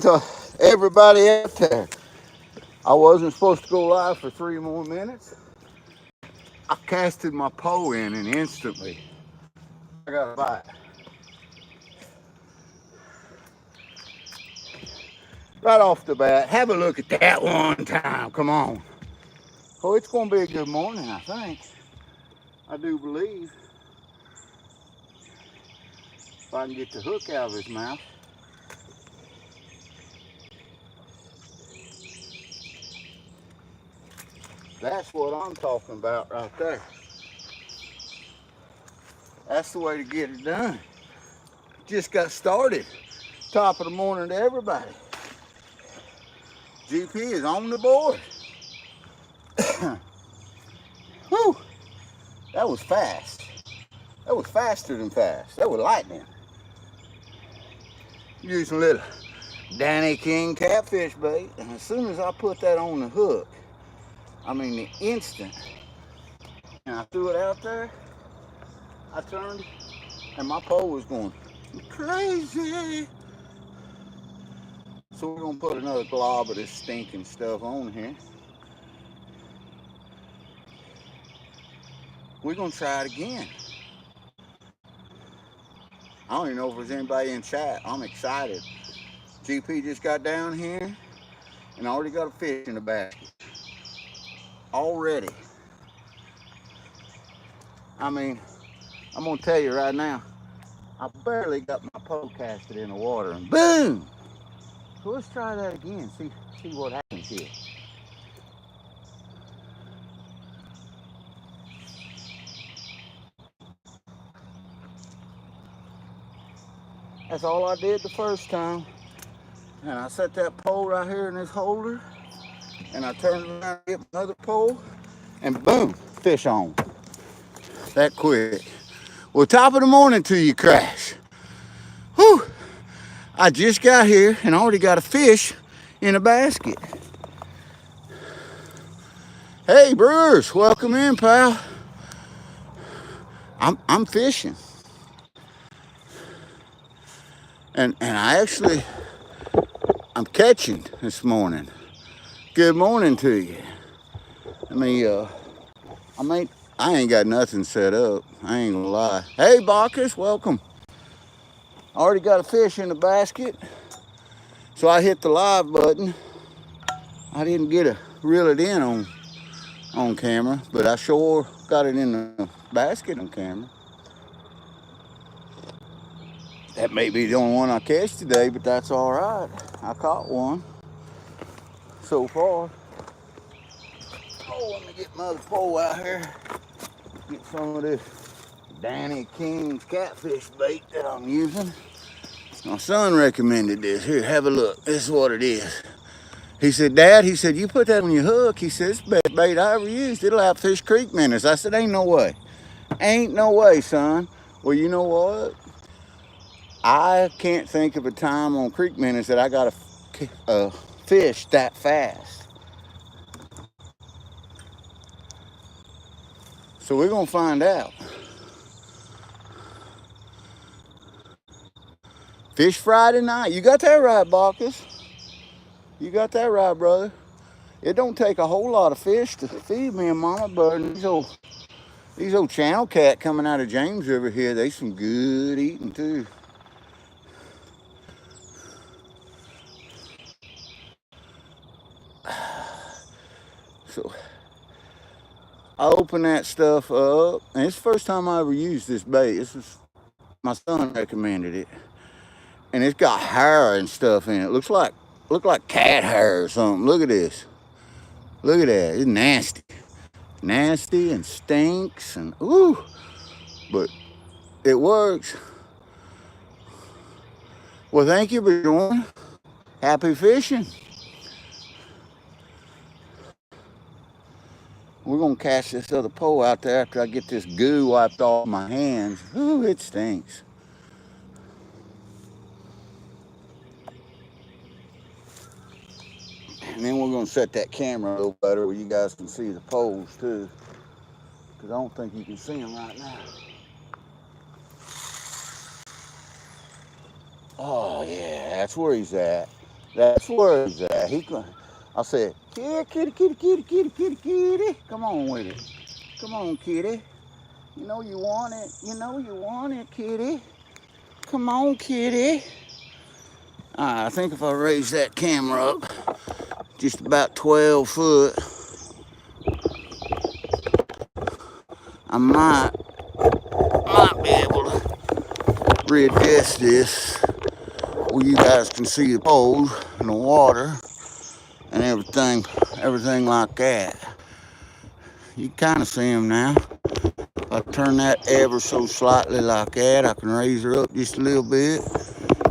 To everybody out there, I wasn't supposed to go live for 3 more minutes. I casted my pole in and instantly I got a bite. Right off the bat, have a look at that one time. Come on. Oh, it's going to be a good morning, I think. I do believe. If I can get the hook out of his mouth. That's what I'm talking about right there. That's the way to get it done. Just got started. Top of the morning to everybody. GP is on the board. Whew, that was fast. That was faster than fast. That was lightning. Using a little Danny King catfish bait, and as soon as I put that on the hook, I mean the instant, and I threw it out there, I turned, and my pole was going crazy. So we're gonna put another glob of this stinking stuff on here. We're gonna try it again. I don't even know if there's anybody in chat. I'm excited. GP just got down here and I already got a fish in the basket. Already. I mean, I'm gonna tell you right now, I barely got my pole casted in the water and boom! So let's try that again, see what happens here. That's all I did the first time. And I set that pole right here in this holder, and I turned around and get another pole, and boom, fish on. That quick. Well, top of the morning to you, Crash. Whew. I just got here and already got a fish in a basket. Hey, Brewers, welcome in, pal. I'm fishing. And I'm catching this morning. Good morning to you. I ain't got nothing set up. I ain't gonna lie. Hey, Bacchus, welcome. I already got a fish in the basket. So I hit the live button. I didn't get to reel it in on camera, but I sure got it in the basket on camera. That may be the only one I catch today, but that's all right. I caught one so far. Oh, let me get my other pole out here. Get some of this Danny King's catfish bait that I'm using. My son recommended this. Here, have a look. This is what it is. He said, Dad, he said, you put that on your hook. He said, it's the best bait I ever used. It'll outfish creek minnows. I said, ain't no way. Ain't no way, son. Well, you know what? I can't think of a time on creek minnows that I got a fish that fast. So we're going to find out. Fish Friday night. You got that right, Bacchus. You got that right, brother. It don't take a whole lot of fish to feed me and Mama, but these old channel cat coming out of James River here, they some good eating too. So I open that stuff up, and it's the first time I ever used this bait. This was my son recommended it, and it's got hair and stuff in it. Look like cat hair or something. Look at this. Look at that. It's nasty, nasty, and stinks, and ooh, but it works. Well, thank you for joining. Happy fishing. We're gonna cast this other pole out there after I get this goo wiped off my hands. Ooh, it stinks. And then we're gonna set that camera a little better where you guys can see the poles too. Because I don't think you can see them right now. Oh yeah, that's where he's at. That's where he's at. I said, kitty, kitty, kitty, kitty, kitty, kitty, kitty. Come on with it. Come on, kitty. You know you want it. You know you want it, kitty. Come on, kitty. I think if I raise that camera up just about 12 foot, I might be able to readjust this where you guys can see the pole and the water and everything like that. You can kind of see them now. If I turn that ever so slightly like that, I can raise her up just a little bit,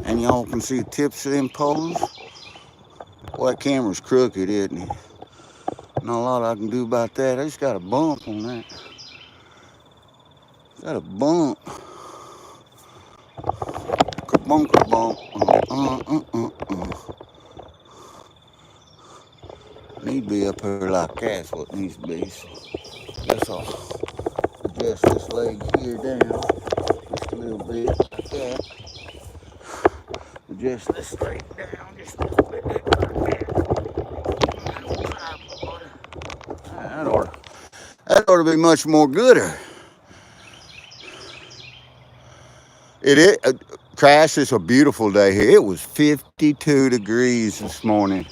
and y'all can see the tips of them poles. Boy, that camera's crooked, isn't it? Not a lot I can do about that. I just got a bump on that. Got a bump. Bump, bump. Need to be up here like that's what it needs to be. So guess I'll adjust this leg here down just a little bit like that. Adjust this leg down just a little bit like that. That ought to be much more gooder. It is. Crash, it's a beautiful day here. It was 52 degrees this morning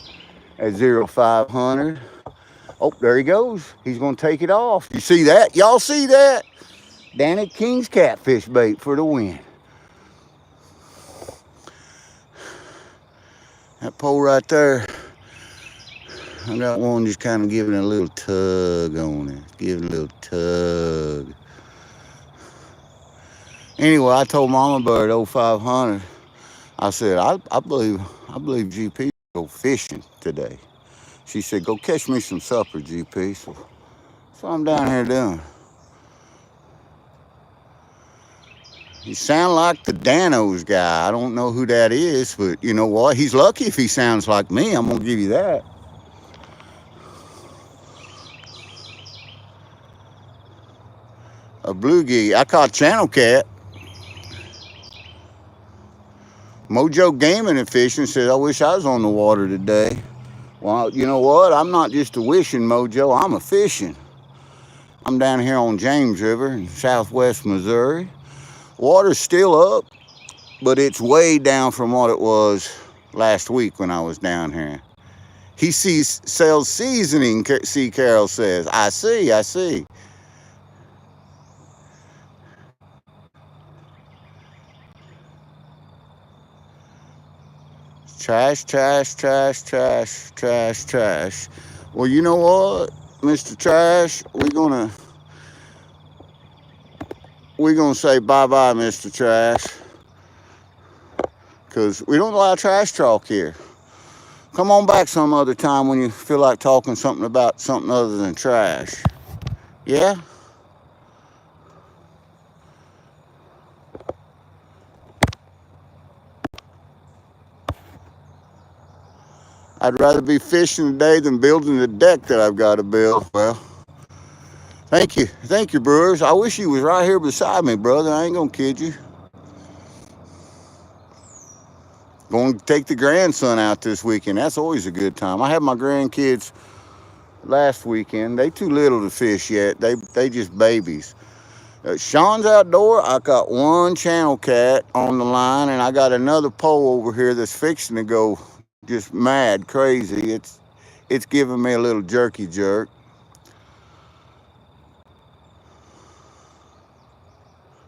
at 0500. Oh, there he goes. He's going to take it off. You see that? Y'all see that? Danny King's catfish bait for the win. That pole right there, I got one just kind of giving a little tug on it. Giving a little tug. Anyway, I told Mama Bird 0500, I said, I believe GP will go fishing today. She said, go catch me some supper, GP. So that's what I'm down here doing. He sounds like the Danos guy. I don't know who that is, but you know what? He's lucky if he sounds like me. I'm going to give you that. A bluegie. I caught channel cat. Mojo Gaming and Fishing said, I wish I was on the water today. Well, you know what? I'm not just a wishing, Mojo. I'm a fishing. I'm down here on James River in southwest Missouri. Water's still up, but it's way down from what it was last week when I was down here. He sells seasoning, C. Carol says. I see. Trash. Well, you know what, Mr. Trash? We're gonna say bye-bye, Mr. Trash. Because we don't allow trash talk here. Come on back some other time when you feel like talking something about something other than trash. Yeah? I'd rather be fishing today than building the deck that I've got to build. Well, thank you, Brewers. I wish you was right here beside me, brother. I ain't gonna kid you. Going to take the grandson out this weekend. That's always a good time. I had my grandkids last weekend. They too little to fish yet. They just babies. Sean's outdoor. I got one channel cat on the line, and I got another pole over here that's fixing to go just mad crazy. It's giving me a little jerky jerk.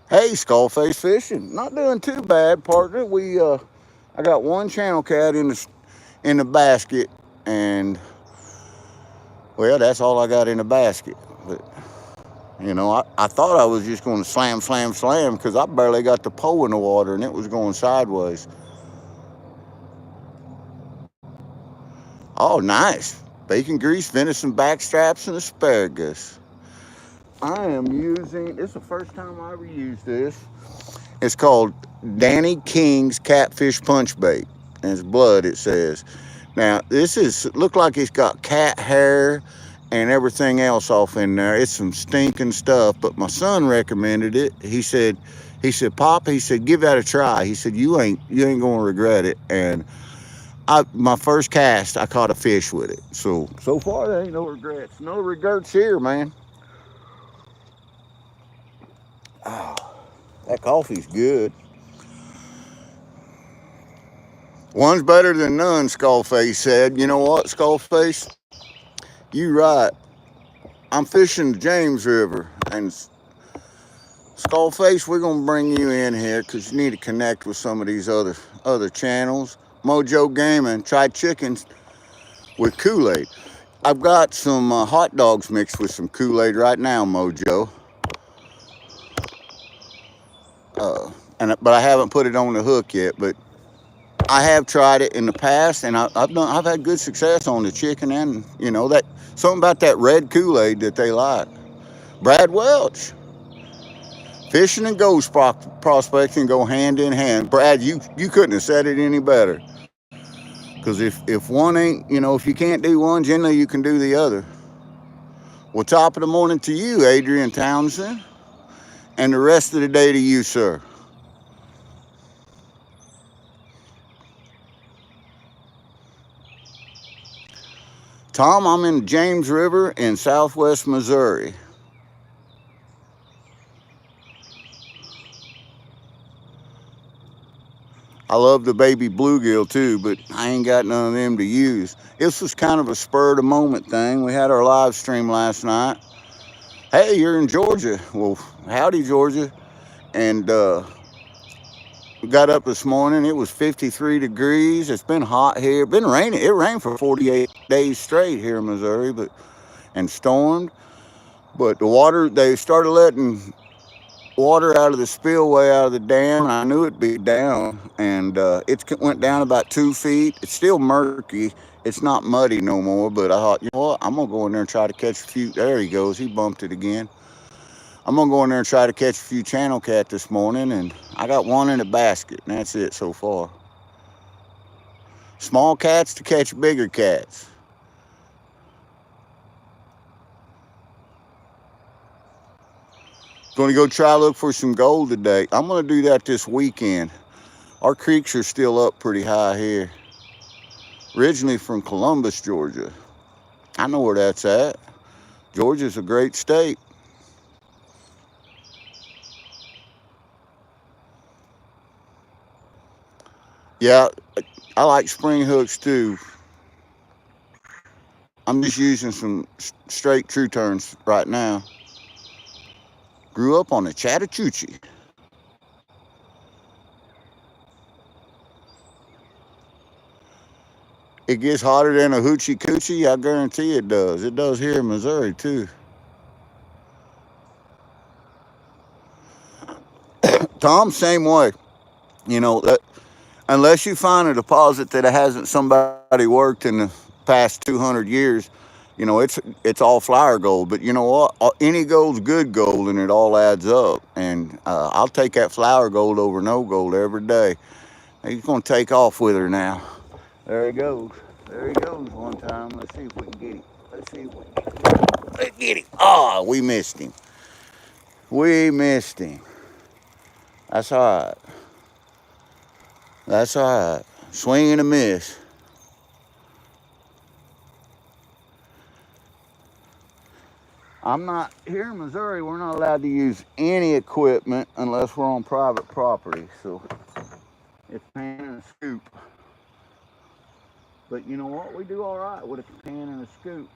Hey, Skullface Fishing, not doing too bad, partner. I got one channel cat in the basket, and well, that's all I got in the basket. But you know, I thought I was just going to slam because I barely got the pole in the water and it was going sideways. Oh, nice. Bacon grease, venison backstraps, and asparagus. I am using, this is the first time I ever used this. It's called Danny King's Catfish Punch Bait. And it's blood, it says. Now, look like it's got cat hair and everything else off in there. It's some stinking stuff, but my son recommended it. He said, Pop, give that a try. He said, you ain't going to regret it. And My first cast, I caught a fish with it. So far, there ain't no regrets. No regrets here, man. Oh, that coffee's good. One's better than none, Skullface said. You know what, Skullface? You right. I'm fishing the James River, and Skullface, we're gonna bring you in here because you need to connect with some of these other channels. Mojo Gaming, tried chickens with Kool-Aid. I've got some hot dogs mixed with some Kool-Aid right now, Mojo. But I haven't put it on the hook yet. But I have tried it in the past, and I've had good success on the chicken, and that something about that red Kool-Aid that they like. Brad Welch, fishing and ghost prospecting go hand in hand. Brad, you couldn't have said it any better. Because if one ain't, if you can't do one, generally you can do the other. Well, top of the morning to you, Adrian Townsend, and the rest of the day to you, sir. Tom, I'm in the James River in southwest Missouri. I love the baby bluegill too, but I ain't got none of them to use. This was kind of a spur of the moment thing. We had our live stream last night. Hey, you're in Georgia. Well, howdy, Georgia. And got up this morning. It was 53 degrees. It's been hot here. Been raining. It rained for 48 days straight here in Missouri, and stormed. But the water, they started letting water out of the spillway out of the dam. I knew it'd be down, and it went down about 2 feet. It's still murky. It's not muddy no more, but I thought, you know what, I'm gonna go in there and try to catch a few. There he goes. He bumped it again. I'm gonna go in there and try to catch a few channel cat this morning, and I got one in a basket, and that's it so far. Small cats to catch bigger cats. Going to go try to look for some gold today. I'm going to do that this weekend. Our creeks are still up pretty high here. Originally from Columbus, Georgia. I know where that's at. Georgia's a great state. Yeah, I like spring hooks too. I'm just using some straight true turns right now. Grew up on the Chattahoochee. It gets hotter than a hoochie coochie. I guarantee it does. It does here in Missouri too. Tom, same way. That unless you find a deposit that hasn't somebody worked in the past 200 years, it's all flour gold. But you know what? Any gold's good gold, and it all adds up. And I'll take that flour gold over no gold every day. He's going to take off with her now. There he goes. There he goes one time. Let's see if we can get him. Let's get him. Ah, we missed him. We missed him. That's all right. That's all right. Swing and a miss. I'm not, here in Missouri, we're not allowed to use any equipment unless we're on private property. So it's pan and a scoop. But you know what? We do all right with a pan and a scoop.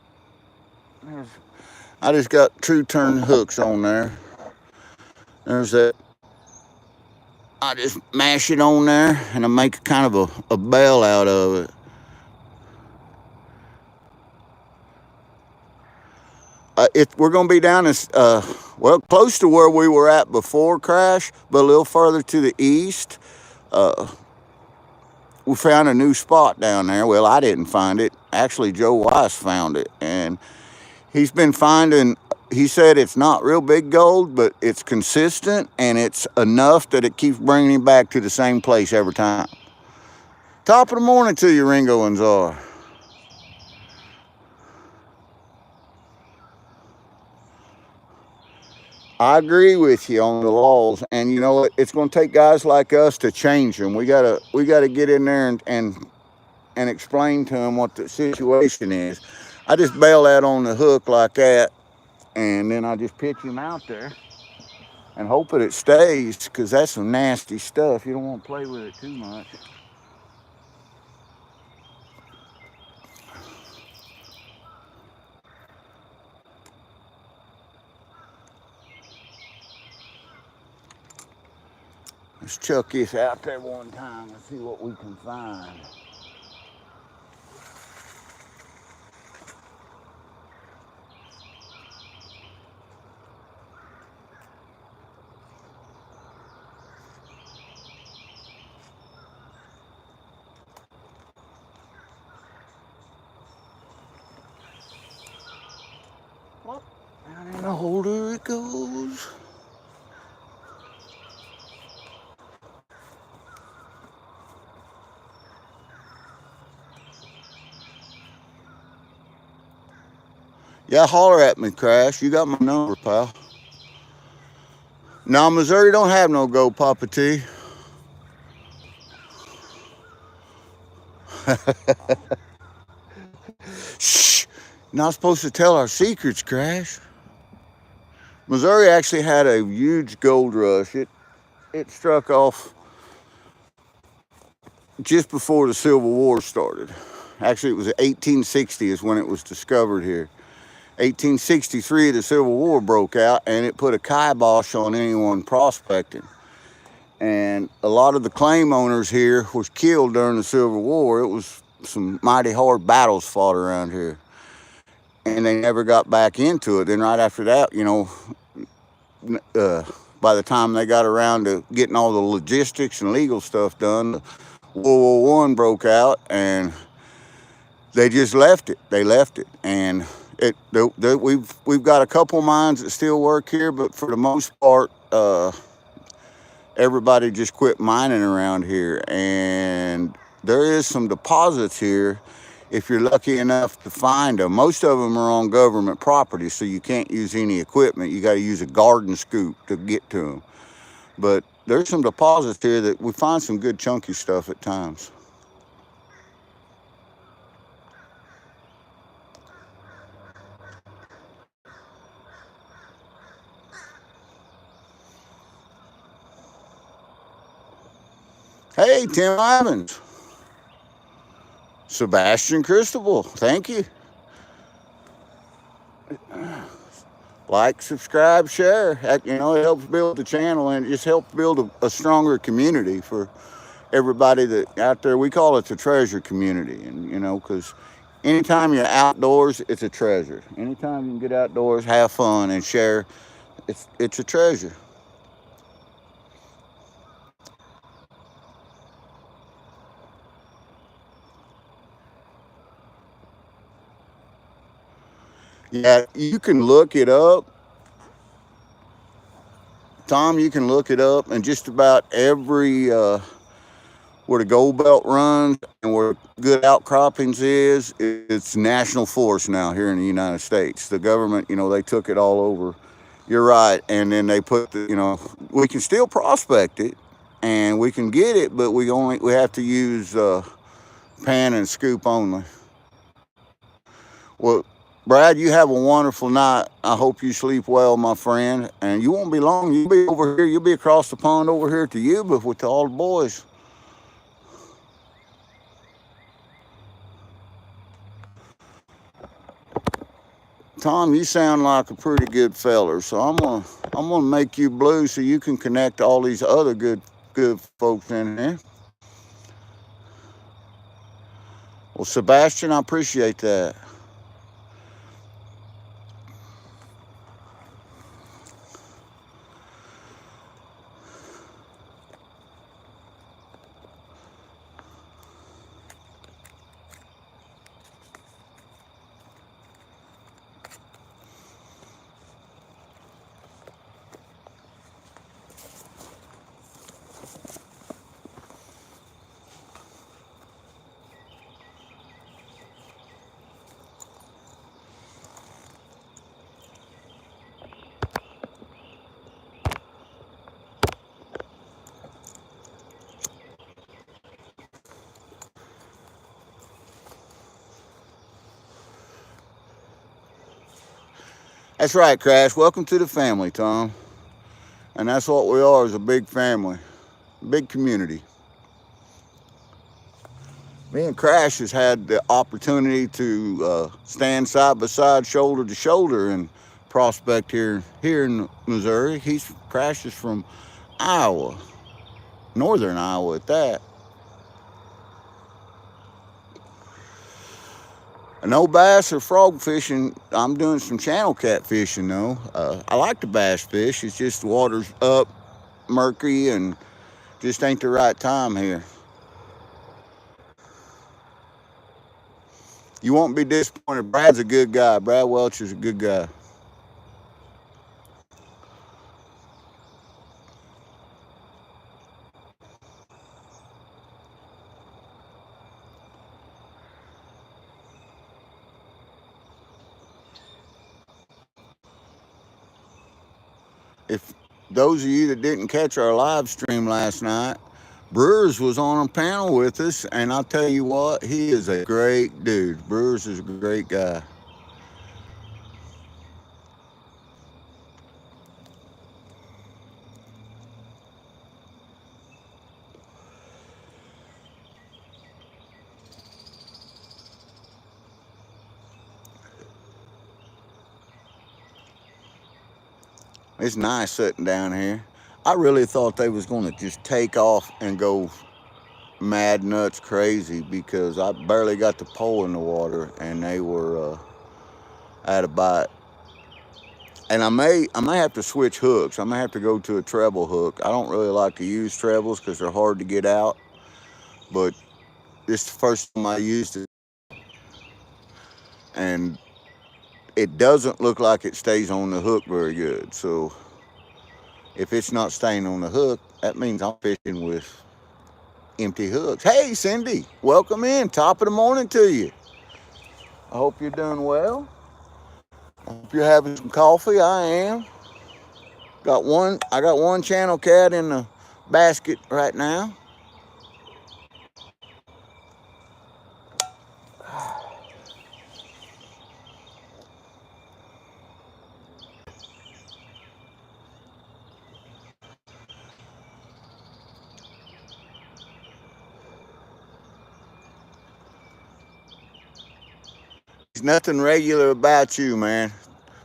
I just got true turn hooks on there. There's that. I just mash it on there, and I make kind of a bell out of it. We're going to be down as, close to where we were at before crash, but a little further to the east. We found a new spot down there. Well, I didn't find it. Actually, Joe Weiss found it, and he's been finding. He said it's not real big gold, but it's consistent, and it's enough that it keeps bringing him back to the same place every time. Top of the morning to you, Ringo and Czar. I agree with you on the laws, and it's going to take guys like us to change them. We gotta get in there and and explain to them what the situation is. I just bail that on the hook like that, and then I just pitch him out there and hope that it stays, because that's some nasty stuff. You don't want to play with it too much. Let's chuck this out there one time and see what we can find. Well, down in the holder it goes. Yeah, holler at me, Crash. You got my number, pal. No, Missouri don't have no go, Papa T. Shh. Not supposed to tell our secrets, Crash. Missouri actually had a huge gold rush. It struck off just before the Civil War started. Actually, it was 1860 is when it was discovered here. 1863, the Civil War broke out, and it put a kibosh on anyone prospecting. And a lot of the claim owners here was killed during the Civil War. It was some mighty hard battles fought around here, and they never got back into it. Then right after that, by the time they got around to getting all the logistics and legal stuff done, World War I broke out, and they just left it. They left it, and we've got a couple mines that still work here, but for the most part, everybody just quit mining around here. And there is some deposits here if you're lucky enough to find them. Most of them are on government property, so you can't use any equipment. You got to use a garden scoop to get to them. But there's some deposits here that we find some good chunky stuff at times. Hey, Tim Ivins. Sebastian Cristobal, thank you. Like, subscribe, share. It helps build the channel, and it just helps build a stronger community for everybody that out there. We call it the treasure community, and because anytime you're outdoors, it's a treasure. Anytime you can get outdoors, have fun, and share, it's a treasure. Yeah, you can look it up. Tom, you can look it up, and just about every where the gold belt runs and where good outcroppings is, it's national forest now here in the United States. The government, they took it all over. You're right, and then they put we can still prospect it, and we can get it, but we have to use pan and scoop only. Well, Brad, you have a wonderful night. I hope you sleep well, my friend. And you won't be long. You'll be over here. You'll be across the pond over here to Yuba with all the boys. Tom, you sound like a pretty good feller. So I'm gonna make you blue so you can connect all these other good folks in here. Well, Sebastian, I appreciate that. That's right, Crash. Welcome to the family, Tom. And that's what we are, is a big family, big community. Me and Crash has had the opportunity to stand side by side, shoulder to shoulder, in Prospect here in Missouri. Crash is from Iowa, northern Iowa at that. No bass or frog fishing. I'm doing some channel cat fishing though. I like the bass fish. It's just the water's up, murky, and just ain't the right time here. You won't be disappointed. Brad's a good guy. Brad Welch is a good guy. If those of you that didn't catch our live stream last night, Brewers was on a panel with us, and I'll tell you what, he is a great dude. Brewers is a great guy. It's nice sitting down here. I really thought they was going to just take off and go mad nuts crazy, because I barely got the pole in the water and they were at a bite. And I may have to switch hooks. I may have to go to a treble hook. I don't really like to use trebles because they're hard to get out, but this is the first time I used it, and it doesn't look like it stays on the hook very good. So if it's not staying on the hook, that means I'm fishing with empty hooks. Hey, Cindy, welcome in. Top of the morning to you. I hope you're doing well. I hope you're having some coffee. I am. I got one channel cat in the basket right now. There's nothing regular about you, man.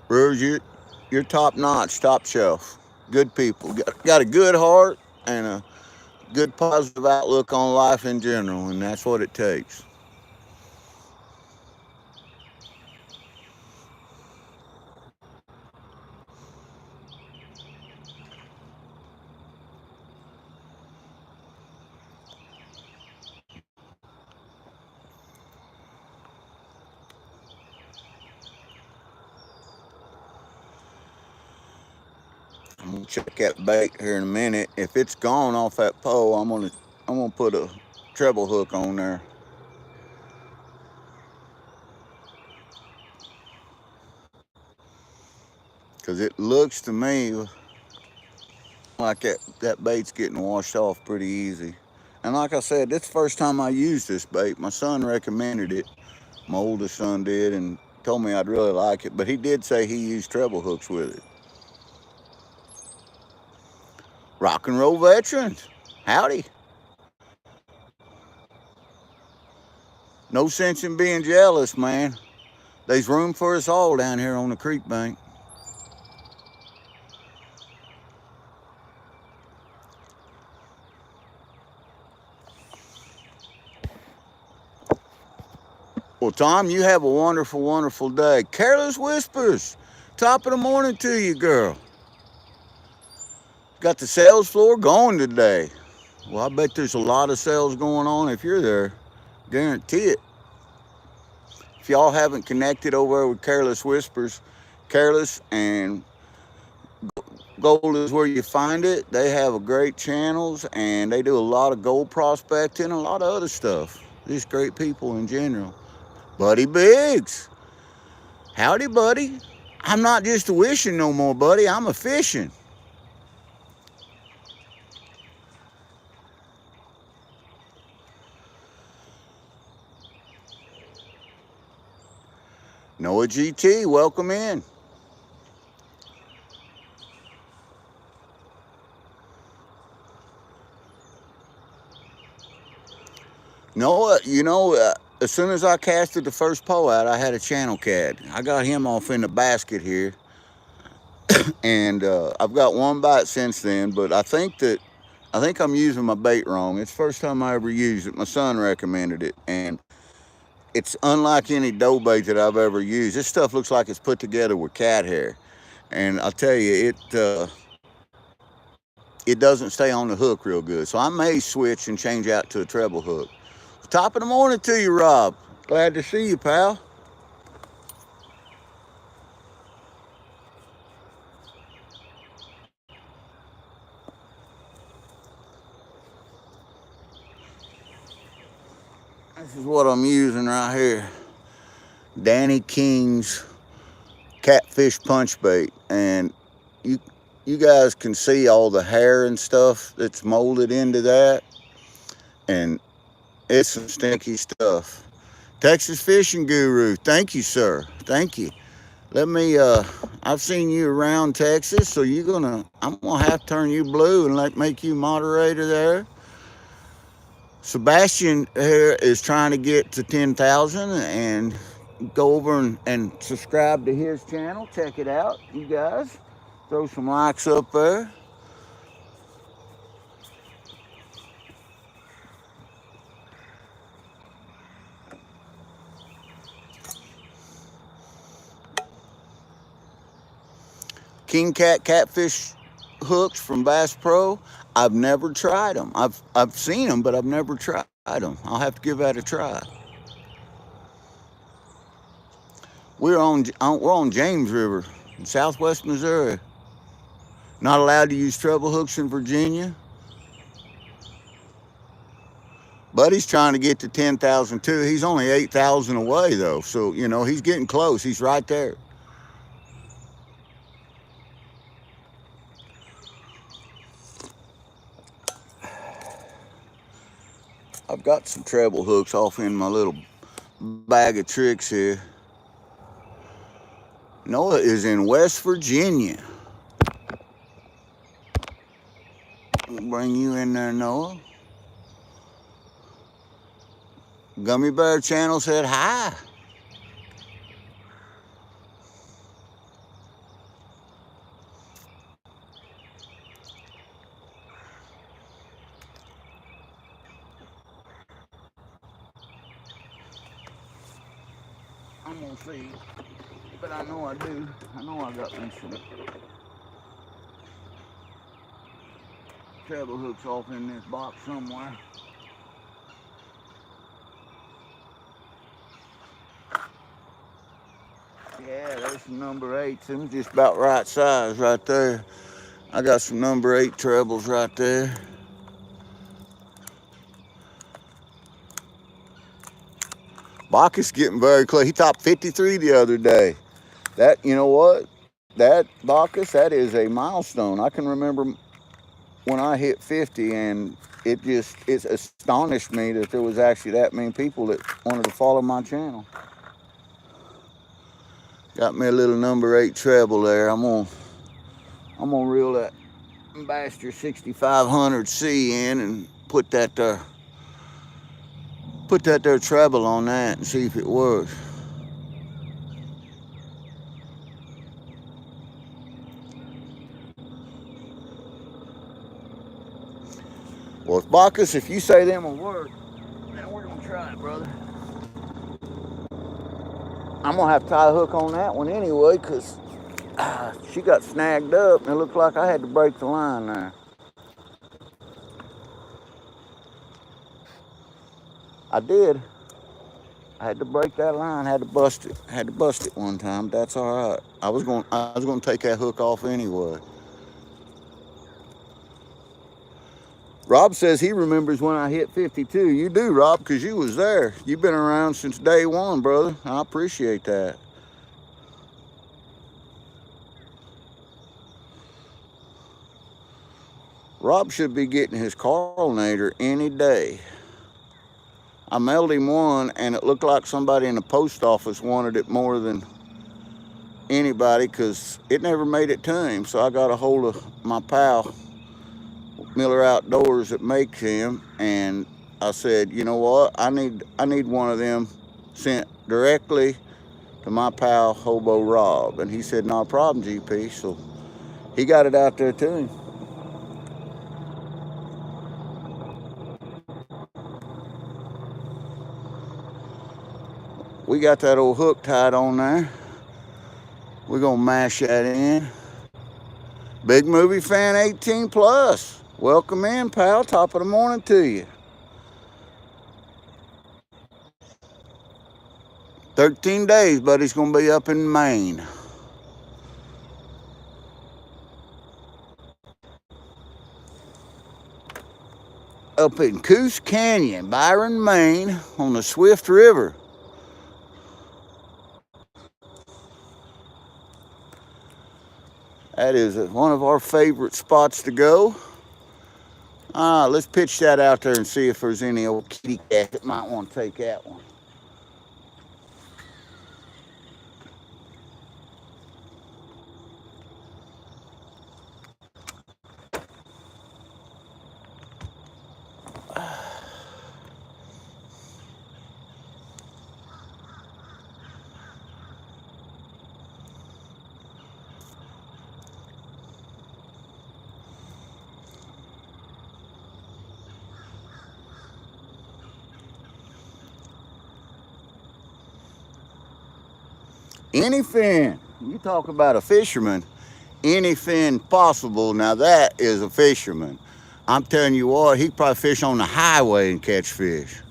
Brewers, you're top notch, top shelf. Good people. Got a good heart and a good positive outlook on life in general, and that's what it takes. I'm gonna check that bait here in a minute. If it's gone off that pole, I'm gonna put a treble hook on there. Cause it looks to me like that bait's getting washed off pretty easy. And like I said, this is the first time I used this bait. My son recommended it. My oldest son did, and told me I'd really like it. But he did say he used treble hooks with it. Rock and roll veterans, howdy. No sense in being jealous, man. There's room for us all down here on the creek bank. Well, Tom, you have a wonderful, wonderful day. Careless Whispers, top of the morning to you, girl. Got the sales floor going today. Well, I bet there's a lot of sales going on if you're there. Guarantee it. If y'all haven't connected over with Careless Whispers, Careless and Gold is where you find it. They have a great channels, and they do a lot of gold prospecting and a lot of other stuff. Just great people in general. Buddy Biggs. Howdy, buddy. I'm not just a wishing no more, buddy. I'm a fishing. Noah GT, welcome in. know what? As soon as I casted the first pole out, I had a channel cat. I got him off in the basket here, and I've got one bite since then. But I think I'm using my bait wrong. It's the first time I ever used it. My son recommended it, and it's unlike any dough bait that I've ever used. This stuff looks like it's put together with cat hair, and I'll tell you, it doesn't stay on the hook real good. So I may switch and change out to a treble hook. Top of the morning to you, Rob. Glad to see you, pal. This is what I'm using right here. Danny King's catfish punch bait. And you guys can see all the hair and stuff that's molded into that. And it's some stinky stuff. Texas Fishing Guru, thank you, sir. Thank you. I've seen you around Texas, so I'm gonna have to turn you blue and make you moderator there. Sebastian here is trying to get to 10,000 and go over and subscribe to his channel. Check it out, you guys. Throw some likes up there. King Cat catfish hooks from Bass Pro. I've never tried them. I've seen them, but I've never tried them. I'll have to give that a try. We're on James River in Southwest Missouri. Not allowed to use treble hooks in Virginia. Buddy's trying to get to 10,000 too. He's only 8,000 away though, so he's getting close. He's right there. I've got some treble hooks off in my little bag of tricks here. Noah is in West Virginia. We'll bring you in there, Noah. Gummy Bear Channel said hi. I'm gonna see, but I know I do. I know I got me some treble hooks off in this box somewhere. Yeah, there's some number 8s. Them just about right size right there. I got some number 8 trebles right there. Bacchus getting very close. He topped 53 the other day. That, you know what? That Bacchus, that is a milestone. I can remember when I hit 50, and it astonished me that there was actually that many people that wanted to follow my channel. Got me a little number 8 treble there. I'm gonna reel that Ambassador 6500C in and put that there treble on that and see if it works. Well, Bacchus, if you say them will work, then we're gonna try it, brother. I'm gonna have to tie a hook on that one anyway, because she got snagged up and it looked like I had to break the line there. I did. I had to break that line, had to bust it one time. That's all right. I was gonna take that hook off anyway. Rob says he remembers when I hit 52. You do, Rob, because you was there. You've been around since day one, brother. I appreciate that. Rob should be getting his Carlinator any day. I mailed him one, and it looked like somebody in the post office wanted it more than anybody because it never made it to him. So I got a hold of my pal, Miller Outdoors, that makes him, and I said, you know what? I need one of them sent directly to my pal Hobo Rob, and he said, no problem, GP. So he got it out there to him. We got that old hook tied on there. We're gonna mash that in. Big movie fan 18 plus. Welcome in, pal. Top of the morning to you. 13 days, buddy's gonna be up in Maine. Up in Coos Canyon, Byron, Maine, on the Swift River. That is one of our favorite spots to go. Let's pitch that out there and see if there's any old kitty cat that might want to take that one. Any fin, you talk about a fisherman, any fin possible, now that is a fisherman. I'm telling you what, he probably fish on the highway and catch fish.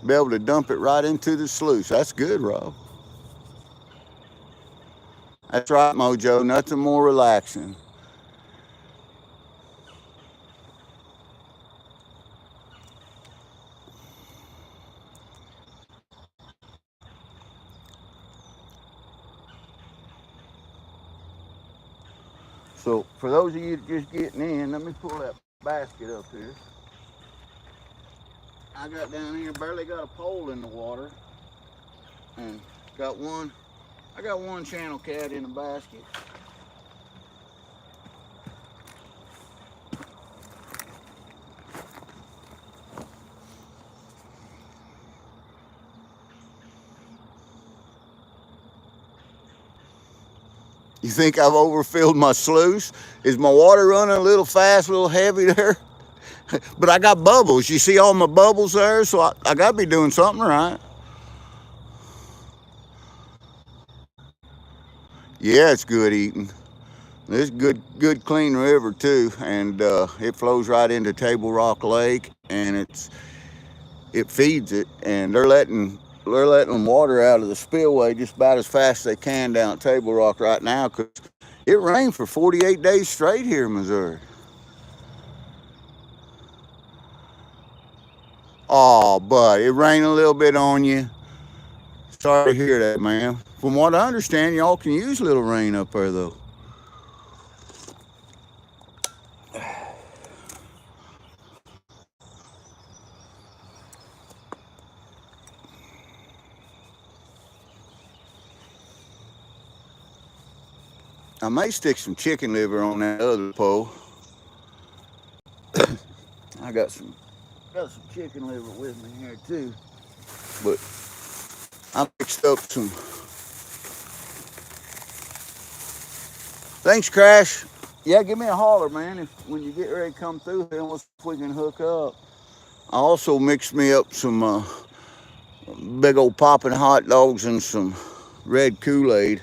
Be able to dump it right into the sluice. That's good, Rob. That's right, Mojo, nothing more relaxing. So for those of you just getting in, let me pull that basket up here. I got down here, barely got a pole in the water, and I got one channel cat in the basket. You think I've overfilled my sluice? Is my water running a little fast, a little heavy there? But I got bubbles. You see all my bubbles there? So I got to be doing something right. Yeah, it's good eating. It's good clean river too, and it flows right into Table Rock Lake, and it feeds it, and they're letting water out of the spillway just about as fast as they can down at Table Rock right now, because it rained for 48 days straight here in Missouri. Oh, but it rained a little bit on you. Sorry to hear that, man. From what I understand, y'all can use a little rain up there, though. I may stick some chicken liver on that other pole. I got some chicken liver with me here too, but I mixed up some. Thanks, Crash. Yeah, give me a holler, man, when you get ready to come through here, we'll see if we can hook up. I also mixed me up some big old popping hot dogs and some red Kool-Aid.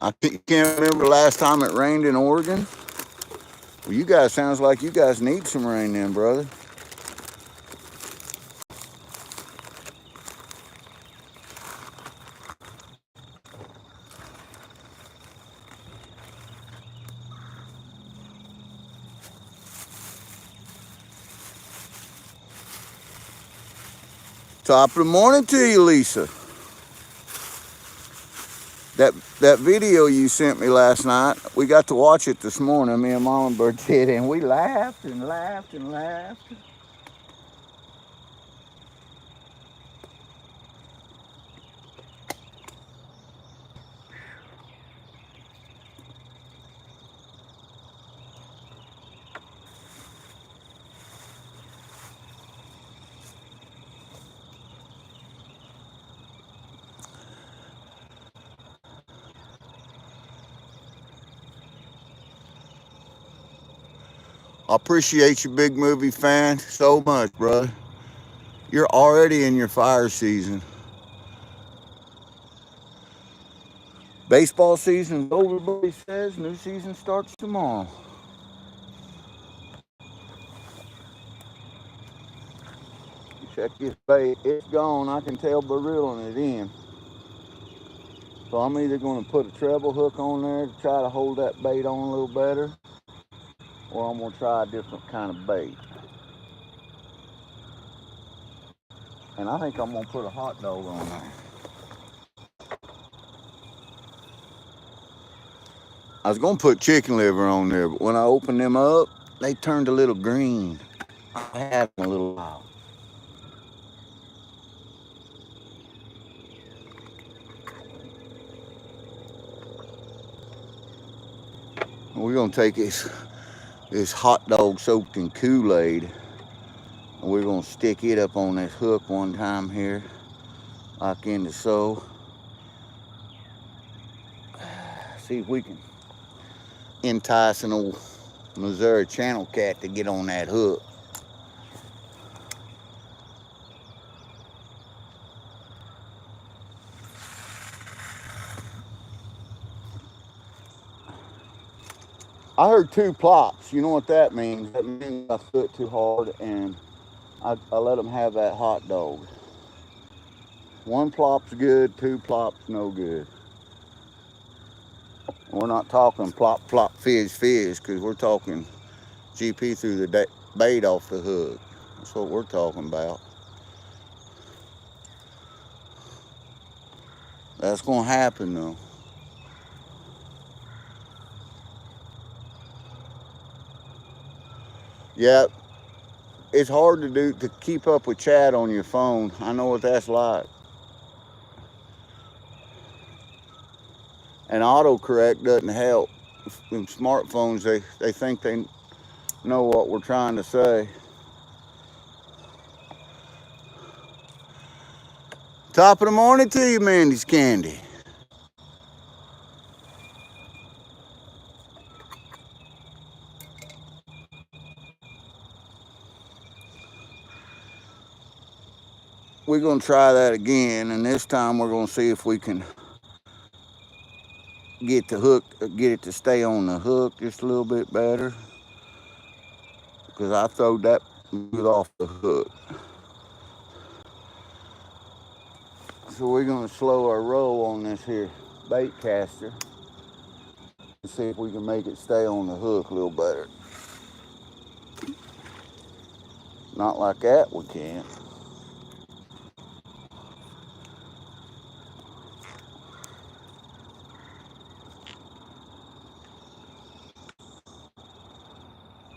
I can't remember the last time it rained in Oregon. Well, you guys, sounds like you guys need some rain then, brother. Top of the morning to you, Lisa. That video you sent me last night, we got to watch it this morning. Me and Mama Bird did, and we laughed and laughed and laughed. I appreciate you, big movie fan, so much, brother. You're already in your fire season. Baseball season's over, everybody says. New season starts tomorrow. Check this bait. It's gone. I can tell by reeling it in. So I'm either going to put a treble hook on there to try to hold that bait on a little better, or I'm going to try a different kind of bait. And I think I'm going to put a hot dog on there. I was going to put chicken liver on there, but when I opened them up, they turned a little green. I had them a little while. We're going to take this hot dog soaked in Kool-Aid, and we're going to stick it up on this hook one time here, like in the so. See if we can entice an old Missouri channel cat to get on that hook. I heard 2 plops. You know what that means? That means I threw it too hard and I let them have that hot dog. 1 plop's good, 2 plops no good. We're not talking plop, plop, fizz, fizz, because we're talking GP through the bait off the hook. That's what we're talking about. That's going to happen though. Yeah, it's hard to keep up with chat on your phone. I know what that's like. And autocorrect doesn't help. Them smartphones, they think they know what we're trying to say. Top of the morning to you, Mandy's Candy. We're going to try that again, and this time we're going to see if we can get it to stay on the hook just a little bit better, because I throwed that off the hook. So we're going to slow our roll on this here bait caster and see if we can make it stay on the hook a little better. Not like that, we can't.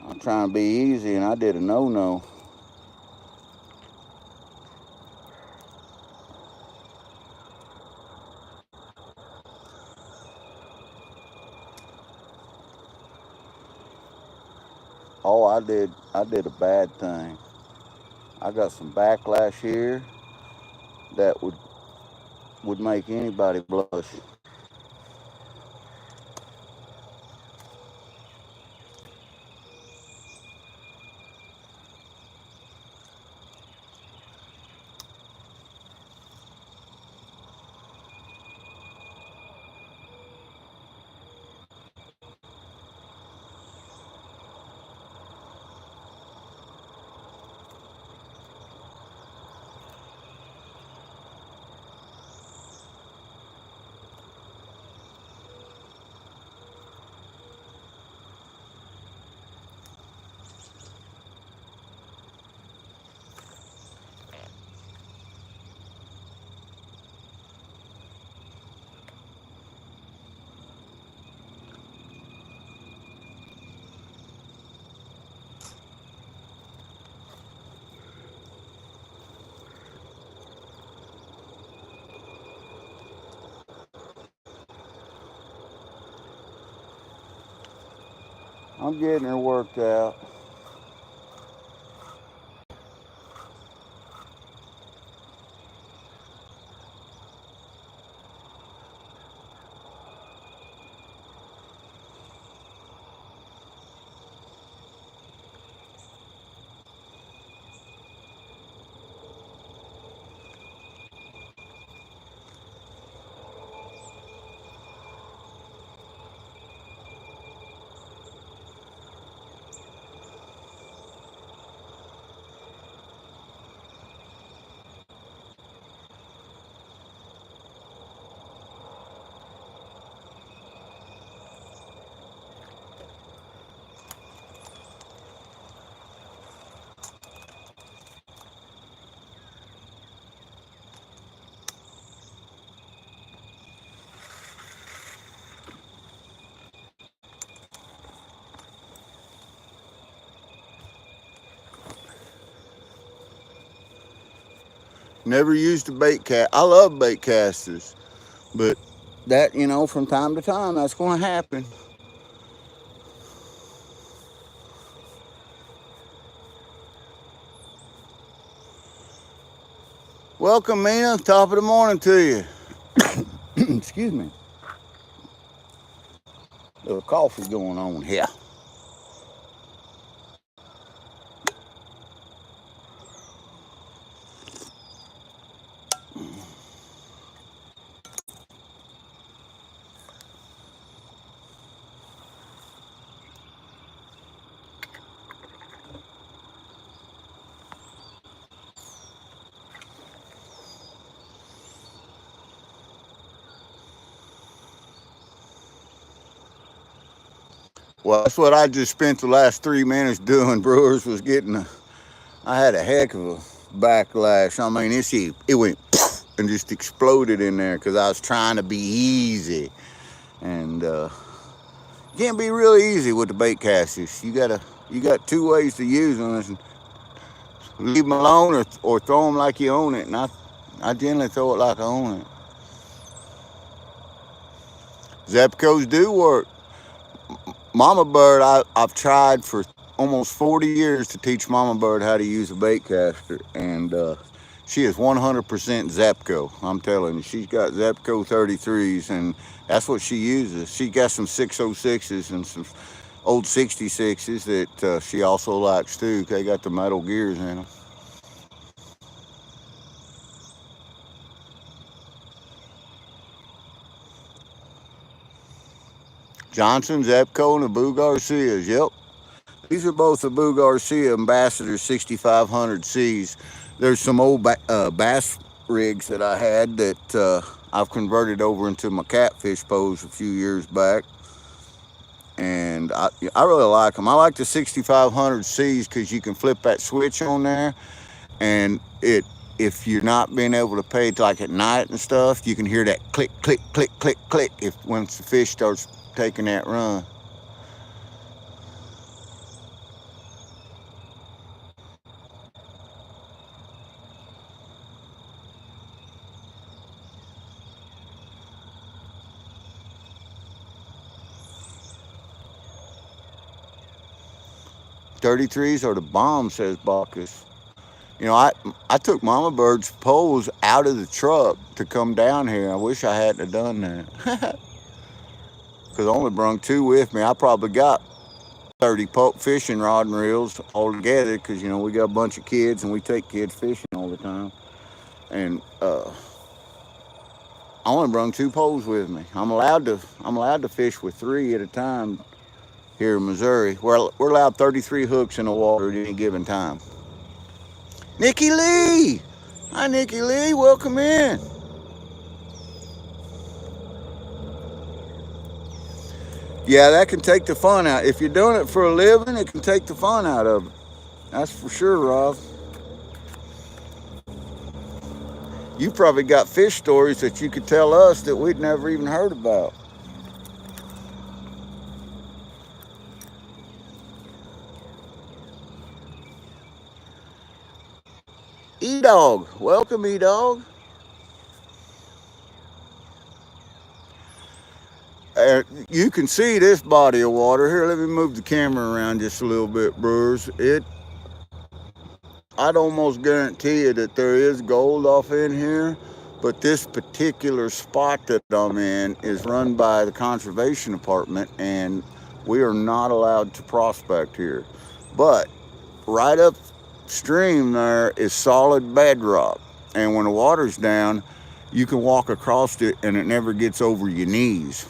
I'm trying to be easy, and I did a no-no. Oh, I did a bad thing. I got some backlash here that would make anybody blush. I'm getting her worked out. Never used a bait cast. I love bait casters, but that, you know, from time to time, that's going to happen. Welcome, Mina. Top of the morning to you. Excuse me. A little coffee going on here. Well, that's what I just spent the last 3 minutes doing, Brewers, was I had a heck of a backlash. I mean, it went and just exploded in there because I was trying to be easy. And you can't be really easy with the bait casters. You got 2 ways to use them. Leave them alone or throw them like you own it. And I generally throw it like I own it. Zepcos do work. Mama Bird, I've tried for almost 40 years to teach Mama Bird how to use a bait caster, and she is 100% Zepco. I'm telling you, she's got Zepco 33s, and that's what she uses. She got some 606s and some old 66s that she also likes too. They got the metal gears in them. Johnson, Zepco, and the Boo Garcias. Yep. These are both the Boo Garcia Ambassador 6500Cs. There's some old bass rigs that I had that I've converted over into my catfish pose a few years back. And I really like them. I like the 6500Cs because you can flip that switch on there. And if you're not being able to pay it like at night and stuff, you can hear that click, click, click, click, click once the fish starts taking that run. "33s are the bomb," says Bacchus. You know, I took Mama Bird's poles out of the truck to come down here. I wish I hadn't have done that. Because I only brung 2 with me. I probably got 30 fishing rod and reels all together because, you know, we got a bunch of kids and we take kids fishing all the time. And I only brung 2 poles with me. I'm allowed to fish with 3 at a time here in Missouri. We're allowed 33 hooks in the water at any given time. Nikki Lee! Hi, Nikki Lee. Welcome in. Yeah, that can take the fun out. If you're doing it for a living, it can take the fun out of it. That's for sure, Rob. You probably got fish stories that you could tell us that we'd never even heard about. E-Dog. Welcome, E-Dog. You can see this body of water here. Let me move the camera around just a little bit, brewers. I'd almost guarantee you that there is gold off in here, but this particular spot that I'm in is run by the conservation department, and we are not allowed to prospect here. But right upstream there is solid bedrock, and when the water's down, you can walk across it and it never gets over your knees.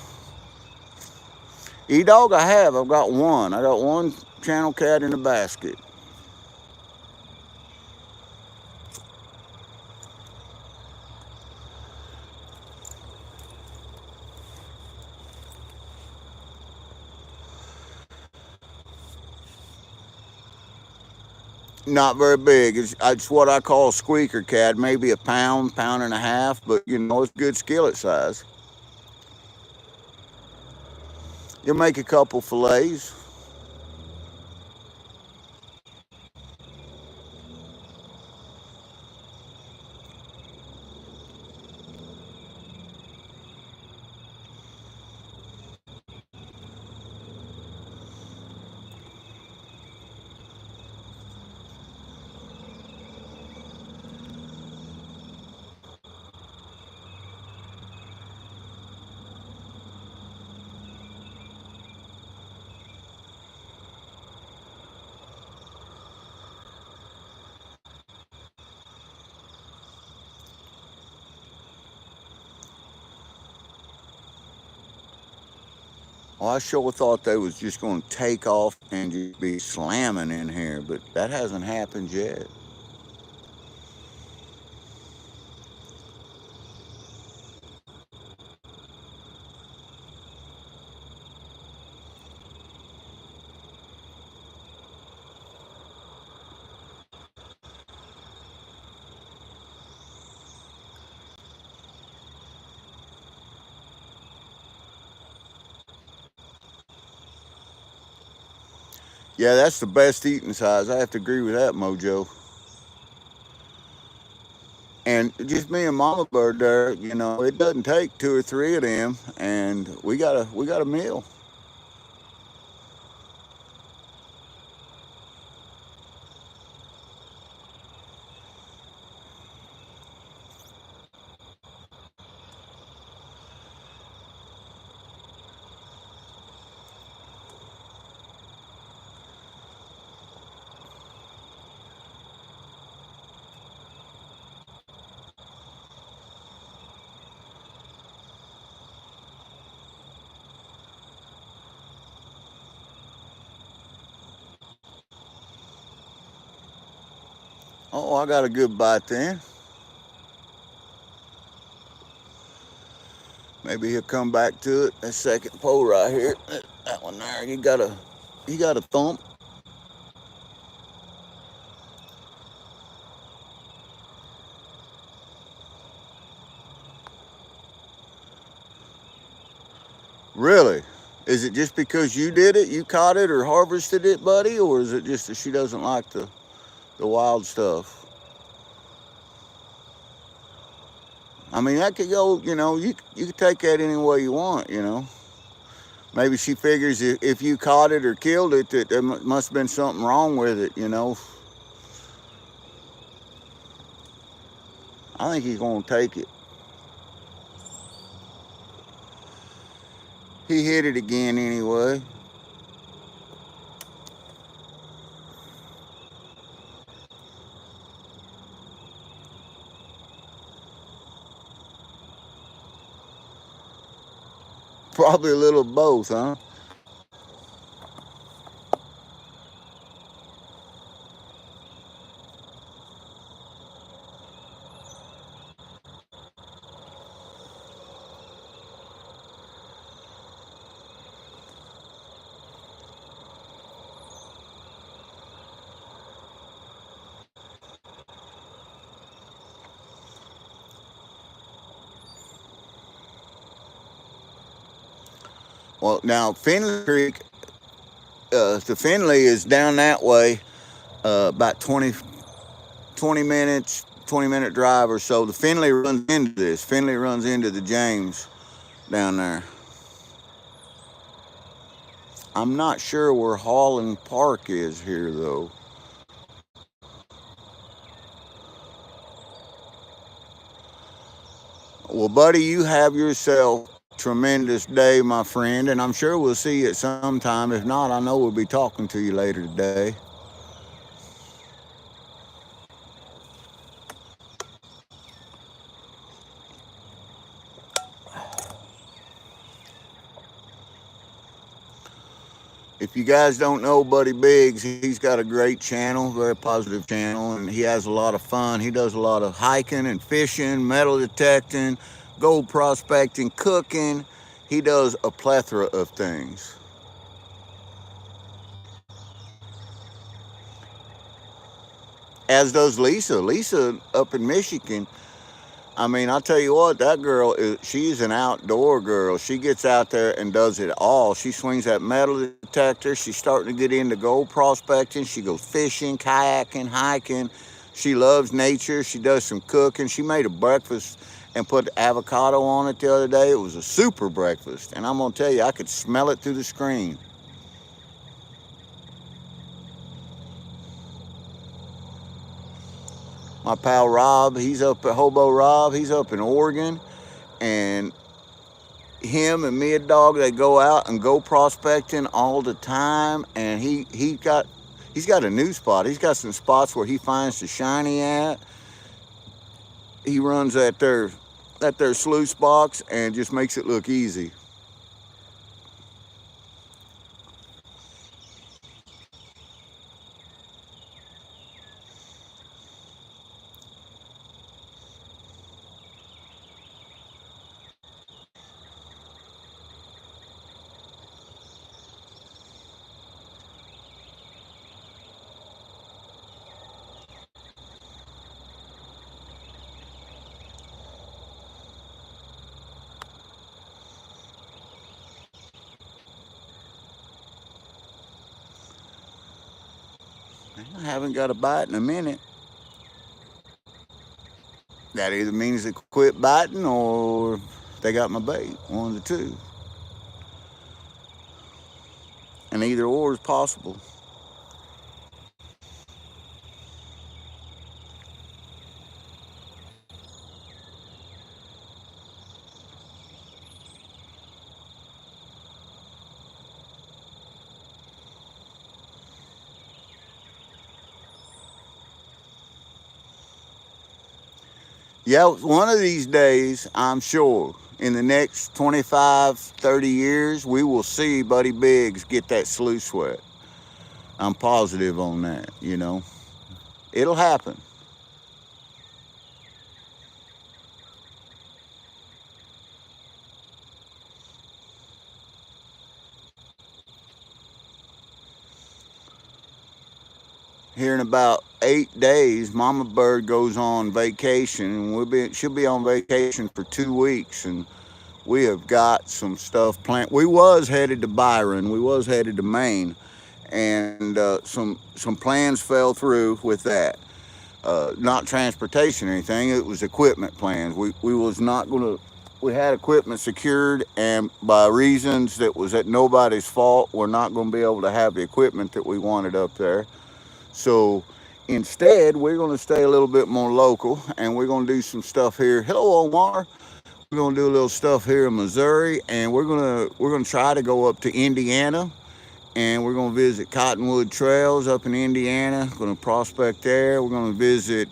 E-dog I've got one. I got one channel cat in a basket. Not very big. It's what I call a squeaker cat, maybe a pound, pound and a half, but you know, it's good skillet size. You'll make a couple fillets. Well, I sure thought they was just going to take off and just be slamming in here, but that hasn't happened yet. Yeah, that's the best eating size. I have to agree with that, Mojo. And just me and Mama Bird there, you know, it doesn't take two or three of them, and we got a meal. Oh, I got a good bite then. Maybe he'll come back to it. That second pole right here, that one there, he got a thump. Really? Is it just because you did it, you caught it or harvested it, buddy, or is it just that she doesn't like the wild stuff? I mean, that could go, you know, you could take that any way you want, you know. Maybe she figures if you caught it or killed it, that there must have been something wrong with it, you know. I think he's going to take it. He hit it again anyway. Probably a little of both, huh? Well, now Finley Creek, the Finley is down that way, about 20 minutes, 20-minute drive or so. The Finley runs into this. Finley runs into the James down there. I'm not sure where Holland Park is here, though. Well, buddy, you have yourself a tremendous day, my friend, and I'm sure we'll see you at some time. If not, I know we'll be talking to you later today. If you guys don't know Buddy Biggs, he's got a great channel, very positive channel, and he has a lot of fun. He does a lot of hiking and fishing, metal detecting, gold prospecting, cooking. He does a plethora of things. As does Lisa. Lisa up in Michigan. I mean, I'll tell you what, that girl is, she's an outdoor girl. She gets out there and does it all. She swings that metal detector. She's starting to get into gold prospecting. She goes fishing, kayaking, hiking. She loves nature. She does some cooking. She made a breakfast and put avocado on it the other day. It was a super breakfast. And I'm going to tell you, I could smell it through the screen. My pal Rob, he's up at Hobo Rob. He's up in Oregon. And him and me, a dog, they go out and go prospecting all the time. And he's got a new spot. He's got some spots where he finds the shiny at. He runs at their sluice box and just makes it look easy. I haven't got a bite in a minute. That either means they quit biting or they got my bait. One of the two. And either or is possible. Yeah, one of these days, I'm sure, in the next 25, 30 years, we will see Buddy Biggs get that sluice wet. I'm positive on that. It'll happen. Here in about 8 days, Mama Bird goes on vacation, and she'll be on vacation for 2 weeks, and we have got some stuff planned. We was headed to Byron, we was headed to Maine, and some plans fell through with that. Not transportation or anything. It was equipment plans. We was not gonna. We had equipment secured, and by reasons that was at nobody's fault, we're not going to be able to have the equipment that we wanted up there. So instead, we're going to stay a little bit more local, and we're going to do some stuff here. Hello, Omar. We're going to do a little stuff here in Missouri, and we're gonna try to go up to Indiana, and we're going to visit Cottonwood Trails up in Indiana. Going to prospect there. We're going to visit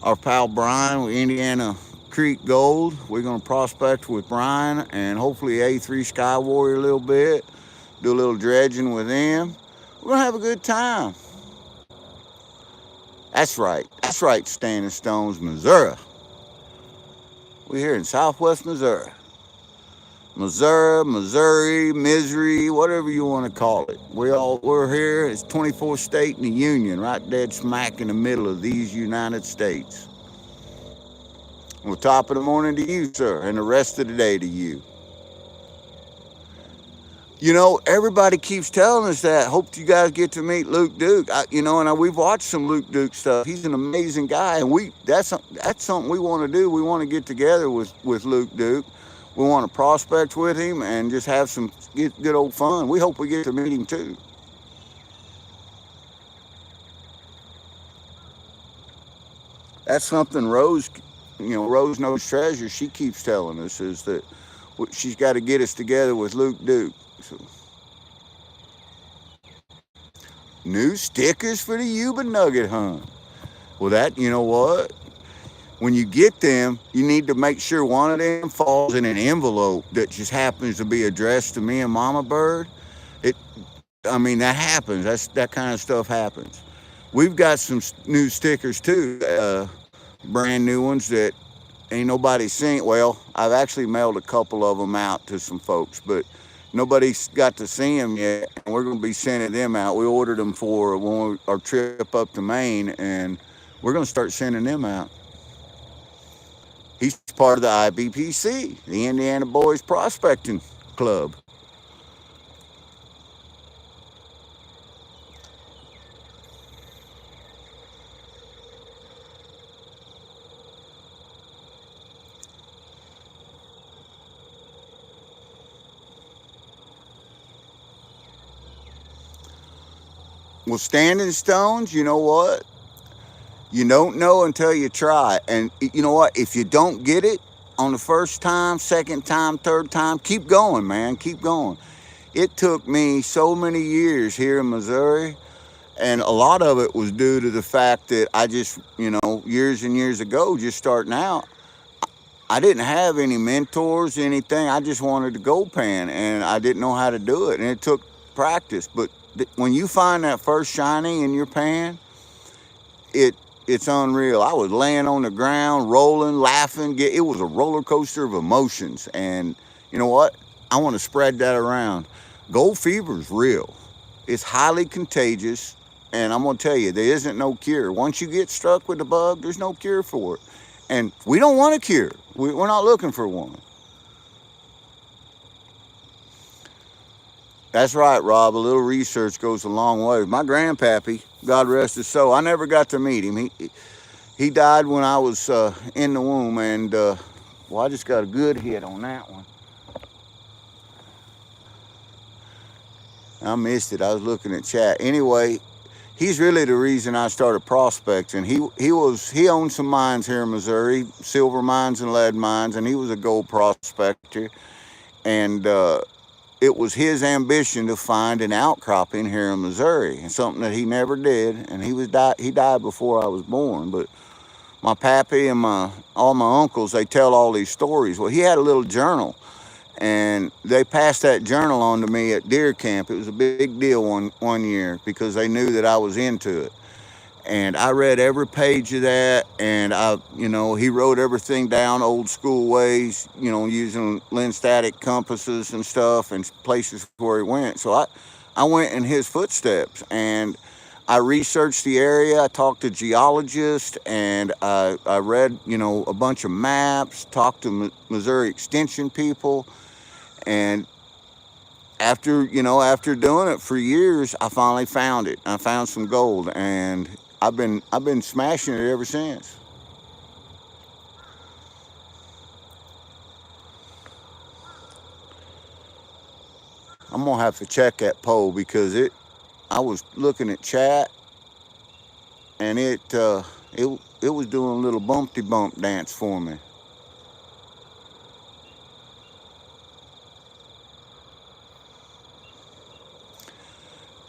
our pal Brian with Indiana Creek Gold. We're going to prospect with Brian and hopefully A3 Sky Warrior a little bit. Do a little dredging with them. We're going to have a good time. That's right. That's right, Standing Stones, Missouri. We're here in Southwest Missouri. Missouri, misery, whatever you want to call it. We're here. It's 24th state in the Union, right dead smack in the middle of these United States. Well, top of the morning to you, sir, and the rest of the day to you. Everybody keeps telling us that. Hope you guys get to meet Luke Duke. And we've watched some Luke Duke stuff. He's an amazing guy, and that's something we want to do. We want to get together with Luke Duke. we want to prospect with him and just have some good old fun. We hope we get to meet him too. That's something Rose, Rose knows treasure. She keeps telling us is that she's got to get us together with Luke Duke. So, new stickers for the Yuba Nugget hunt. Well, you know what? When you get them, you need to make sure one of them falls in an envelope that just happens to be addressed to me and Mama Bird. It, I mean, that happens. That kind of stuff happens. We've got some new stickers too, brand new ones that ain't nobody seen. Well, I've actually mailed a couple of them out to some folks, but nobody's got to see them yet. And we're going to be sending them out. We ordered them for our trip up to Maine, and we're going to start sending them out. He's part of the IBPC, the Indiana Boys Prospecting Club. Well, standing stones, you know what? You don't know until you try. And you know what? If you don't get it on the first time, second time, third time, keep going, man. Keep going. It took me so many years here in Missouri, and a lot of it was due to the fact that I just, years and years ago, just starting out, I didn't have any mentors, anything. I just wanted to go pan, and I didn't know how to do it. And it took practice. But when you find that first shiny in your pan, it's unreal. I was laying on the ground, rolling, laughing. It was a roller coaster of emotions. And you know what? I want to spread that around. Gold fever is real. It's highly contagious. And I'm going to tell you, there isn't no cure. Once you get struck with the bug, there's no cure for it. And we don't want a cure. We're not looking for one. That's right, Rob. A little research goes a long way. My grandpappy, God rest his soul, I never got to meet him. He died when I was in the womb, and I just got a good hit on that one. I missed it. I was looking at chat. Anyway, he's really the reason I started prospecting. He owned some mines here in Missouri, silver mines and lead mines, and he was a gold prospector. And it was his ambition to find an outcropping here in Missouri, and something that he never did. And he died before I was born. But my pappy and all my uncles, they tell all these stories. Well, he had a little journal, and they passed that journal on to me at deer camp. It was a big deal one year because they knew that I was into it. And I read every page of that, and he wrote everything down old school ways, using lens-static compasses and stuff, and places where he went. So I went in his footsteps, and I researched the area. I talked to geologists, and I read, a bunch of maps, talked to Missouri Extension people, and after doing it for years, I finally found it. I found some gold, and I've been smashing it ever since. I'm gonna have to check that poll because I was looking at chat, and it was doing a little bumpty bump dance for me.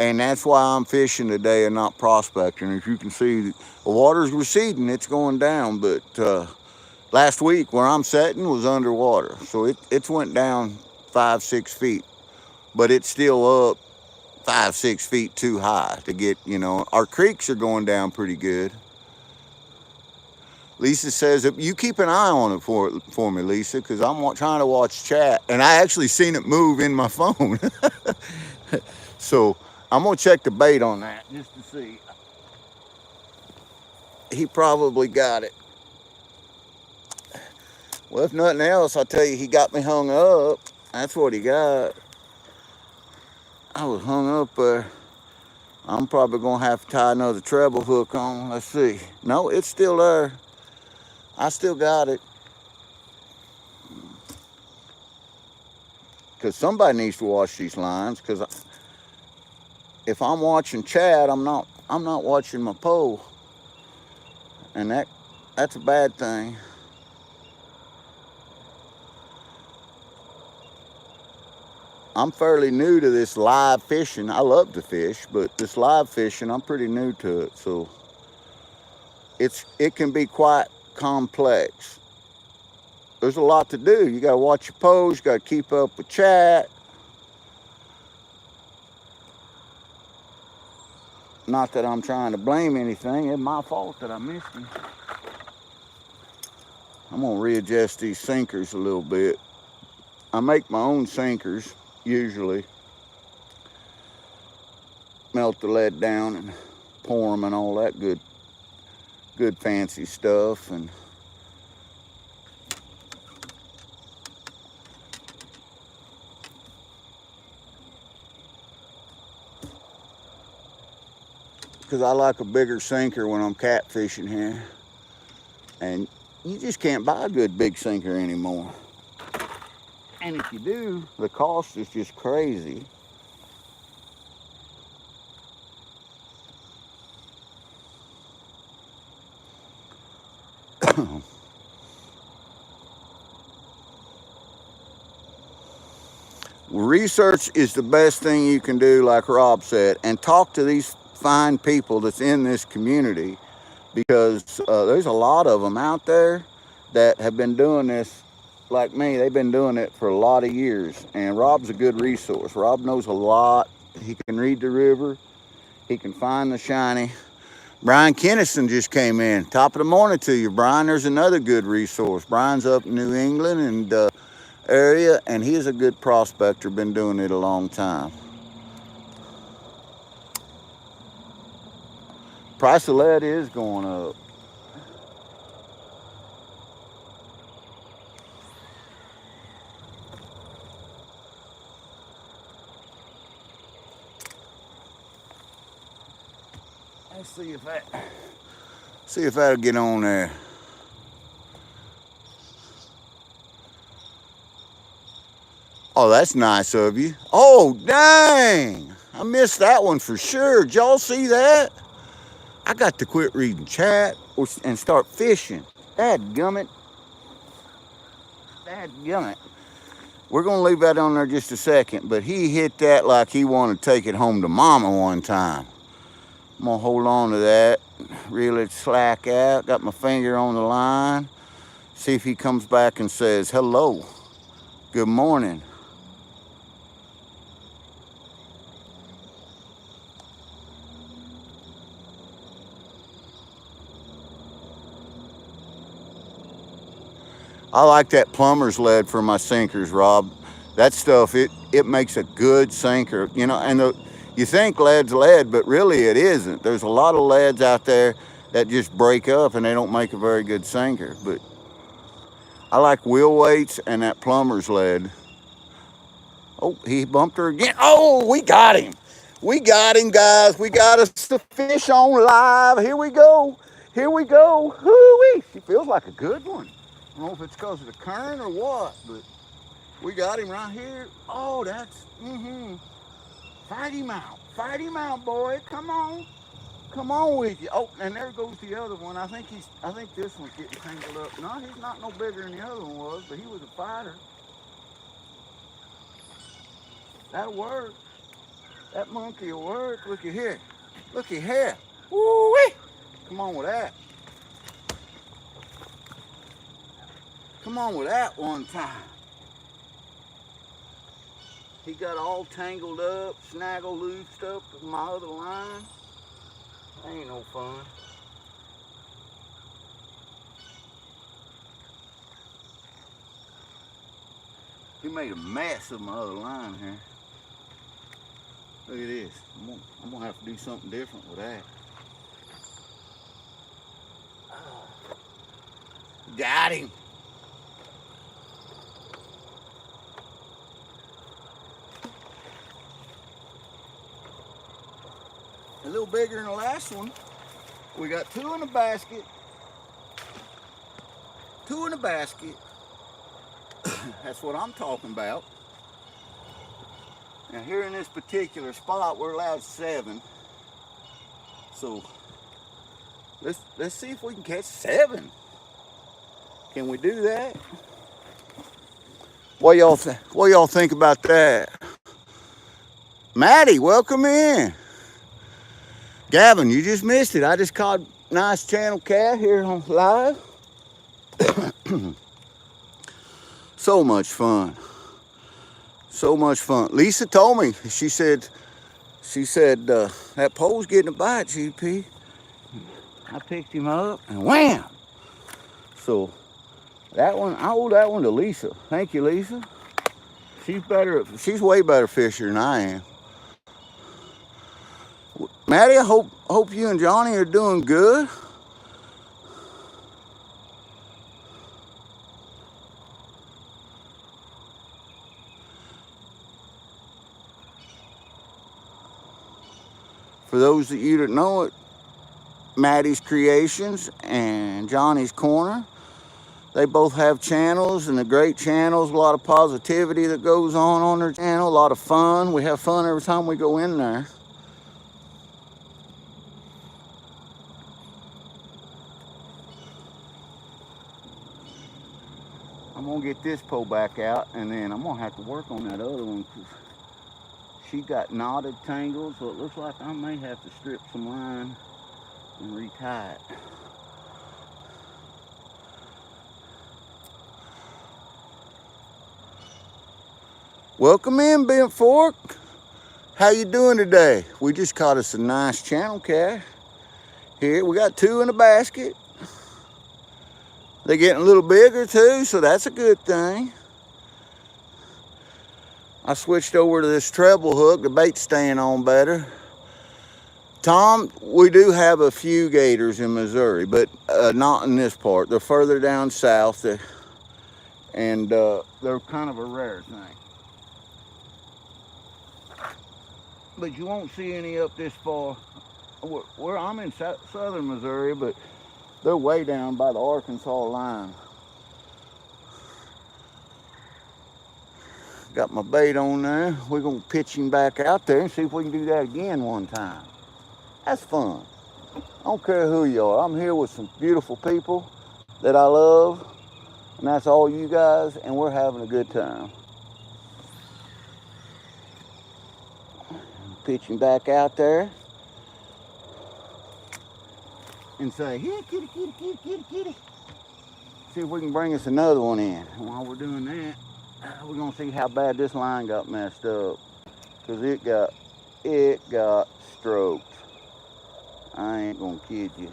And that's why I'm fishing today and not prospecting. As you can see, the water's receding, it's going down. But last week where I'm setting was underwater. So it's went down 5-6 feet. But it's still up 5-6 feet too high to get, our creeks are going down pretty good. Lisa says, you keep an eye on it for me, Lisa, because I'm trying to watch chat. And I actually seen it move in my phone. So I'm going to check the bait on that just to see. He probably got it. Well, if nothing else, I'll tell you, he got me hung up. That's what he got. I was hung up there. I'm probably going to have to tie another treble hook on. Let's see. No, it's still there. I still got it. because somebody needs to wash these lines. Because if I'm watching Chad, I'm not watching my pole, and that's a bad thing. I'm fairly new to this live fishing. I love to fish, but this live fishing, I'm pretty new to it, so it can be quite complex. There's a lot to do. You got to watch your pose. You got to keep up with chat. Not that I'm trying to blame anything. It's my fault that I missed him. I'm going to readjust these sinkers a little bit. I make my own sinkers, usually. Melt the lead down and pour them and all that good fancy stuff. And because I like a bigger sinker when I'm catfishing here. And you just can't buy a good big sinker anymore. And if you do, the cost is just crazy. Research is the best thing you can do, like Rob said, and talk to these fine people that's in this community, because there's a lot of them out there that have been doing this like me. They've been doing it for a lot of years, and Rob's a good resource. Rob knows a lot. He can read the river. He can find the shiny. Brian Kennison just came in. Top of the morning to you, Brian. There's another good resource. Brian's up in New England and area, and he's a good prospector. Been doing it a long time. Price of lead is going up. Let's see if that'll get on there. Oh, that's nice of you. Oh, dang. I missed that one for sure. Did y'all see that? I got to quit reading chat and start fishing. Dadgummit. We're going to leave that on there just a second, but he hit that like he wanted to take it home to mama one time. I'm going to hold on to that, reel it slack out, got my finger on the line. See if he comes back and says, hello, good morning. I like that plumber's lead for my sinkers, Rob. That stuff, it makes a good sinker, you know, and you think lead's lead, but really it isn't. There's a lot of leads out there that just break up and they don't make a very good sinker. But I like wheel weights and that plumber's lead. Oh, he bumped her again. Oh, we got him. We got him, guys. We got us the fish on live. Here we go. Here we go. Hoo-wee. She feels like a good one. I don't know if it's because of the current or what, but we got him right here. Oh, that's, Fight him out. Fight him out, boy. Come on. Come on with you. Oh, and there goes the other one. I think this one's getting tangled up. No, he's not no bigger than the other one was, but he was a fighter. That'll work. That monkey will work. Looky here. Looky here. Woo-wee. Come on with that. Come on with that one time. He got all tangled up, snaggle loosed up with my other line. That ain't no fun. He made a mess of my other line here. Look at this. I'm gonna have to do something different with that. Got him. A little bigger than the last one. We got two in the basket. Two in the basket. That's what I'm talking about. Now here in this particular spot, we're allowed 7. So let's see if we can catch 7. Can we do that? What y'all think about that? Maddie, welcome in. Gavin, you just missed it. I just caught nice channel cat here on live. So much fun. So much fun. Lisa told me, she said that pole's getting a bite, GP. I picked him up and wham! So that one, I owe that one to Lisa. Thank you, Lisa. She's way better fisher than I am. Maddie, I hope you and Johnny are doing good. For those of you that know it, Maddie's Creations and Johnny's Corner, they both have channels, and they're great channels. A lot of positivity that goes on their channel. A lot of fun. We have fun every time we go in there. I'm gonna get this pole back out, and then I'm gonna have to work on that other one because she got knotted tangles, so it looks like I may have to strip some line and retie it. Welcome in, Bent Fork. How you doing today? We just caught us a nice channel cat. Here, we got 2 in a basket. They're getting a little bigger too, so that's a good thing. I switched over to this treble hook. The bait's staying on better. Tom, we do have a few gators in Missouri, but not in this part. They're further down south, and they're kind of a rare thing. But you won't see any up this far. I'm in southern Missouri, but they're way down by the Arkansas line. Got my bait on there. We're gonna pitch him back out there and see if we can do that again one time. That's fun. I don't care who you are. I'm here with some beautiful people that I love, and that's all you guys, and we're having a good time. Pitch him back out there and say, here, kitty, kitty, kitty, kitty, kitty. See if we can bring us another one in. And while we're doing that, we're gonna see how bad this line got messed up, because it got stroked. I ain't gonna kid you.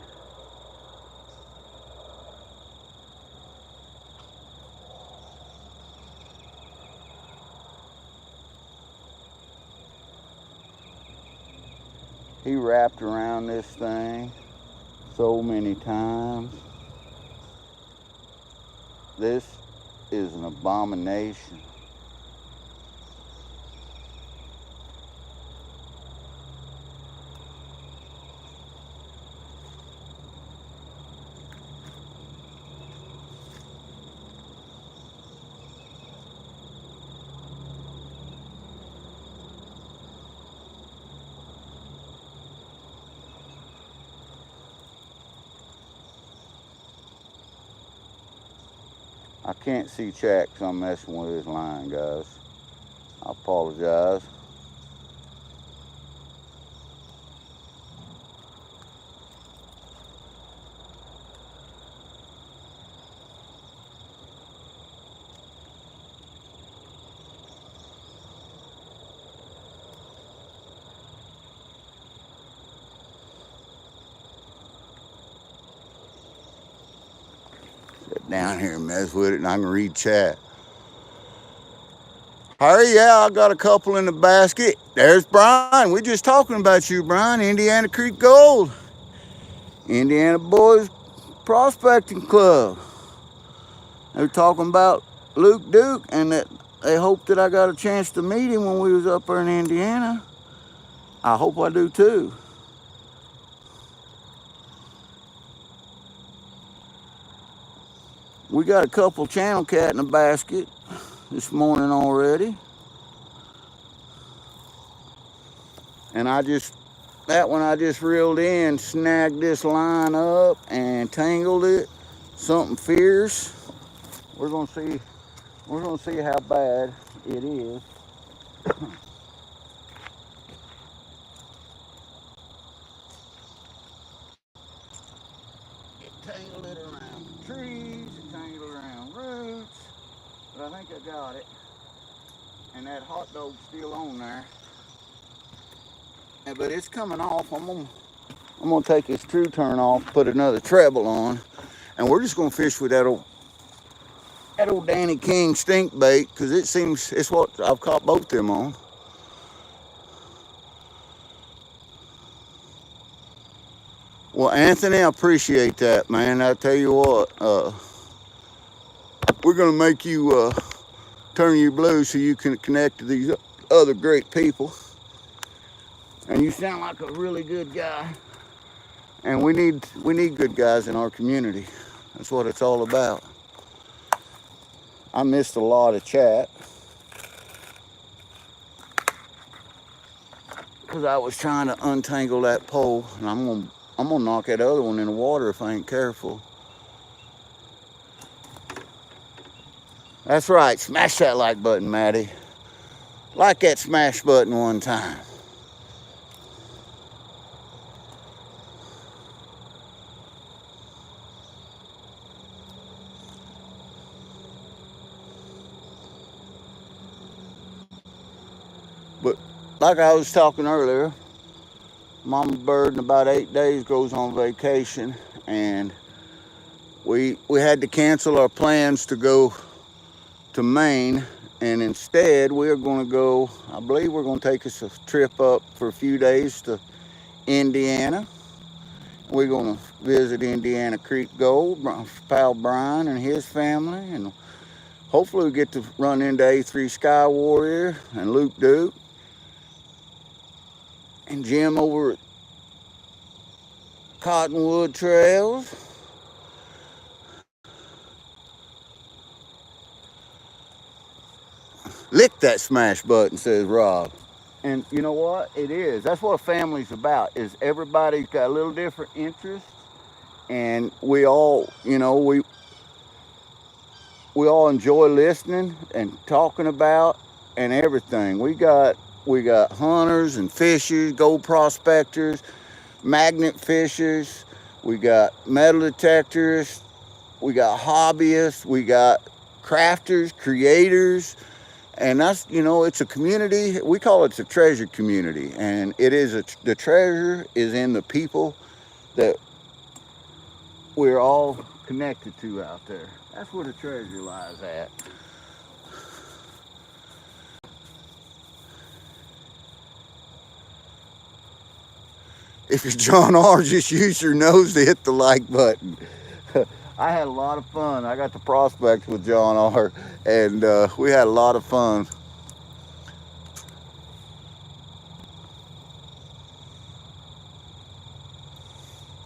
He wrapped around this thing so many times. This is an abomination. I can't see Chad because I'm messing with his line, guys. I apologize. Sit down here and mess with it, and I can read chat. Harry, yeah, I got a couple in the basket. There's Brian. We're just talking about you, Brian. Indiana Creek Gold. Indiana Boys Prospecting Club. They're talking about Luke Duke, and that they hope that I got a chance to meet him when we was up there in Indiana. I hope I do too. We got a couple channel cat in the basket this morning already. And that one I just reeled in, snagged this line up and tangled it. Something fierce. We're gonna see how bad it is. It tangled it around trees, it tangled around roots, but I think I got it. And that hot dog's still on there. But it's coming off. I'm gonna take this true turn off, put another treble on, and we're just gonna fish with that old Danny King stink bait, because it's what I've caught both them on. Well, Anthony, I appreciate that, man. I tell you what, we're gonna make you turn you blue so you can connect to these other great people. And you sound like a really good guy. And we need good guys in our community. That's what it's all about. I missed a lot of chat because I was trying to untangle that pole, and I'm gonna knock that other one in the water if I ain't careful. That's right. Smash that like button, Maddie. Like that smash button one time. But like I was talking earlier, Mama Bird in about 8 days goes on vacation, and we had to cancel our plans to go to Maine, and instead we're going to go, I believe we're going to take us a trip up for a few days to Indiana. We're going to visit Indiana Creek Gold, pal Brian and his family, and hopefully we get to run into A3 Sky Warrior and Luke Duke and Jim over at Cottonwood Trails. Lick that smash button, says Rob. And you know what? It is. That's what a family's about, is everybody's got a little different interests. And we all, we all enjoy listening and talking about and everything. We got hunters and fishers, gold prospectors, magnet fishers, we got metal detectors, we got hobbyists, we got crafters, creators, and that's, it's a community. We call it the treasure community, and it is the treasure is in the people that we're all connected to out there. That's where the treasure lies at. If you're John R., just use your nose to hit the like button. I had a lot of fun. I got to prospect with John R., and we had a lot of fun.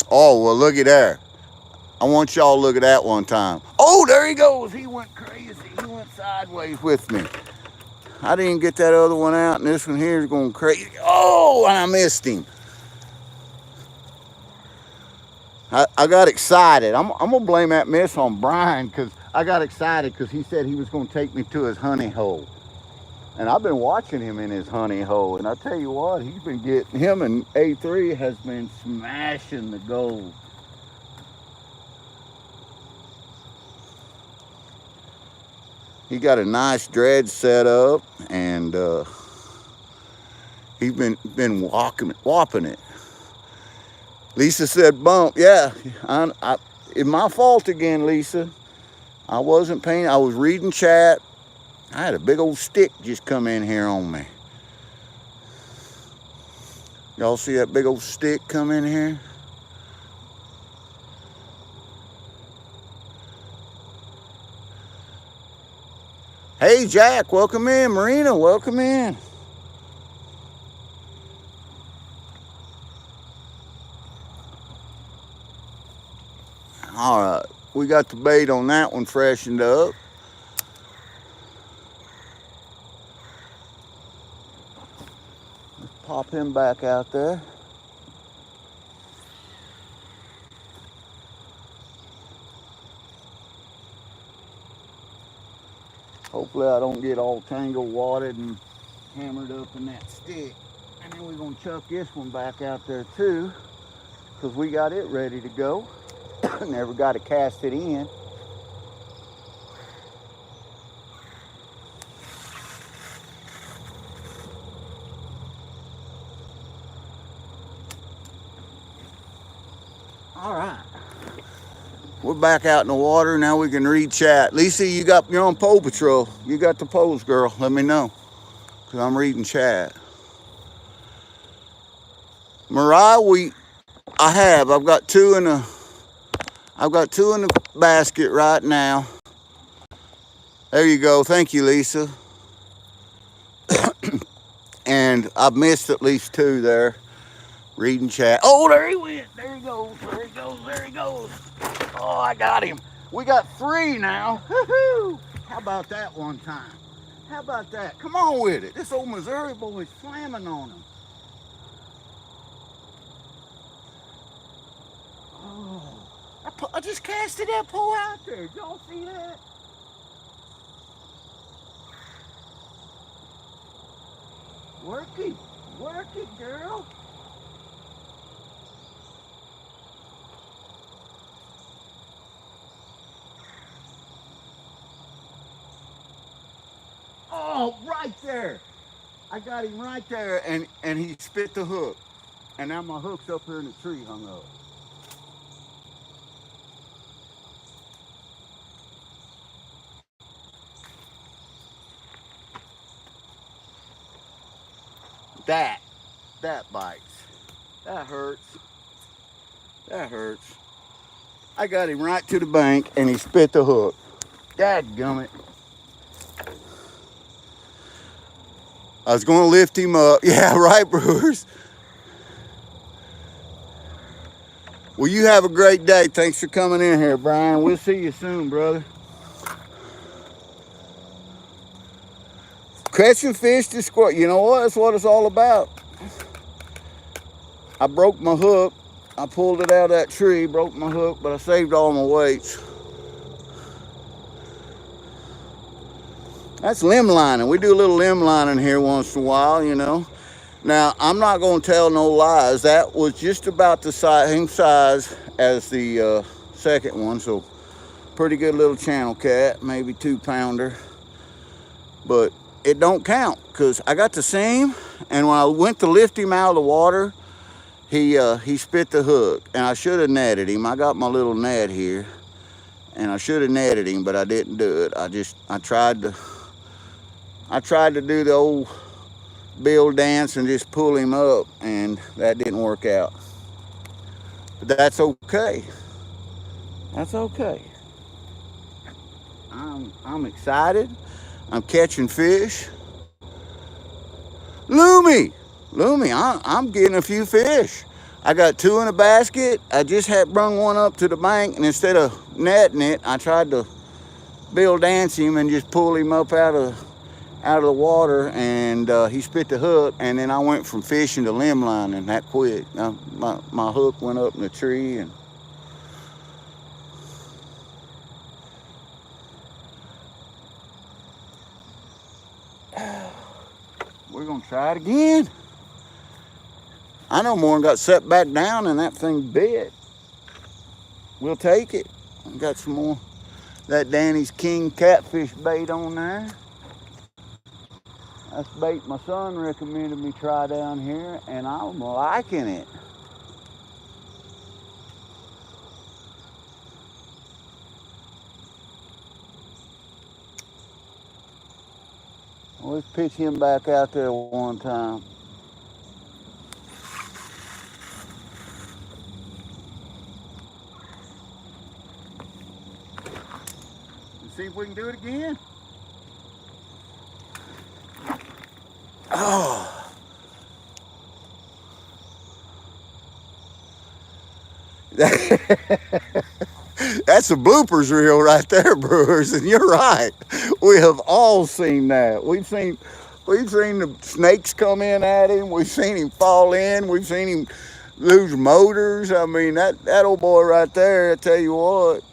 Oh, well, looky there. I want y'all to look at that one time. Oh, there he goes. He went crazy. He went sideways with me. I didn't get that other one out, and this one here is going crazy. Oh, and I missed him. I got excited. I'm going to blame that miss on Brian, because I got excited because he said he was going to take me to his honey hole. And I've been watching him in his honey hole, and I tell you what, he's been getting, him and A3 has been smashing the gold. He got a nice dredge set up, and he's been whopping it. Lisa said bump. Yeah, it's my fault again, Lisa. I wasn't paying. I was reading chat. I had a big old stick just come in here on me. Y'all see that big old stick come in here? Hey, Jack, welcome in. Marina, welcome in. All right, we got the bait on that one freshened up. Pop him back out there. Hopefully I don't get all tangled, wadded, and hammered up in that stick. And then we're gonna chuck this one back out there too, because we got it ready to go. Never got to cast it in. All right. We're back out in the water. Now we can read chat. Lisa, you're on pole patrol. You got the poles, girl. Let me know, because I'm reading chat. Mariah, I've got two in the basket right now. There you go. Thank you, Lisa. And I've missed at least two there. Reading chat. Oh, there he went. There he goes. There he goes. There he goes. Oh, I got him. We got three now. Woo-hoo. How about that one time? How about that? Come on with it. This old Missouri boy's slamming on him. Oh, I just casted that pole out there. Did y'all see that? Work it. Work it, girl. Oh, right there. I got him right there, and he spit the hook. And now my hook's up here in the tree hung up. That bites. That hurts. That hurts. I got him right to the bank, and he spit the hook. Dadgummit. I was going to lift him up. Yeah, right, Brewers. Well, you have a great day. Thanks for coming in here, Brian. We'll see you soon, brother. Catching fish to squirt. You know what? That's what it's all about. I broke my hook. I pulled it out of that tree, broke my hook, but I saved all my weights. That's limb lining. We do a little limb lining here once in a while, you know. Now, I'm not going to tell no lies. That was just about the same size as the second one, so pretty good little channel cat, maybe 2-pounder. But it don't count, because I got the same, and when I went to lift him out of the water, he spit the hook, and I should have netted him. I got my little net here, and I should have netted him, but I didn't do it. I tried to do the old Bill dance and just pull him up, and that didn't work out. But that's okay. That's okay. I'm excited. I'm catching fish. Loomy, I'm getting a few fish. I got two in a basket. I just had brung one up to the bank, and instead of netting it, I tried to Bill dance him and just pull him up out of the water, and he spit the hook, and then I went from fishing to limb lining that quick. My hook went up in the tree, and we're gonna try it again. I know more got set back down and that thing bit. We'll take it. I got some more that Danny's King catfish bait on there. That's bait my son recommended me try down here, and I'm liking it. Let's pitch him back out there one time. Let's see if we can do it again. Oh. That's a bloopers reel right there, Brewers, and you're right. We have all seen that. We've seen We've seen the snakes come in at him. We've seen him fall in. We've seen him lose motors. I mean, that old boy right there, I tell you what.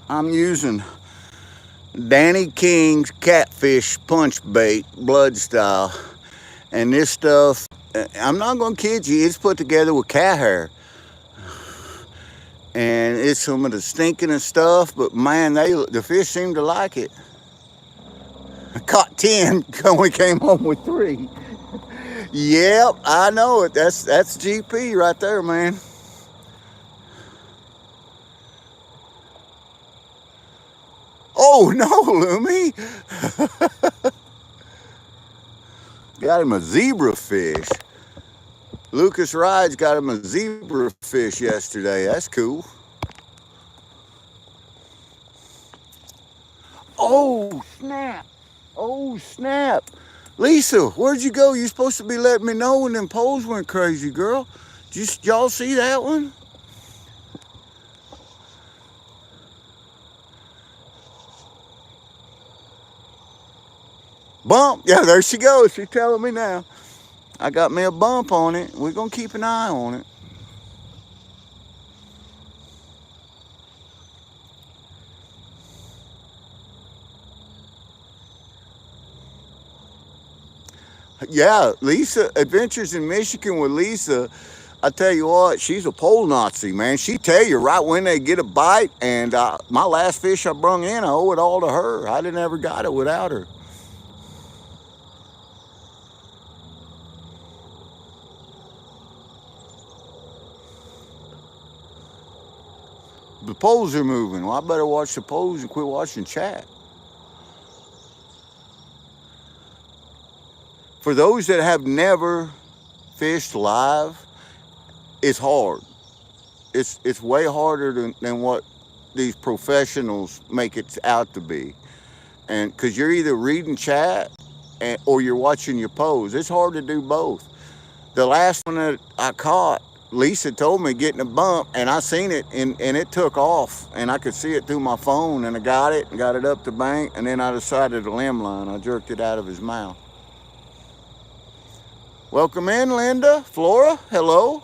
I'm using Danny King's catfish punch bait, blood style. And this stuff, I'm not going to kid you, it's put together with cat hair. And it's some of the stinkingest stuff, but man, the fish seem to like it. I caught 10, only came home with 3. Yep, I know it. That's GP right there, man. Oh no, Lumi. Got him a zebra fish. Lucas Rides got him a zebra fish yesterday. That's cool. Oh snap. Oh snap. Lisa, where'd you go? You're supposed to be letting me know when them poles went crazy, girl. Y'all see that one? Bump. Yeah, there she goes. She's telling me now. I got me a bump on it. We're going to keep an eye on it. Yeah, Lisa, Adventures in Michigan with Lisa, I tell you what, she's a pole Nazi, man. She tell you right when they get a bite, and my last fish I brung in, I owe it all to her. I didn't ever got it without her. The poles are moving. Well, I better watch the poles and quit watching chat. For those that have never fished live, it's hard. It's way harder than what these professionals make it out to be. And because you're either reading chat or you're watching your pose. It's hard to do both. The last one that I caught, Lisa told me getting a bump, and I seen it, and it took off, and I could see it through my phone, and I got it up the bank, and then I decided to limb line. I jerked it out of his mouth. Welcome in, Linda, Flora, hello.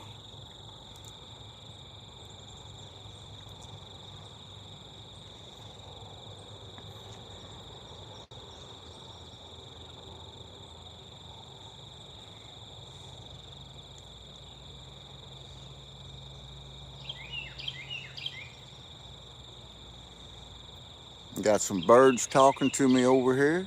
Got some birds talking to me over here.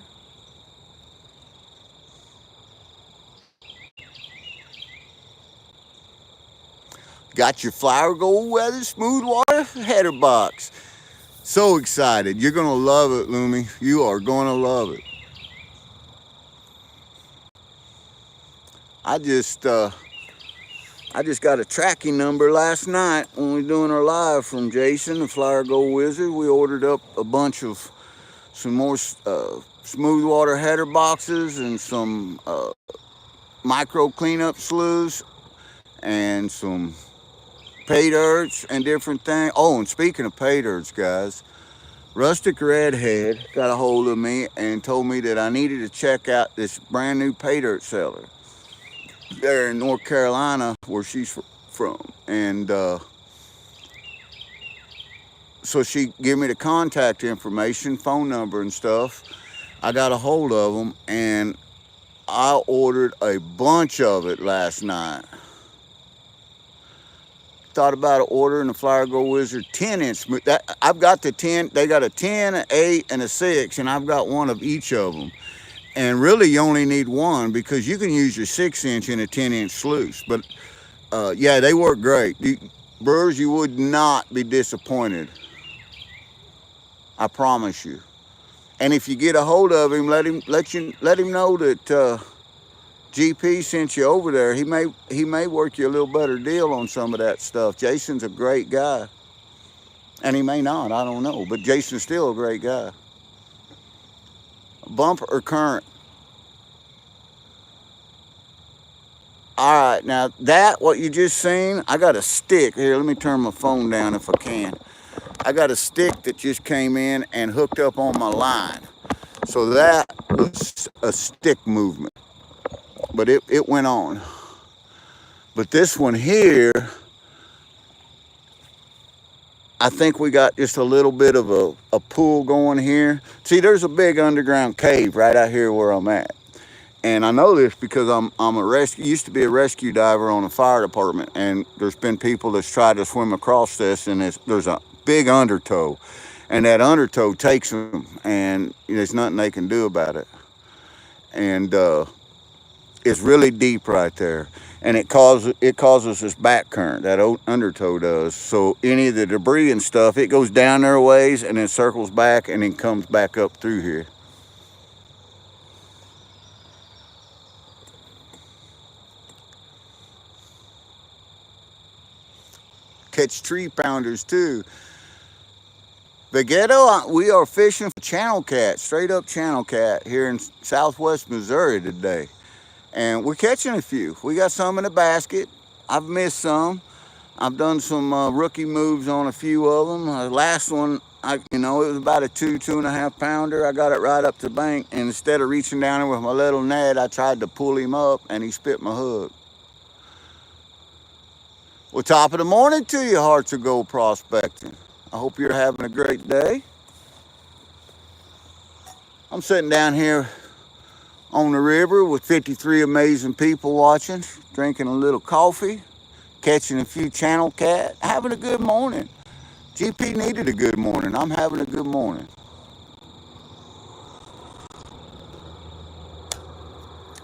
Got your flower gold weather smooth water header box. So excited. You're going to love it, Lumi. You are going to love it. I just got a tracking number last night when we were doing our live from Jason, the Flower Gold Wizard. We ordered up a bunch of some more smooth water header boxes and some micro cleanup sloughs and some pay dirts and different things. Oh, and speaking of pay dirts, guys, Rustic Redhead got a hold of me and told me that I needed to check out this brand new pay dirt seller there in North Carolina, where she's from. And so she gave me the contact information, phone number and stuff. I got a hold of them, and I ordered a bunch of it last night. Thought about ordering the Flower Gold Wizard 10-inch. I've got the 10. They got a 10, an 8, and a 6, and I've got one of each of them. And really, you only need one because you can use your 6-inch in a 10-inch sluice. But yeah, they work great. Brewers, you would not be disappointed. I promise you. And if you get a hold of him, let him know that GP sent you over there. He may work you a little better deal on some of that stuff. Jason's a great guy. And he may not, I don't know. But Jason's still a great guy. Bump or current? All right, now that, what you just seen, I got a stick. Here, let me turn my phone down if I can. I got a stick that just came in and hooked up on my line. So that was a stick movement, but it went on. But this one here, I think we got just a little bit of a pool going here. See, there's a big underground cave right out here where I'm at. And I know this because I'm a used to be a rescue diver on the fire department, and there's been people that's tried to swim across this, and there's a big undertow, and that undertow takes them, and there's nothing they can do about it. And it's really deep right there, and it causes this back current. That undertow does. So any of the debris and stuff, it goes down there a ways and then circles back and then comes back up through here. Catch tree pounders too. The ghetto, we are fishing for channel cat, straight up channel cat here in southwest Missouri today. And we're catching a few. We got some in the basket. I've missed some. I've done some rookie moves on a few of them. Last one, it was about a 2.5 pounder. I got it right up to the bank, and instead of reaching down there with my little net, I tried to pull him up, and he spit my hook. Well, top of the morning to you, Hearts of Gold Prospecting. I hope you're having a great day. I'm sitting down here on the river with 53 amazing people watching, drinking a little coffee, catching a few channel cat, having a good morning. GP needed a good morning. I'm having a good morning.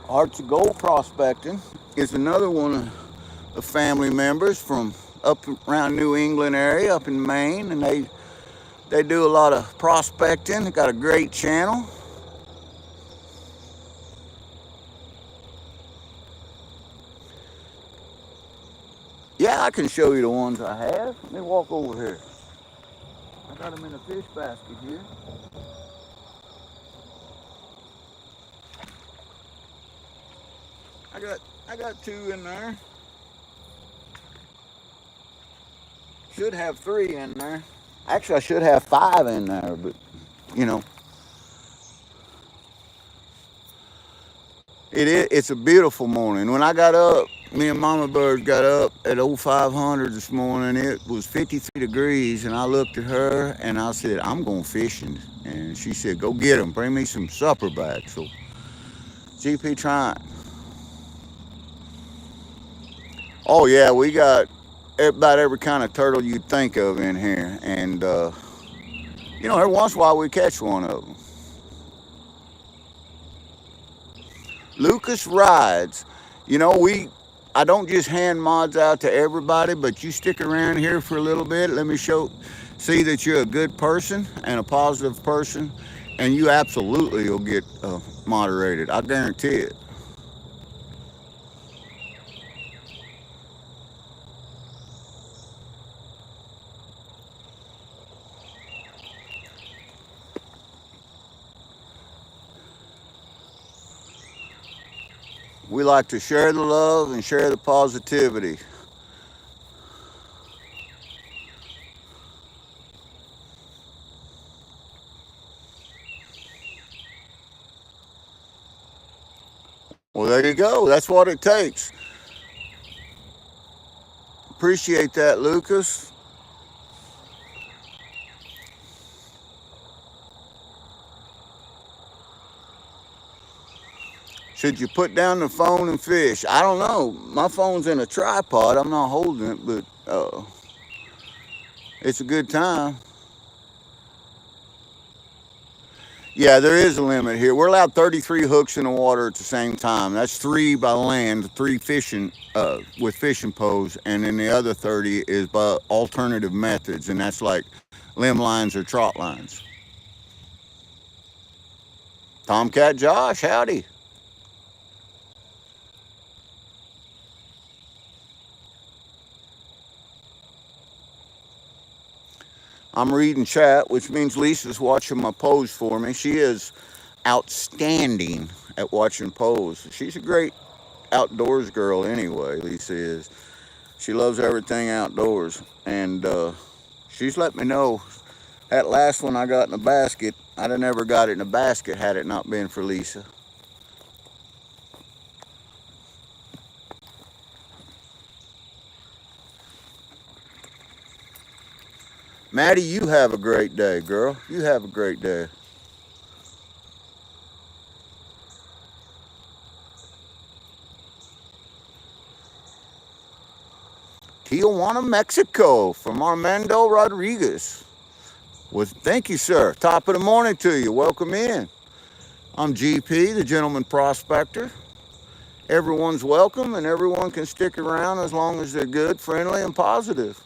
Hearts of Gold Prospecting is another one of the family members from up around New England area, up in Maine, and they do a lot of prospecting. They got a great channel. Yeah, I can show you the ones I have. Let me walk over here. I got them in a fish basket here. I got 2 in there. Should have 3 in there. Actually, I should have 5 in there, but it's a beautiful morning. When I got up, me and Mama Bird got up at 0500 this morning. It was 53 degrees, and I looked at her and I said, I'm going fishing. And she said, go get them. Bring me some supper back. So, GP trying. Oh, yeah, we got about every kind of turtle you'd think of in here. And, every once in a while we catch one of them. Lucas Rides. I don't just hand mods out to everybody, but you stick around here for a little bit. Let me see that you're a good person and a positive person, and you absolutely will get moderated. I guarantee it. We like to share the love and share the positivity. Well, there you go. That's what it takes. Appreciate that, Lucas. Should you put down the phone and fish? I don't know. My phone's in a tripod. I'm not holding it, but it's a good time. Yeah, there is a limit here. We're allowed 33 hooks in the water at the same time. That's 3 by land, 3 fishing with fishing poles, and then the other 30 is by alternative methods, and that's like limb lines or trot lines. Tomcat Josh, howdy. I'm reading chat, which means Lisa's watching my pose for me. She is outstanding at watching pose. She's a great outdoors girl anyway, Lisa is. She loves everything outdoors, and She's let me know that last one I got in a basket, I'd have never got it in a basket had it not been for Lisa. Maddie, you have a great day, girl. You have a great day. Tijuana, Mexico, from Armando Rodriguez. Well, thank you, sir. Top of the morning to you. Welcome in. I'm GP, the gentleman prospector. Everyone's welcome and everyone can stick around as long as they're good, friendly, and positive.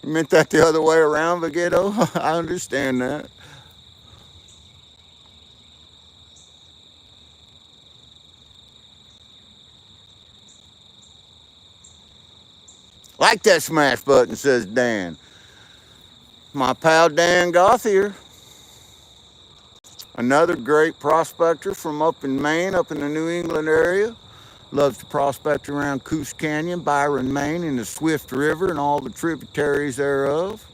You meant that the other way around, Vagetto? I understand that. Like that smash button, says Dan. My pal Dan Gothier, another great prospector from up in Maine, up in the New England area. Loves to prospect around Coos Canyon, Byron, Maine, and the Swift River and all the tributaries thereof.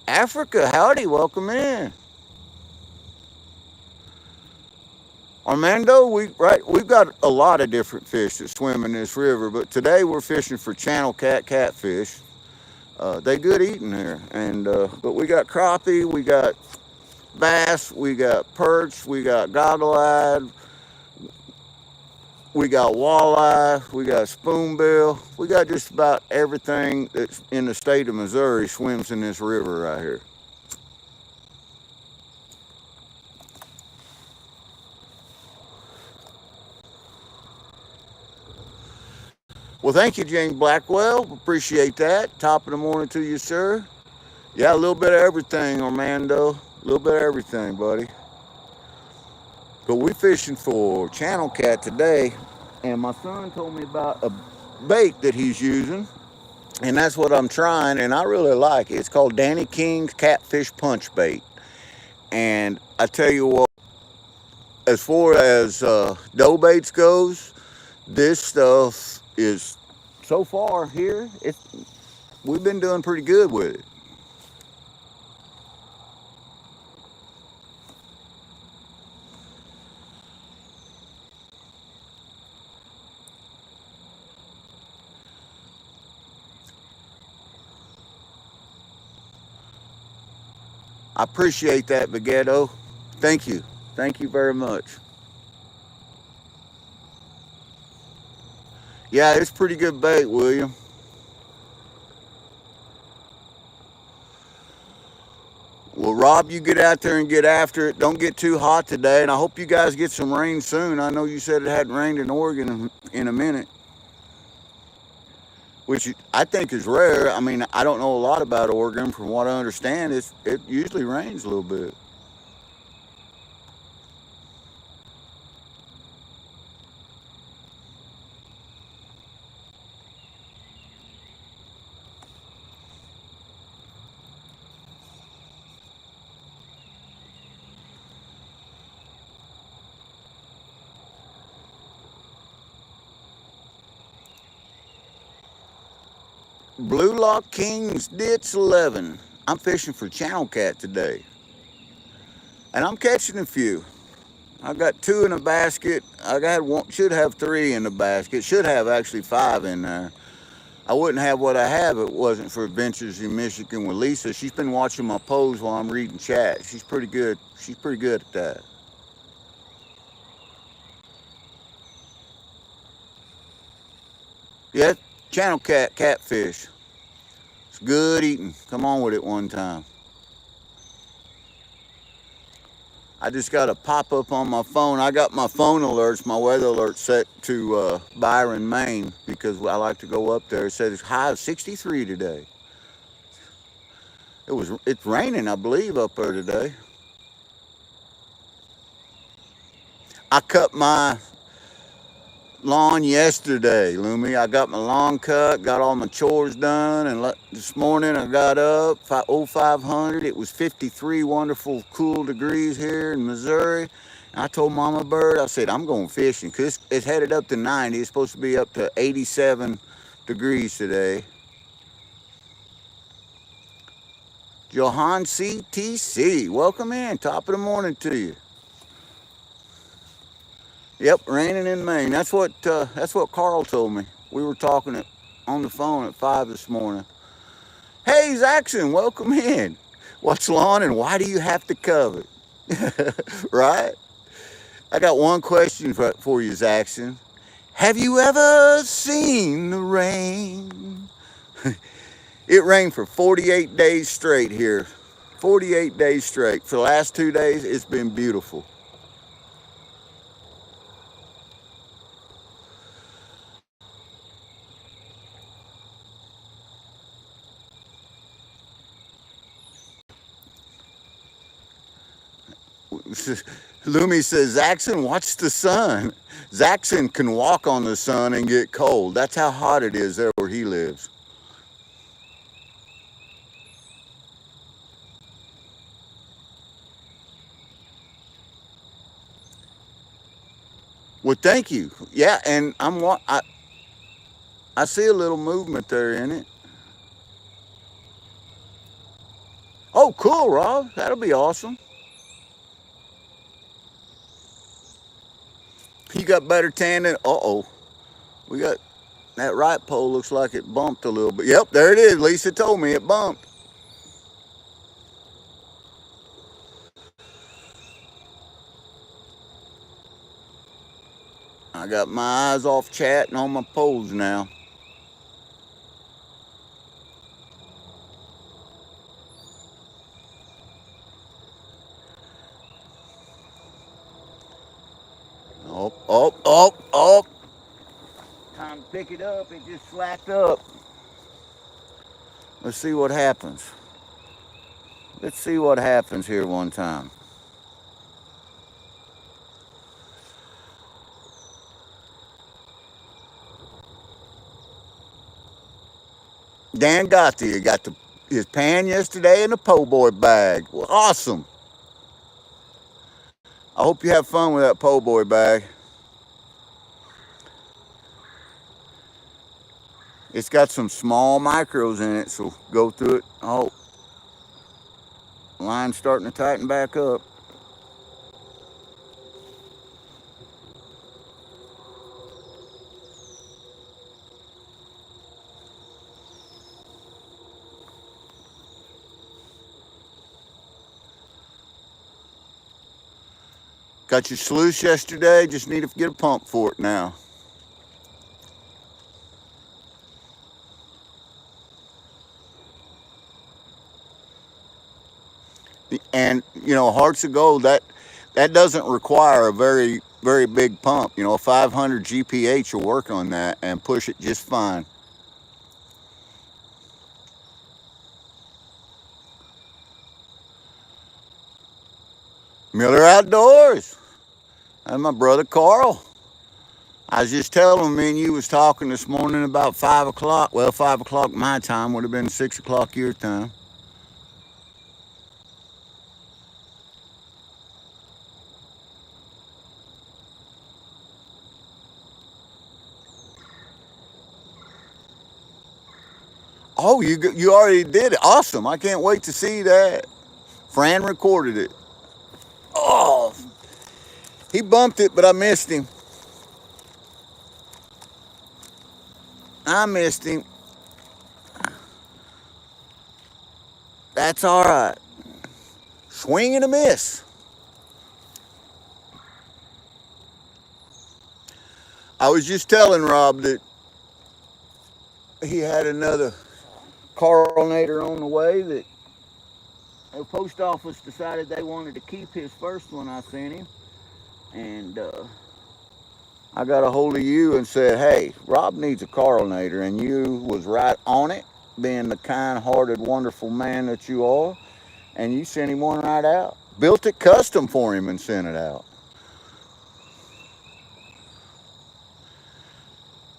Africa, howdy, welcome in. Armando, we've got a lot of different fish that swim in this river, but today we're fishing for channel catfish. They good eating here, and but we got crappie, we got bass, we got perch, we got goggle-eyed, we got walleye, we got spoonbill, we got just about everything that's in the state of Missouri swims in this river right here. Well, thank you, James Blackwell. Appreciate that. Top of the morning to you, sir. Yeah, a little bit of everything, Armando. A little bit of everything, buddy. But we're fishing for channel cat today, and my son told me about a bait that he's using, and that's what I'm trying, and I really like it. It's called Danny King's Catfish Punch Bait. And I tell you what, as far as dough baits goes, this stuff is so far here. We've been doing pretty good with it. I appreciate that, Baguetto. Thank you. Thank you very much. Yeah, it's pretty good bait, William. Well, Rob, you get out there and get after it. Don't get too hot today, and I hope you guys get some rain soon. I know you said it hadn't rained in Oregon in a minute, which I think is rare. I mean, I don't know a lot about Oregon. From what I understand, it usually rains a little bit. Blue Lock Kings Ditch 11. I'm fishing for channel cat today, and I'm catching a few. I got two in a basket. I got one, should have three in the basket. Should have actually five in there. I wouldn't have what I have if it wasn't for Adventures in Michigan with Lisa. She's been watching my pose while I'm reading chat. She's pretty good. She's pretty good at that. Yeah, channel catfish. It's good eating. Come on with it one time. I just got a pop up on my phone. I got my phone alerts, my weather alert set to Byron, Maine, because I like to go up there. It said it's high of 63 today. It's raining, I believe, up there today. I cut my lawn yesterday, Lumi. I got my lawn cut, got all my chores done, and this morning I got up 0500. It was 53 wonderful cool degrees here in Missouri. And I told Mama Bird, I said, I'm going fishing because it's headed up to 90. It's supposed to be up to 87 degrees today. Johan CTC, welcome in. Top of the morning to you. Yep, raining in Maine. That's what Carl told me. We were talking on the phone at 5 this morning. Hey, Zaxon, welcome in. What's lawn and why do you have to cover it? Right? I got one question for you, Zaxon. Have you ever seen the rain? It rained for 48 days straight here. 48 days straight. For the last 2 days, it's been beautiful. Lumi says, Zaxon, watch the sun. Zaxon can walk on the sun and get cold. That's how hot it is there where he lives. Well, thank you. Yeah, and I see a little movement there in it. Oh, cool, Rob. That'll be awesome. You got better tan than. Uh-oh. We got that right pole looks like it bumped a little bit. Yep, there it is. Lisa told me it bumped. I got my eyes off chat and on my poles now. Oh, oh, oh, oh. Time to pick it up. It just slacked up. Let's see what happens. Let's see what happens here one time. Dan got his pan yesterday in a po' boy bag. Well, awesome. I hope you have fun with that po' boy bag. It's got some small micros in it, so go through it. Oh, line's starting to tighten back up. Got your sluice yesterday, just need to get a pump for it now. And hearts of gold, that doesn't require a very very big pump. A 500 GPH will work on that and push it just fine. Miller Outdoors. That's my brother Carl. I was just telling him, me and you was talking this morning about 5 o'clock. Well, 5 o'clock my time would have been 6 o'clock your time. Oh, you already did it. Awesome. I can't wait to see that. Fran recorded it. Oh, he bumped it, but I missed him. I missed him. That's all right. Swing and a miss. I was just telling Rob that he had another coronator on the way that the post office decided they wanted to keep his first one I sent him. And I got a hold of you and said, hey, Rob needs a coronator. And you was right on it, being the kind-hearted, wonderful man that you are. And you sent him one right out. Built it custom for him and sent it out.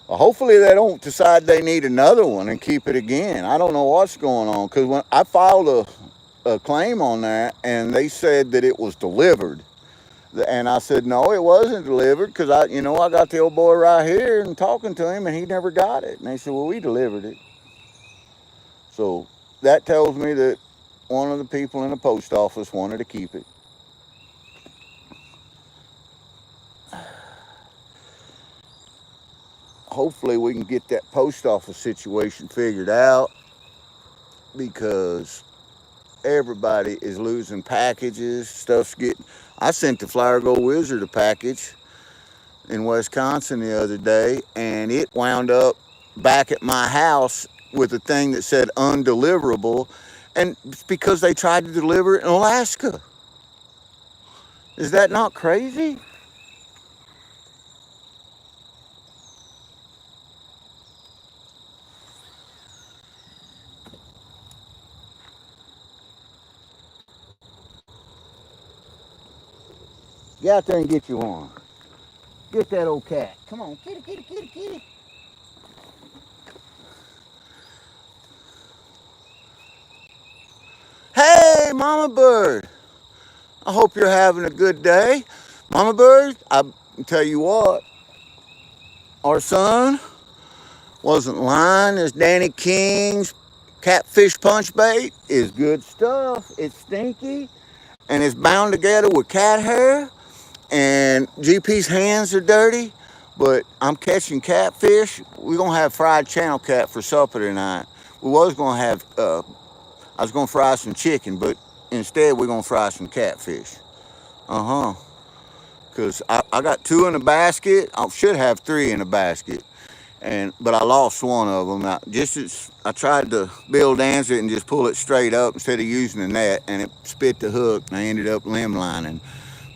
Well, hopefully they don't decide they need another one and keep it again. I don't know what's going on, because when I filed a claim on that and they said that it was delivered. And I said, no, it wasn't delivered, because I got the old boy right here and talking to him and he never got it. And they said, well, we delivered it. So that tells me that one of the people in the post office wanted to keep it. Hopefully we can get that post office situation figured out because everybody is losing packages. Stuff's getting. I sent the Flower Gold Wizard a package in Wisconsin the other day, and it wound up back at my house with a thing that said undeliverable, and it's because they tried to deliver it in Alaska. Is that not crazy? Get out there and get you one. Get that old cat. Come on, kitty, kitty, kitty, kitty. Hey, Mama Bird. I hope you're having a good day. Mama Bird, I tell you what, our son wasn't lying. This Danny King's catfish punch bait is good stuff. It's stinky and it's bound together with cat hair. And GP's hands are dirty, but I'm catching catfish. We're gonna have fried channel cat for supper tonight. We was gonna have, I was gonna fry some chicken, but instead we're gonna fry some catfish. Uh huh. Cause I got 2 in the basket. I should have 3 in the basket, but I lost one of them. I tried to Bill dance it and just pull it straight up instead of using the net, and it spit the hook, and I ended up limb lining.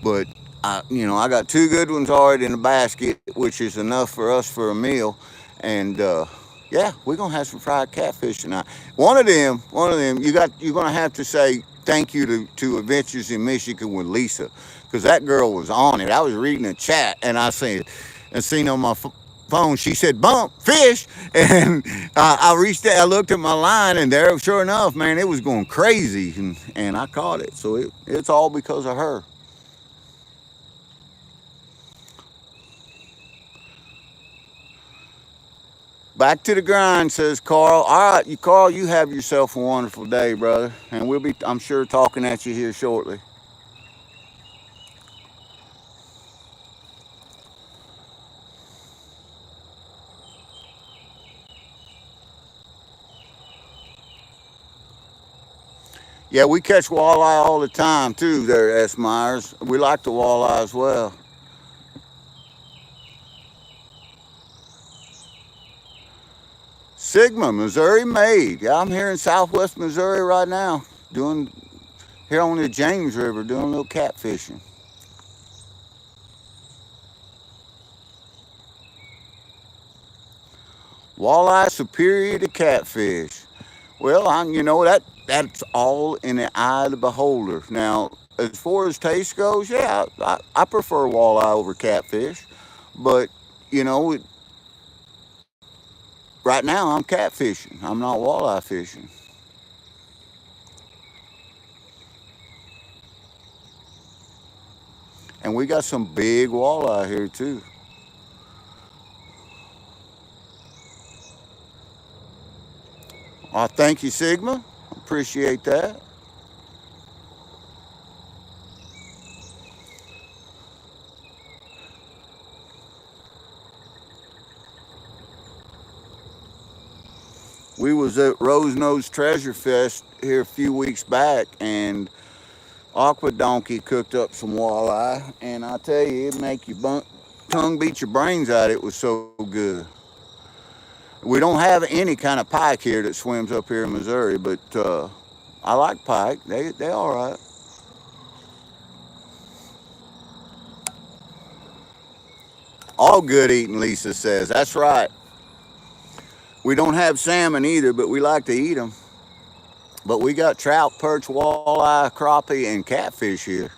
But I got 2 good ones already in the basket, which is enough for us for a meal. And yeah, we're gonna have some fried catfish tonight. One of them, you're gonna have to say thank you to Adventures in Michigan with Lisa, because that girl was on it. I was reading a chat and I seen on my phone, she said bump fish, and I reached out, I looked at my line, and there, sure enough, man, it was going crazy, and I caught it. So it's all because of her. Back to the grind, says Carl. All right, Carl, you have yourself a wonderful day, brother. And we'll be, I'm sure, talking at you here shortly. Yeah, we catch walleye all the time, too, there, S. Myers. We like the walleye as well. Sigma, Missouri made. Yeah, I'm here in southwest Missouri right now, here on the James River, doing a little catfishing. Walleye superior to catfish. Well, that's all in the eye of the beholder. Now, as far as taste goes, yeah, I prefer walleye over catfish, but you know, right now I'm catfishing. I'm not walleye fishing, and we got some big walleye here too. Thank you, Sigma. Appreciate that. We was at Rose Nose Treasure Fest here a few weeks back, and Aqua Donkey cooked up some walleye, and I tell you, it make your tongue beat your brains out. It was so good. We don't have any kind of pike here that swims up here in Missouri, but I like pike. They all right. All good eating, Lisa says. That's right. We don't have salmon either, but we like to eat them. But we got trout, perch, walleye, crappie, and catfish here.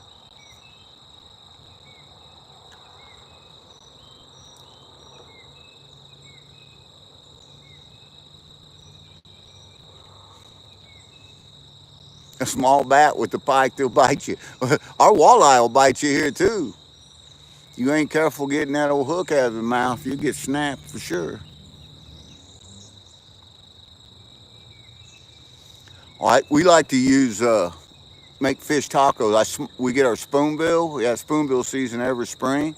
A small bat with the pike, they'll bite you. Our walleye will bite you here too. You ain't careful getting that old hook out of the mouth, you get snapped for sure. We like to use make fish tacos. We get our spoonbill. We have spoonbill season every spring,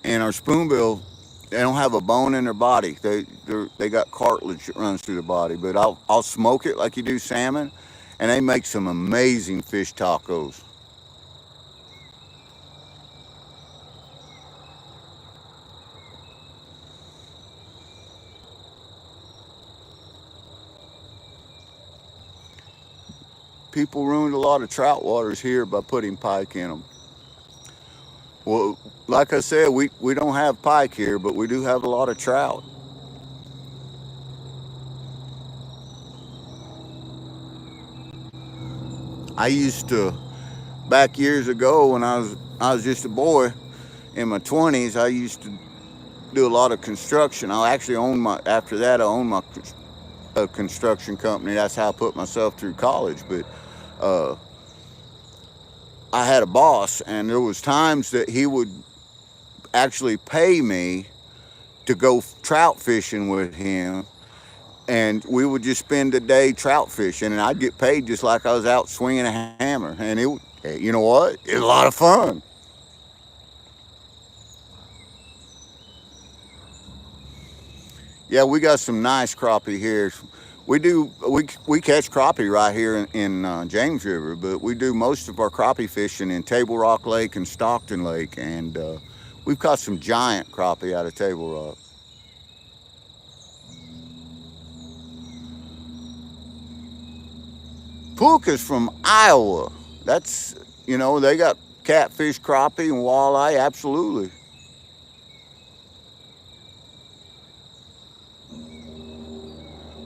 and our spoonbill, they don't have a bone in their body. They got cartilage that runs through the body. But I'll smoke it like you do salmon, and they make some amazing fish tacos. People ruined a lot of trout waters here by putting pike in them. Well, like I said, we don't have pike here, but we do have a lot of trout. I used to, back years ago when I was just a boy in my 20s, I used to do a lot of construction. I actually owned my after that I owned my a construction company. That's how I put myself through college. But uh, I had a boss, and there was times that he would actually pay me to go trout fishing with him, and we would just spend the day trout fishing, and I'd get paid just like I was out swinging a hammer. And you know what? It was a lot of fun. Yeah, we got some nice crappie here. We catch crappie right here in James River, but we do most of our crappie fishing in Table Rock Lake and Stockton Lake, and we've caught some giant crappie out of Table Rock. Puka's from Iowa. That's they got catfish, crappie, and walleye. Absolutely.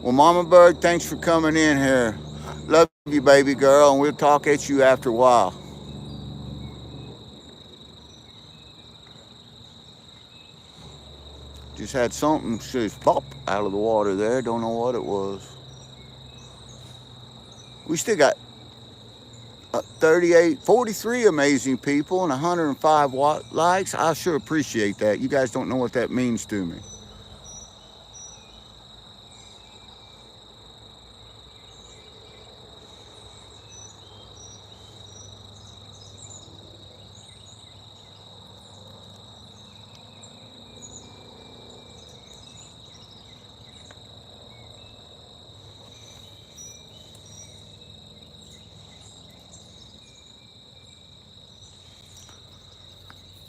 Well, Mama Bird, thanks for coming in here. Love you, baby girl, and we'll talk at you after a while. Just had something just pop out of the water there. Don't know what it was. We still got 38, 43 amazing people and 105 likes. I sure appreciate that. You guys don't know what that means to me.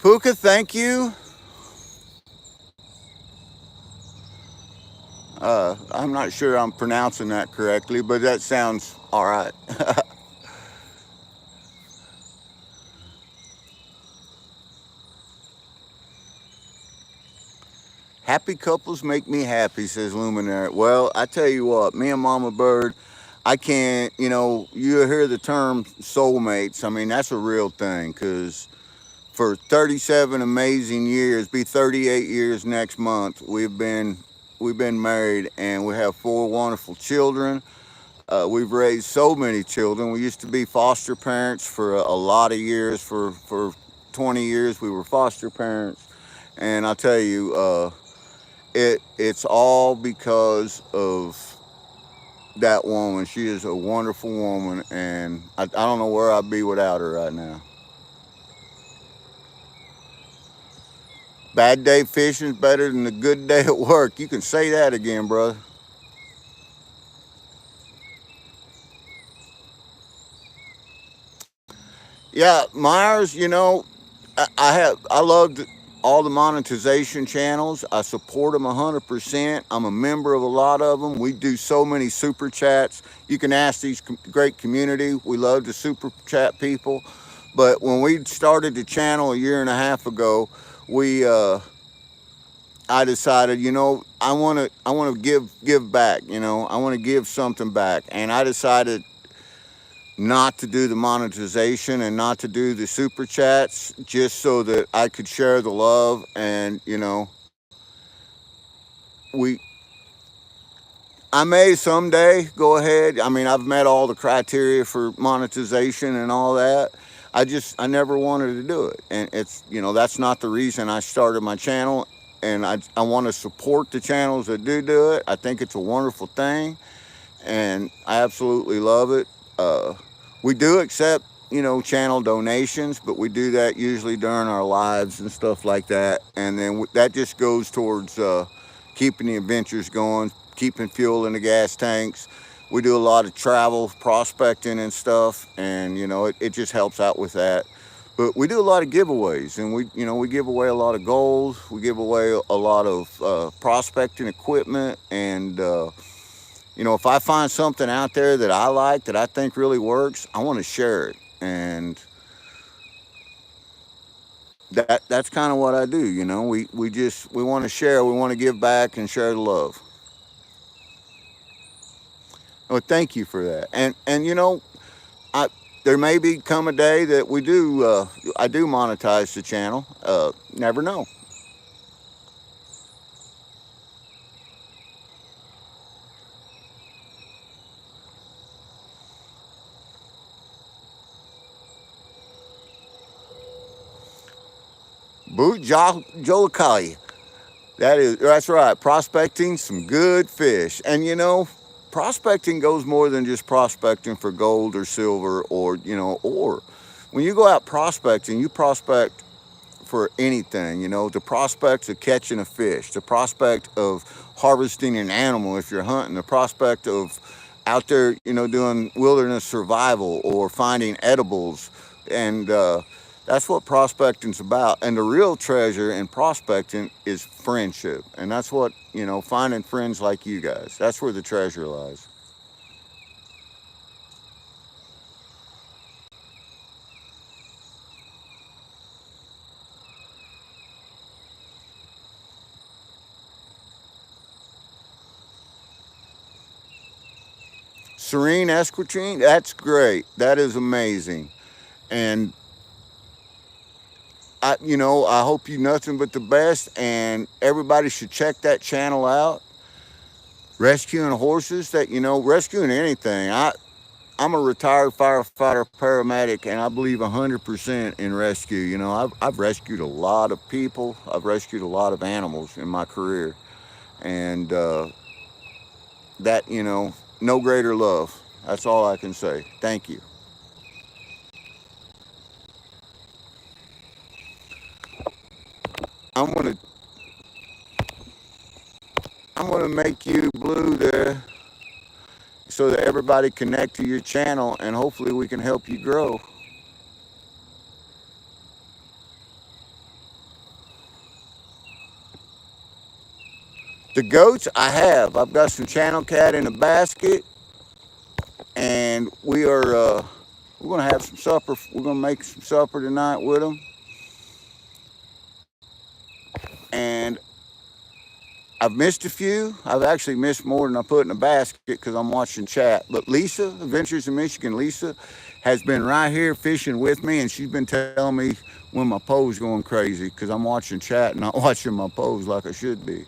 Puka, thank you. I'm not sure I'm pronouncing that correctly, but that sounds all right. Happy couples make me happy, says Luminary. Well, I tell you what, me and Mama Bird, I can't, you hear the term soulmates. I mean, that's a real thing because for 37 amazing years, be 38 years next month, we've been married, and we have 4 wonderful children. We've raised so many children. We used to be foster parents for a lot of years. For 20 years, we were foster parents, and I'll tell you, it's all because of that woman. She is a wonderful woman, and I don't know where I'd be without her right now. Bad day fishing is better than a good day at work. You can say that again, brother. Yeah, Myers, I loved all the monetization channels. I support them 100%. I'm a member of a lot of them. We do so many super chats. You can ask these great community. We love to super chat people. But when we started the channel a year and a half ago, we I decided, I want to give back. I want to give something back, and I decided not to do the monetization and not to do the super chats just so that I could share the love. And we I may someday go ahead. I mean, I've met all the criteria for monetization and all that. I never wanted to do it, and that's not the reason I started my channel. And I want to support the channels that do it. I think it's a wonderful thing, and I absolutely love it. Uh, we do accept, channel donations, but we do that usually during our lives and stuff like that. And then that just goes towards keeping the adventures going, keeping fuel in the gas tanks. We do a lot of travel, prospecting and stuff, and it just helps out with that. But we do a lot of giveaways, and we give away a lot of gold. We give away a lot of prospecting equipment, and if I find something out there that I like, that I think really works, I want to share it. And that's kind of what I do. We want to share, we want to give back and share the love. Well, thank you for that. And I there may be come a day that I do monetize the channel. Never know. Boot Jolakali. That's right. Prospecting some good fish. And prospecting goes more than just prospecting for gold or silver or, ore. When you go out prospecting, you prospect for anything, the prospect of catching a fish, the prospect of harvesting an animal if you're hunting, the prospect of out there, doing wilderness survival or finding edibles. And that's what prospecting's about. And the real treasure in prospecting is friendship. And that's what, finding friends like you guys. That's where the treasure lies. Serene Esquitine, that's great. That is amazing. And I hope you nothing but the best, and everybody should check that channel out. Rescuing horses, rescuing anything. I'm a retired firefighter paramedic, and I believe 100% in rescue. I've rescued a lot of people. I've rescued a lot of animals in my career, and that no greater love. That's all I can say. Thank you. I'm gonna I'm gonna make you blue there so that everybody connect to your channel, and hopefully we can help you grow. The goats I have. I've got some channel cat in a basket, and we're gonna have some supper. We're gonna make some supper tonight with them, and I've missed a few. I've actually missed more than I put in a basket because I'm watching chat. But Lisa, Adventures in Michigan, Lisa, has been right here fishing with me, and she's been telling me when my poe's going crazy because I'm watching chat and not watching my pose like I should be.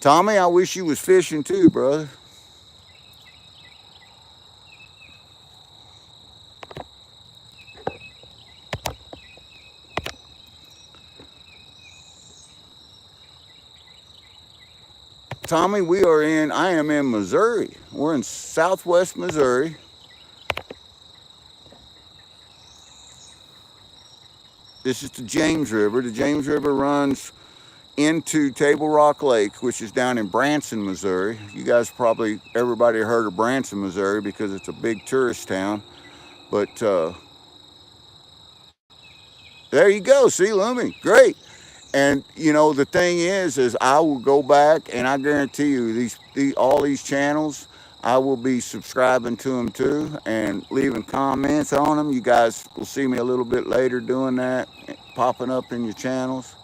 Tommy, I wish you was fishing too, brother. Tommy, I am in Missouri. We're in southwest Missouri. This is the James River. The James River runs into Table Rock Lake, which is down in Branson, Missouri. You guys everybody heard of Branson, Missouri because it's a big tourist town. But there you go. See, Lumi, great. And the thing is I will go back, and I guarantee you, all these channels, I will be subscribing to them too, and leaving comments on them. You guys will see me a little bit later doing that, popping up in your channels.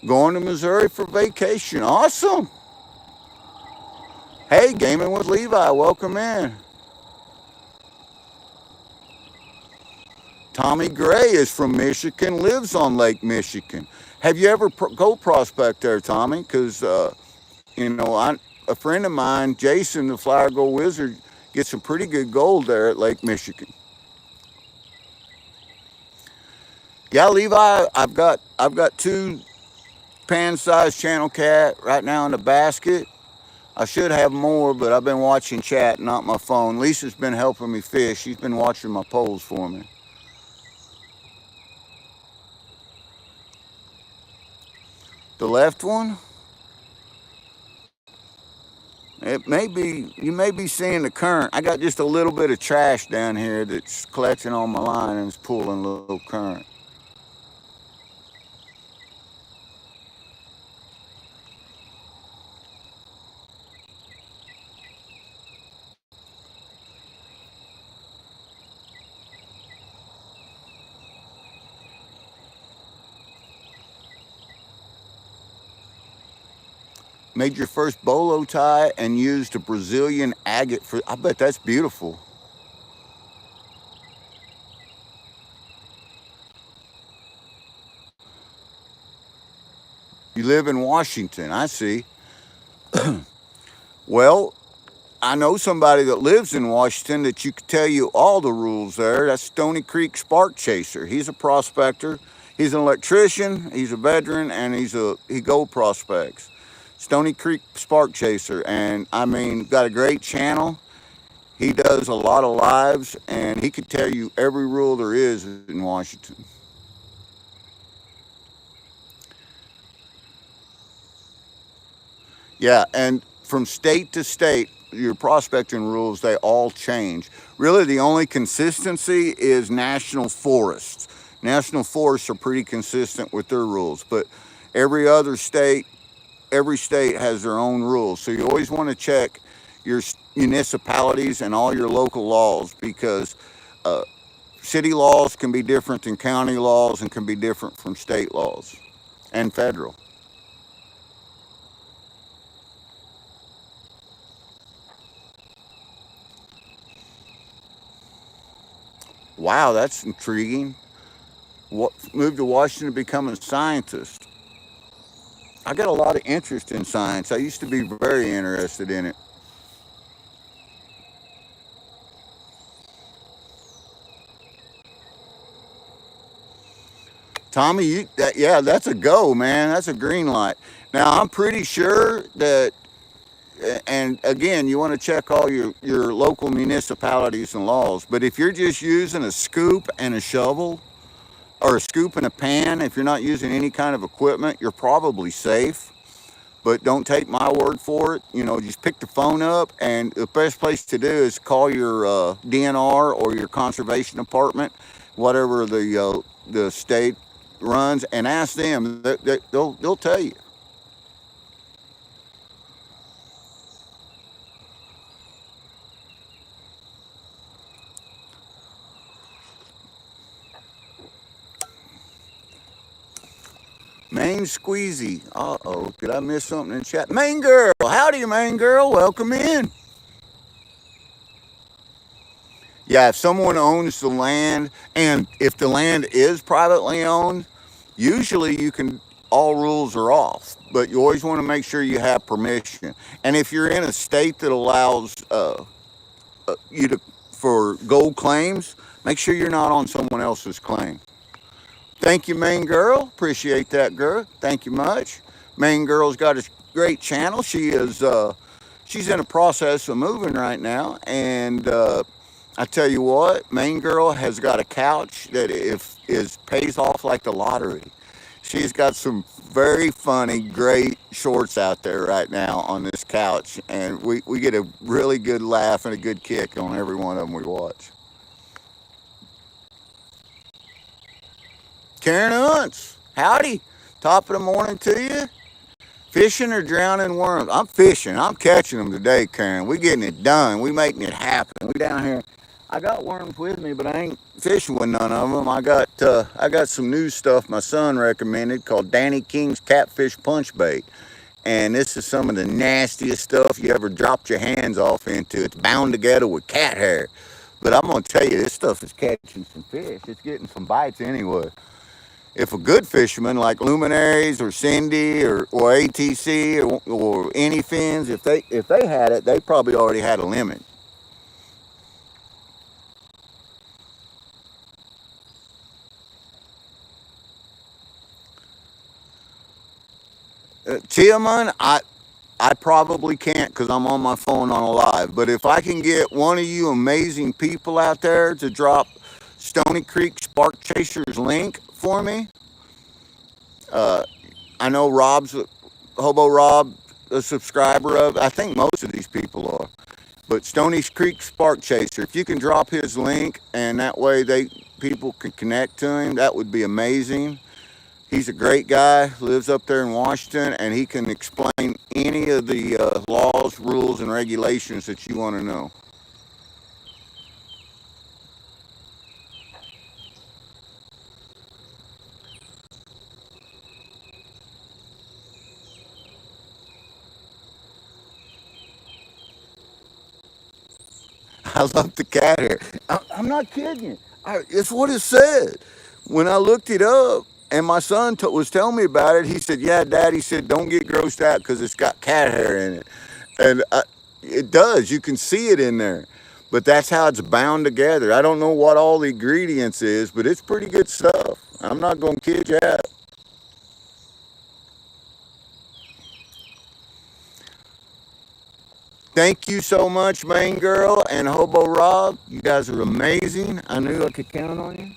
Going to Missouri for vacation, awesome. Hey, Gaming with Levi, welcome in. Tommy Gray is from Michigan, lives on Lake Michigan. Have you ever go prospect there, Tommy? Because a friend of mine, Jason, the Flower Gold Wizard, gets some pretty good gold there at Lake Michigan. Yeah, Levi, I've got two pan-sized channel cat right now in the basket. I should have more, but I've been watching chat, not my phone. Lisa's been helping me fish. She's been watching my poles for me. The left one, it may be, you may be seeing the current. I got just a little bit of trash down here that's collecting on my line and it's pulling a little current. Made your first bolo tie and used a Brazilian agate for, I bet that's beautiful. You live in Washington, I see. Well, I know somebody that lives in Washington that you could tell you all the rules there. That's Stony Creek Spark Chaser. He's a prospector. He's an electrician. He's a veteran, and he gold prospects. Stony Creek Spark Chaser, and I mean, got a great channel. He does a lot of lives, and he could tell you every rule there is in Washington. Yeah, and from state to state, your prospecting rules, they all change. Really, the only consistency is national forests. National forests are pretty consistent with their rules, but every other state, every state has their own rules. So you always want to check your municipalities and all your local laws because uh, city laws can be different than county laws and can be different from state laws and federal. Wow, that's intriguing. What moved to Washington to become a scientist? I got a lot of interest in science. I used to be very interested in it. Tommy, yeah, that's a go, man. That's a green light. Now I'm pretty sure that, and again, you want to check all your local municipalities and laws. But if you're just using a scoop and a shovel, or a scoop and a pan, if you're not using any kind of equipment, you're probably safe. But don't take my word for it. You know, just pick the phone up, and the best place to do is call your DNR or your conservation department, whatever the state runs, and ask them. They'll tell you. Main squeezy. Uh oh, did I miss something in chat? Main girl, howdy, main girl. Welcome in. Yeah, if someone owns the land, and if the land is privately owned, usually you can, all rules are off, but you always want to make sure you have permission. And if you're in a state that allows you to, for gold claims, make sure you're not on someone else's claim. Thank you, main girl. Appreciate that, girl. Thank you much. Main girl's got a great channel. She's in a process of moving right now, and I tell you what, main girl has got a couch that if is pays off like the lottery. She's got some very funny, great shorts out there right now on this couch, and we get a really good laugh and a good kick on every one of them we watch. Karen Hunts, howdy. Top of the morning to you. Fishing or drowning worms? I'm fishing. I'm catching them today, Karen. We getting it done. We making it happen. We down here. I got worms with me, but I ain't fishing with none of them. I got some new stuff my son recommended called Danny King's Catfish Punch Bait, and this is some of the nastiest stuff you ever dropped your hands off into. It's bound together with cat hair, but I'm gonna tell you, this stuff is catching some fish. It's getting some bites anyway. If a good fisherman like Luminaries or Cindy or ATC or any fins, if they had it, they probably already had a limit. Tillman, I probably can't because I'm on my phone on a live. But if I can get one of you amazing people out there to drop Stony Creek Spark Chasers link for me, I know Hobo Rob, a subscriber of. I think most of these people are. But Stony Creek Spark Chaser, if you can drop his link and that way people can connect to him, that would be amazing. He's a great guy, lives up there in Washington, and he can explain any of the laws, rules, and regulations that you want to know. I love the cat hair. I'm not kidding you. It's what it said. When I looked it up, and my son was telling me about it, he said, "Yeah, Dad," he said, "don't get grossed out because it's got cat hair in it." And it does. You can see it in there. But that's how it's bound together. I don't know what all the ingredients is, but it's pretty good stuff. I'm not going to kid you out. Thank you so much, Main Girl and Hobo Rob. You guys are amazing. I knew I could count on you.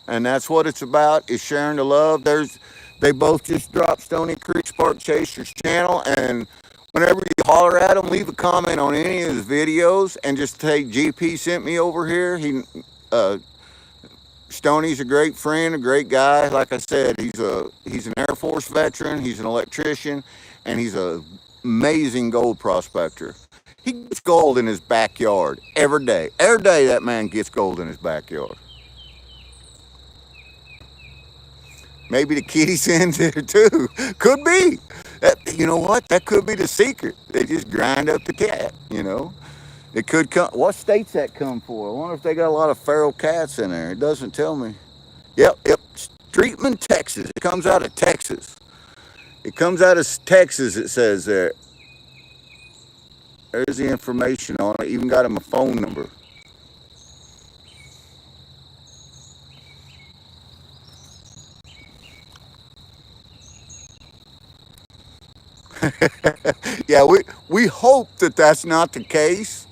And that's what it's about, is sharing the love. They both just dropped Stony Creek Spark Chasers channel, and whenever you holler at them, leave a comment on any of his videos and just say GP sent me over here. Uh, Stoney's a great friend, a great guy. Like I said, he's an Air Force veteran, he's an electrician, and he's an amazing gold prospector. He gets gold in his backyard every day. Every day that man gets gold in his backyard. Maybe the kitty's in there too. Could be. You know what? That could be the secret. They just grind up the cat, you know. It could come. What state's that come for? I wonder if they got a lot of feral cats in there. It doesn't tell me. Yep. Streetman, Texas. It comes out of Texas. It comes out of Texas, it says there. There's the information on it. Even got him a phone number. Yeah, we hope that that's not the case.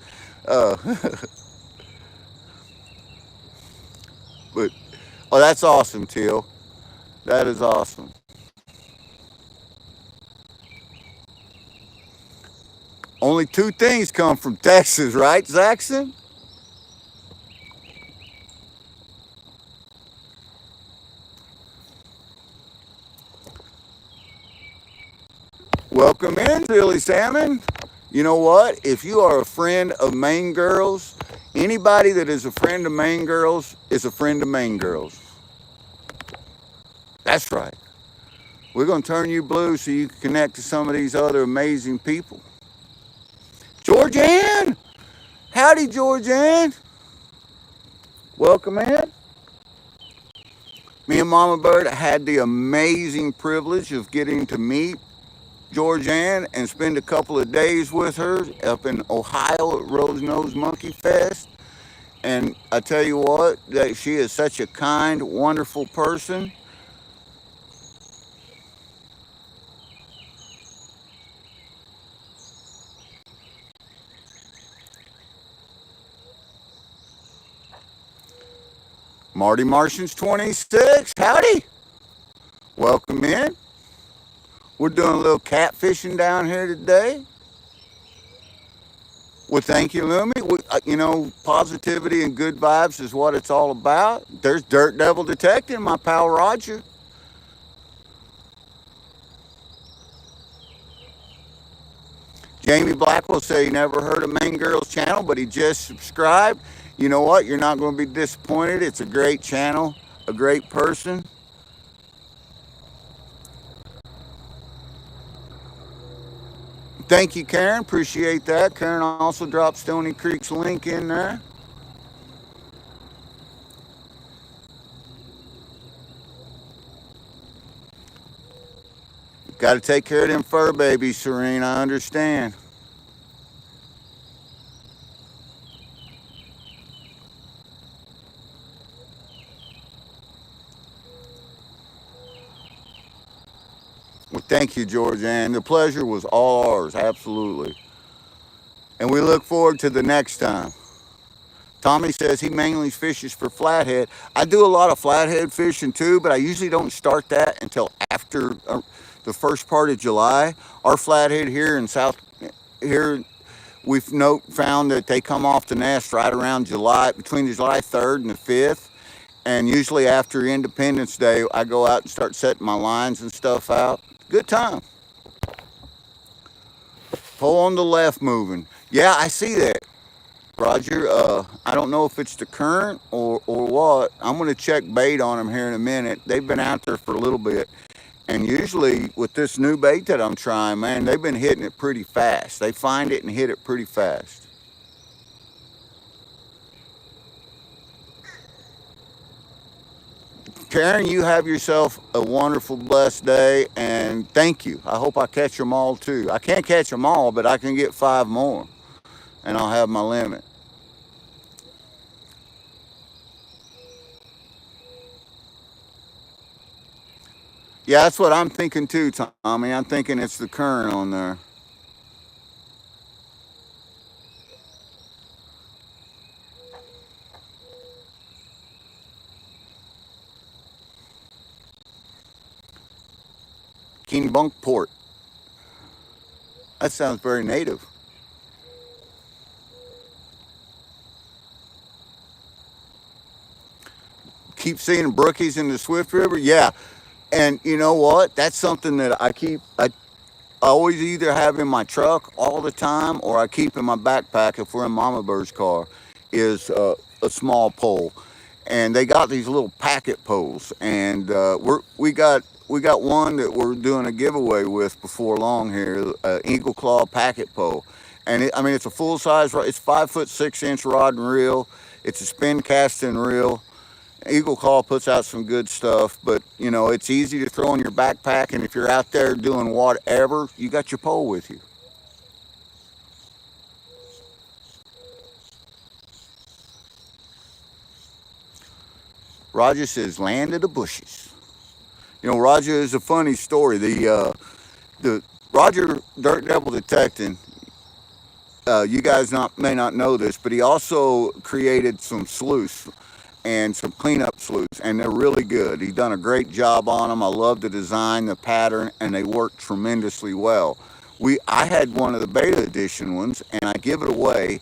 Uh, but, oh, that's awesome, Teal. That is awesome. Only two things come from Texas, right, Zaxxon? Welcome in, Billy Salmon. You know what? If you are a friend of Maine Girls, anybody that is a friend of Maine Girls is a friend of Maine Girls. That's right. We're going to turn you blue so you can connect to some of these other amazing people. Georgianne! Howdy, Georgianne. Welcome in. Me and Mama Bird had the amazing privilege of getting to meet Georgianne and spend a couple of days with her up in Ohio at Rose Nose Monkey Fest. And I tell you what, that she is such a kind, wonderful person. Marty Martians 26, howdy. Welcome in. We're doing a little catfishing down here today. Well, thank you, Lumi. You know, positivity and good vibes is what it's all about. There's Dirt Devil Detective, my pal Roger. Jamie Blackwell say he never heard of Main Girls channel, but he just subscribed. You know what? You're not going to be disappointed. It's a great channel, a great person. Thank you, Karen. Appreciate that. Karen also dropped Stony Creek's link in there. Got to take care of them fur babies, Serene. I understand. Well, Thank you, Georgianne. The pleasure was all ours, absolutely. And we look forward to the next time. Tommy says he mainly fishes for flathead. I do a lot of flathead fishing too, but I usually don't start that until after the first part of July. Our flathead here in South here, we've found that they come off the nest right around July, between July 3rd and the 5th. And usually after Independence Day, I go out and start setting my lines and stuff out. Good time. Pull on the left moving. Yeah, I see that, Roger. I don't know if it's the current or what. I'm going to check bait on them here in a minute. They've been out there for a little bit. And usually with this new bait that I'm trying, man, they've been hitting it pretty fast. They find it and hit it pretty fast. Karen, you have yourself a wonderful, blessed day, and thank you. I hope I catch them all too. I can't catch them all, but I can get 5 more, and I'll have my limit. Yeah, that's what I'm thinking too, Tommy. I'm thinking it's the current on there. Kennebunkport. That sounds very native. Keep seeing brookies in the Swift River. Yeah, and you know what? That's something that I always either have in my truck all the time, or I keep in my backpack if we're in Mama Bird's car, is a small pole. And they got these little packet poles, and we got one that we're doing a giveaway with before long here, Eagle Claw packet pole. And I mean, it's a full size. It's 5 foot 6 inch rod and reel. It's a spin casting reel. Eagle Claw puts out some good stuff, but you know, it's easy to throw in your backpack, and if you're out there doing whatever, you got your pole with you. Roger says, land of the bushes. You know, Roger is a funny story. The Roger Dirt Devil Detecting, you guys may not know this, but he also created some sleuths and some cleanup sleuths, and they're really good. He's done a great job on them. I love the design, the pattern, and they work tremendously well. I had one of the beta edition ones, and I give it away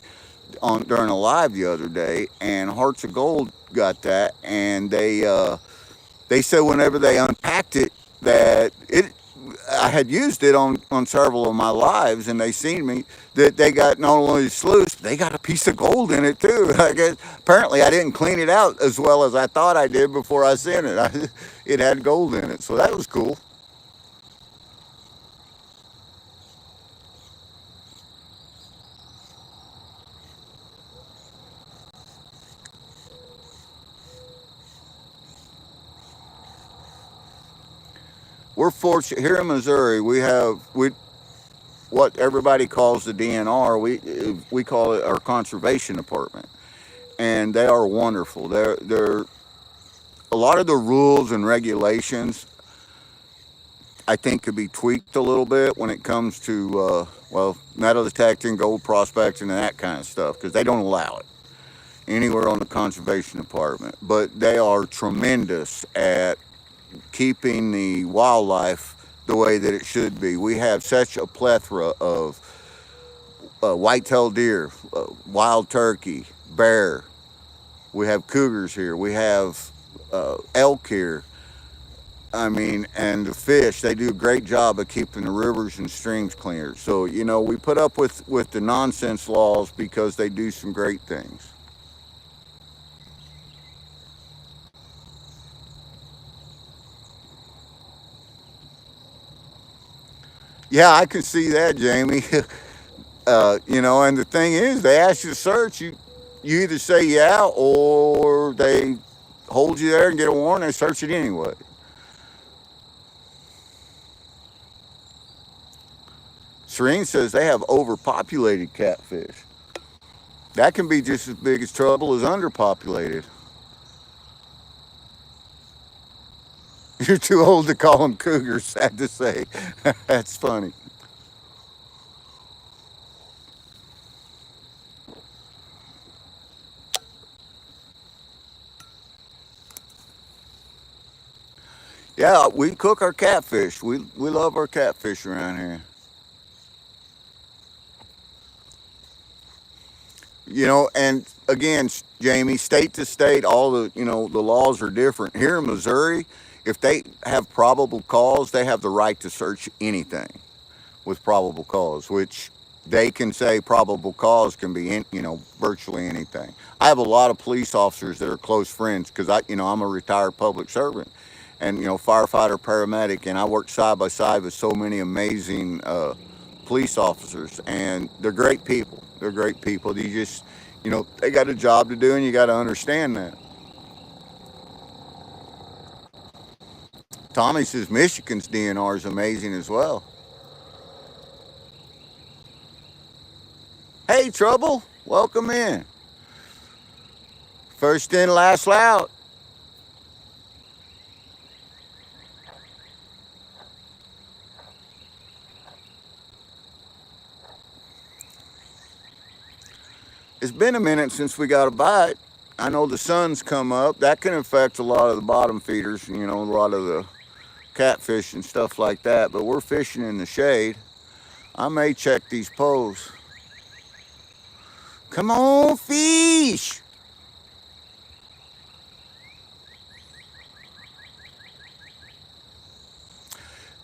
on during a live the other day, and Hearts of Gold got that, and they said whenever they unpacked it that it I had used it on several of my lives, and they seen me that they got not only sluice, they got a piece of gold in it too. I guess apparently I didn't clean it out as well as I thought I did before I sent it. It had gold in it, so that was cool. We're fortunate here in Missouri. We what everybody calls the DNR. We call it our conservation department, and they are wonderful. They're a lot of the rules and regulations I think could be tweaked a little bit when it comes to well, metal detecting, gold prospecting, and that kind of stuff, because they don't allow it anywhere on the conservation department. But they are tremendous at keeping the wildlife the way that it should be. We have such a plethora of white-tailed deer, wild turkey, bear. We have cougars here. We have elk here. I mean, and the fish, they do a great job of keeping the rivers and streams clear. So, you know, we put up with the nonsense laws because they do some great things. Yeah, I can see that, Jamie. You know, and the thing is, they ask you to search. You either say yeah, or they hold you there and get a warrant and search it anyway. Serene says they have overpopulated catfish. That can be just as big as trouble as underpopulated. You're too old to call them cougars, sad to say. That's funny. Yeah, we cook our catfish. We love our catfish around here. And again, Jamie, state to state, all the laws are different. Here in Missouri, if they have probable cause, they have the right to search anything with probable cause, which they can say probable cause can be virtually anything. I have a lot of police officers that are close friends because I'm a retired public servant, and firefighter, paramedic, and I work side by side with so many amazing police officers, and they're great people. They're great people. You just they got a job to do, and you got to understand that. Tommy says Michigan's DNR is amazing as well. Hey, Trouble, welcome in. First in, last out. It's been a minute since we got a bite. I know the sun's come up. That can affect a lot of the bottom feeders, a lot of the catfish and stuff like that. But we're fishing in the shade. I may check these poles. Come on, fish.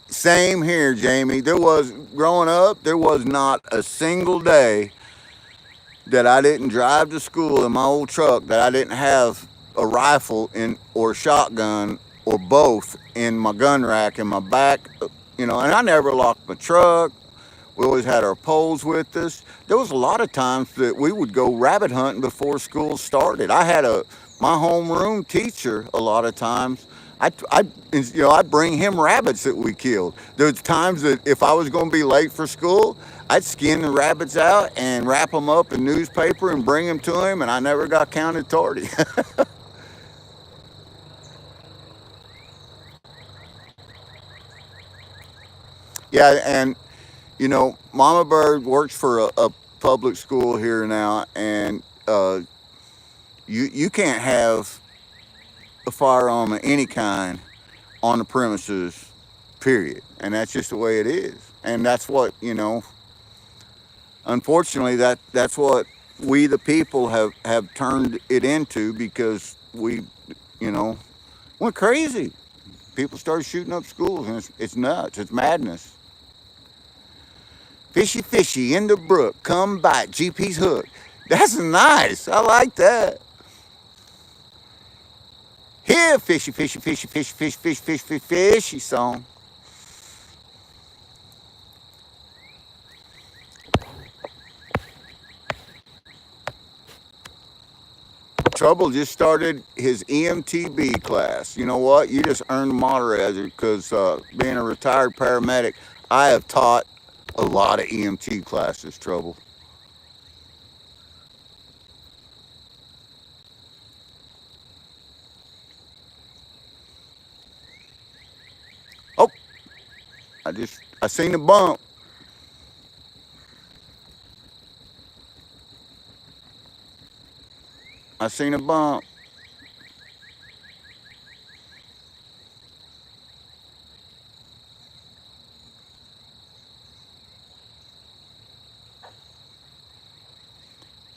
Same here, Jamie. Growing up, there was not a single day that I didn't drive to school in my old truck that I didn't have a rifle in or shotgun or both in my gun rack in my back, and I never locked my truck. We always had our poles with us. There was a lot of times that we would go rabbit hunting before school started. I had my homeroom teacher a lot of times. I'd bring him rabbits that we killed. There's times that if I was going to be late for school, I'd skin the rabbits out and wrap them up in newspaper and bring them to him, and I never got counted tardy. Yeah, and Mama Bird works for a public school here now, and you can't have a firearm of any kind on the premises, period. And that's just the way it is. And that's what unfortunately, that's what we the people have turned it into because we went crazy. People started shooting up schools, and it's nuts. It's madness. Fishy, fishy in the brook, come bite GP's hook. That's nice. I like that. Here, fishy, fishy, fishy, fishy, fish, fish, fish, fish, fishy song. Trouble just started his EMTB class. You know what? You just earned a moderator because being a retired paramedic, I have taught a lot of EMT classes, Trouble. Oh, I seen a bump. I seen a bump.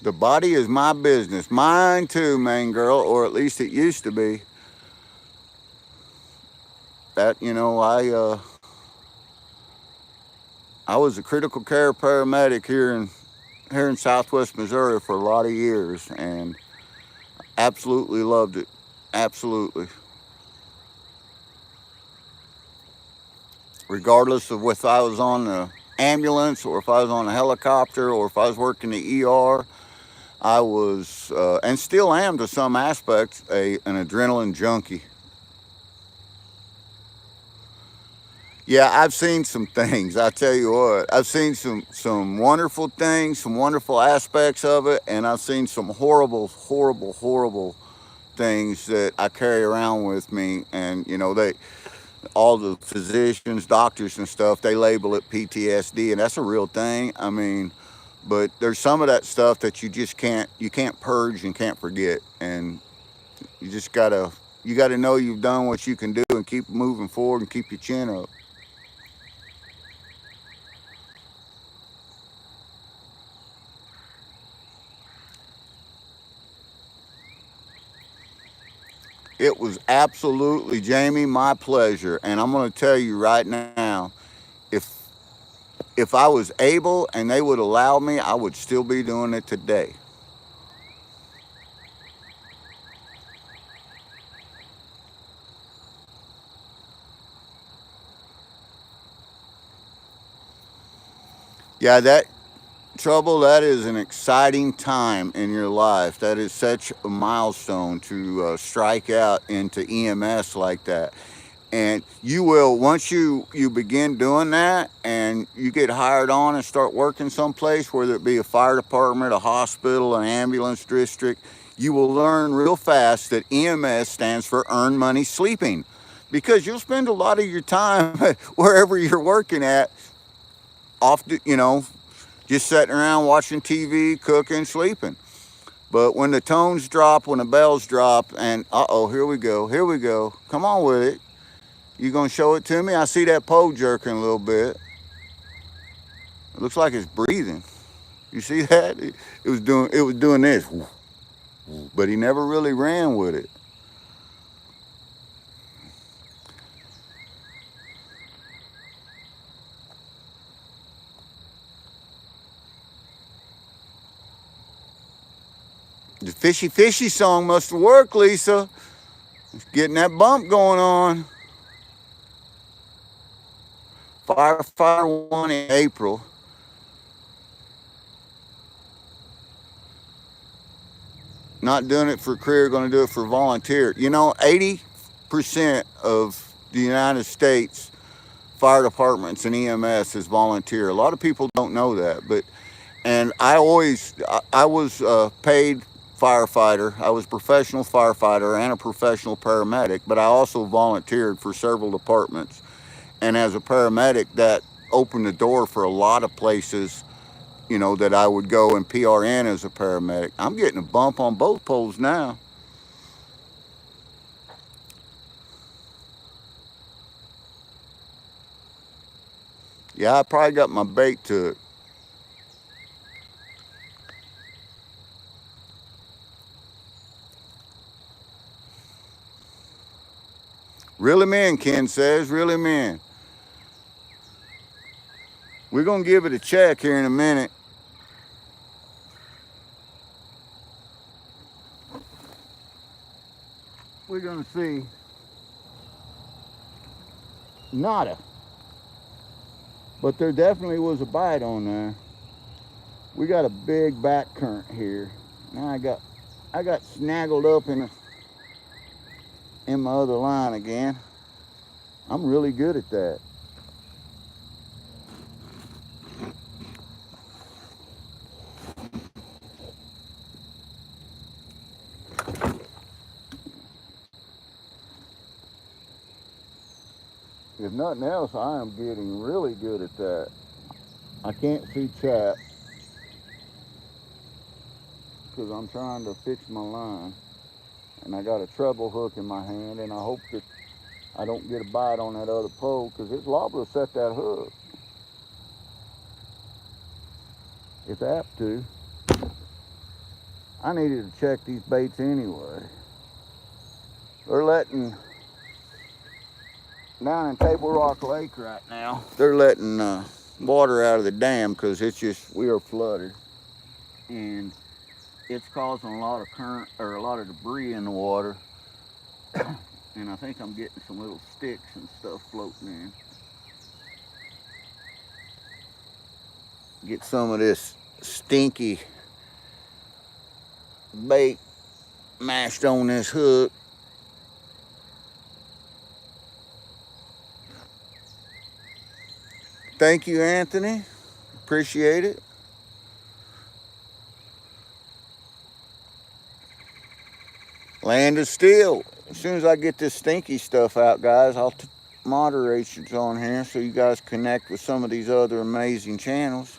The body is my business. Mine too, main girl, or at least it used to be. That, I was a critical care paramedic here in Southwest Missouri for a lot of years, and absolutely loved it. Absolutely. Regardless of if I was on the ambulance or if I was on a helicopter or if I was working the ER, I was, and still am to some aspects, an adrenaline junkie. Yeah, I've seen some things. I tell you what, I've seen some wonderful things, some wonderful aspects of it, and I've seen some horrible, horrible, horrible things that I carry around with me. And all the physicians, doctors, and stuff, they label it PTSD, and that's a real thing. I mean, but there's some of that stuff that you can't purge and can't forget, and you just you gotta know you've done what you can do and keep moving forward and keep your chin up. It was absolutely, Jamie, my pleasure, and I'm going to tell you right now, if if I was able and they would allow me, I would still be doing it today. Yeah, that trouble, that is an exciting time in your life. That is such a milestone to strike out into EMS like that. And you will, once you begin doing that and you get hired on and start working someplace, whether it be a fire department, a hospital, an ambulance district, you will learn real fast that EMS stands for earn money sleeping, because you'll spend a lot of your time wherever you're working at, off the, just sitting around watching TV, cooking, sleeping. But when the tones drop, when the bells drop, and here we go, here we go, come on with it. You gonna show it to me? I see that pole jerking a little bit. It looks like it's breathing. You see that? It was doing this, but he never really ran with it. The fishy fishy song must have worked, Lisa. It's getting that bump going on. Firefighter one in April. Not doing it for career, going to do it for volunteer. 80% of the United States fire departments and EMS is volunteer. A lot of people don't know that, but and I was a paid firefighter. I was a professional firefighter and a professional paramedic, but I also volunteered for several departments. And as a paramedic, that opened the door for a lot of places, that I would go and PRN as a paramedic. I'm getting a bump on both poles now. Yeah, I probably got my bait to it. Reel him in, Ken says. Reel him in. We're going to give it a check here in a minute. We're going to see. Nada. But there definitely was a bite on there. We got a big back current here. Now I got snaggled up in my other line again. I'm really good at that. If nothing else, I am getting really good at that. I can't see chat because I'm trying to fix my line. And I got a treble hook in my hand, and I hope that I don't get a bite on that other pole, because it's liable to set that hook. It's apt to. I needed to check these baits anyway. They're letting, down in Table Rock Lake right now, they're letting water out of the dam because we are flooded. And it's causing a lot of current, or a lot of debris in the water. And I think I'm getting some little sticks and stuff floating in. Get some of this stinky bait mashed on this hook. Thank you, Anthony. Appreciate it. Land is still. As soon as I get this stinky stuff out, guys, moderations on here so you guys connect with some of these other amazing channels.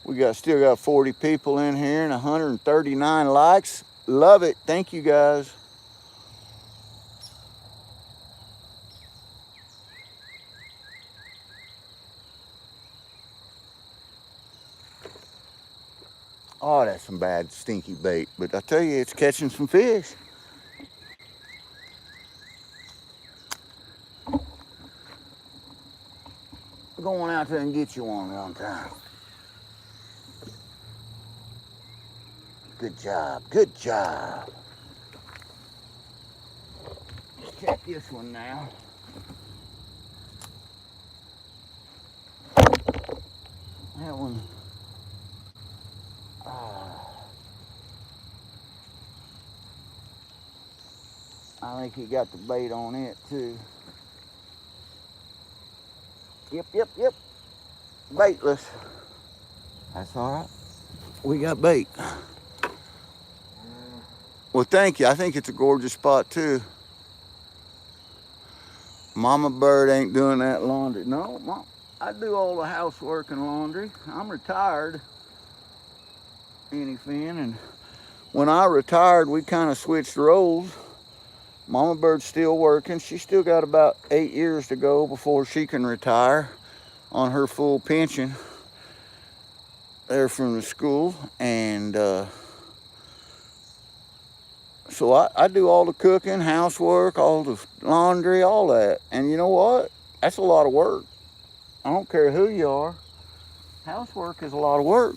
We still got 40 people in here and 139 likes. Love it. Thank you guys. Oh, that's some bad stinky bait, but I tell you, it's catching some fish. Going out there and get you one time. Good job, good job. Let's check this one now. That one, I think he got the bait on it too. Yep. Baitless. That's all right. We got bait. Well, thank you. I think it's a gorgeous spot too. Mama Bird ain't doing that laundry. No, Mom, I do all the housework and laundry. I'm retired, anything, and when I retired, we kind of switched roles. Mama Bird's still working. She's still got about 8 years to go before she can retire on her full pension there from the school. And so I do all the cooking, housework, all the laundry, all that. And you know what? That's a lot of work. I don't care who you are. Housework is a lot of work.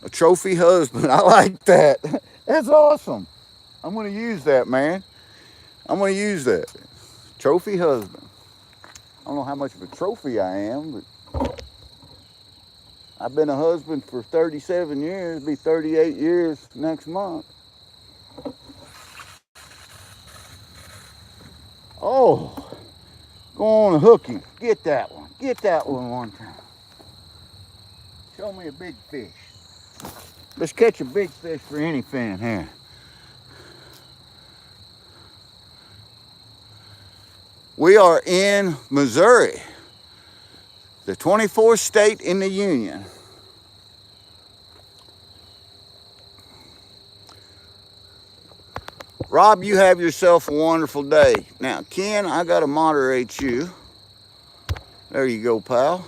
A trophy husband. I like that. That's awesome. I'm going to use that, man. I'm going to use that. Trophy husband. I don't know how much of a trophy I am, but I've been a husband for 37 years. It'll be 38 years next month. Oh, go on and hook him. Get that one. Get that one time. Show me a big fish. Let's catch a big fish for any fan here. We are in Missouri, the 24th state in the Union. Rob, you have yourself a wonderful day. Now, Ken, I got to moderate you. There you go, pal.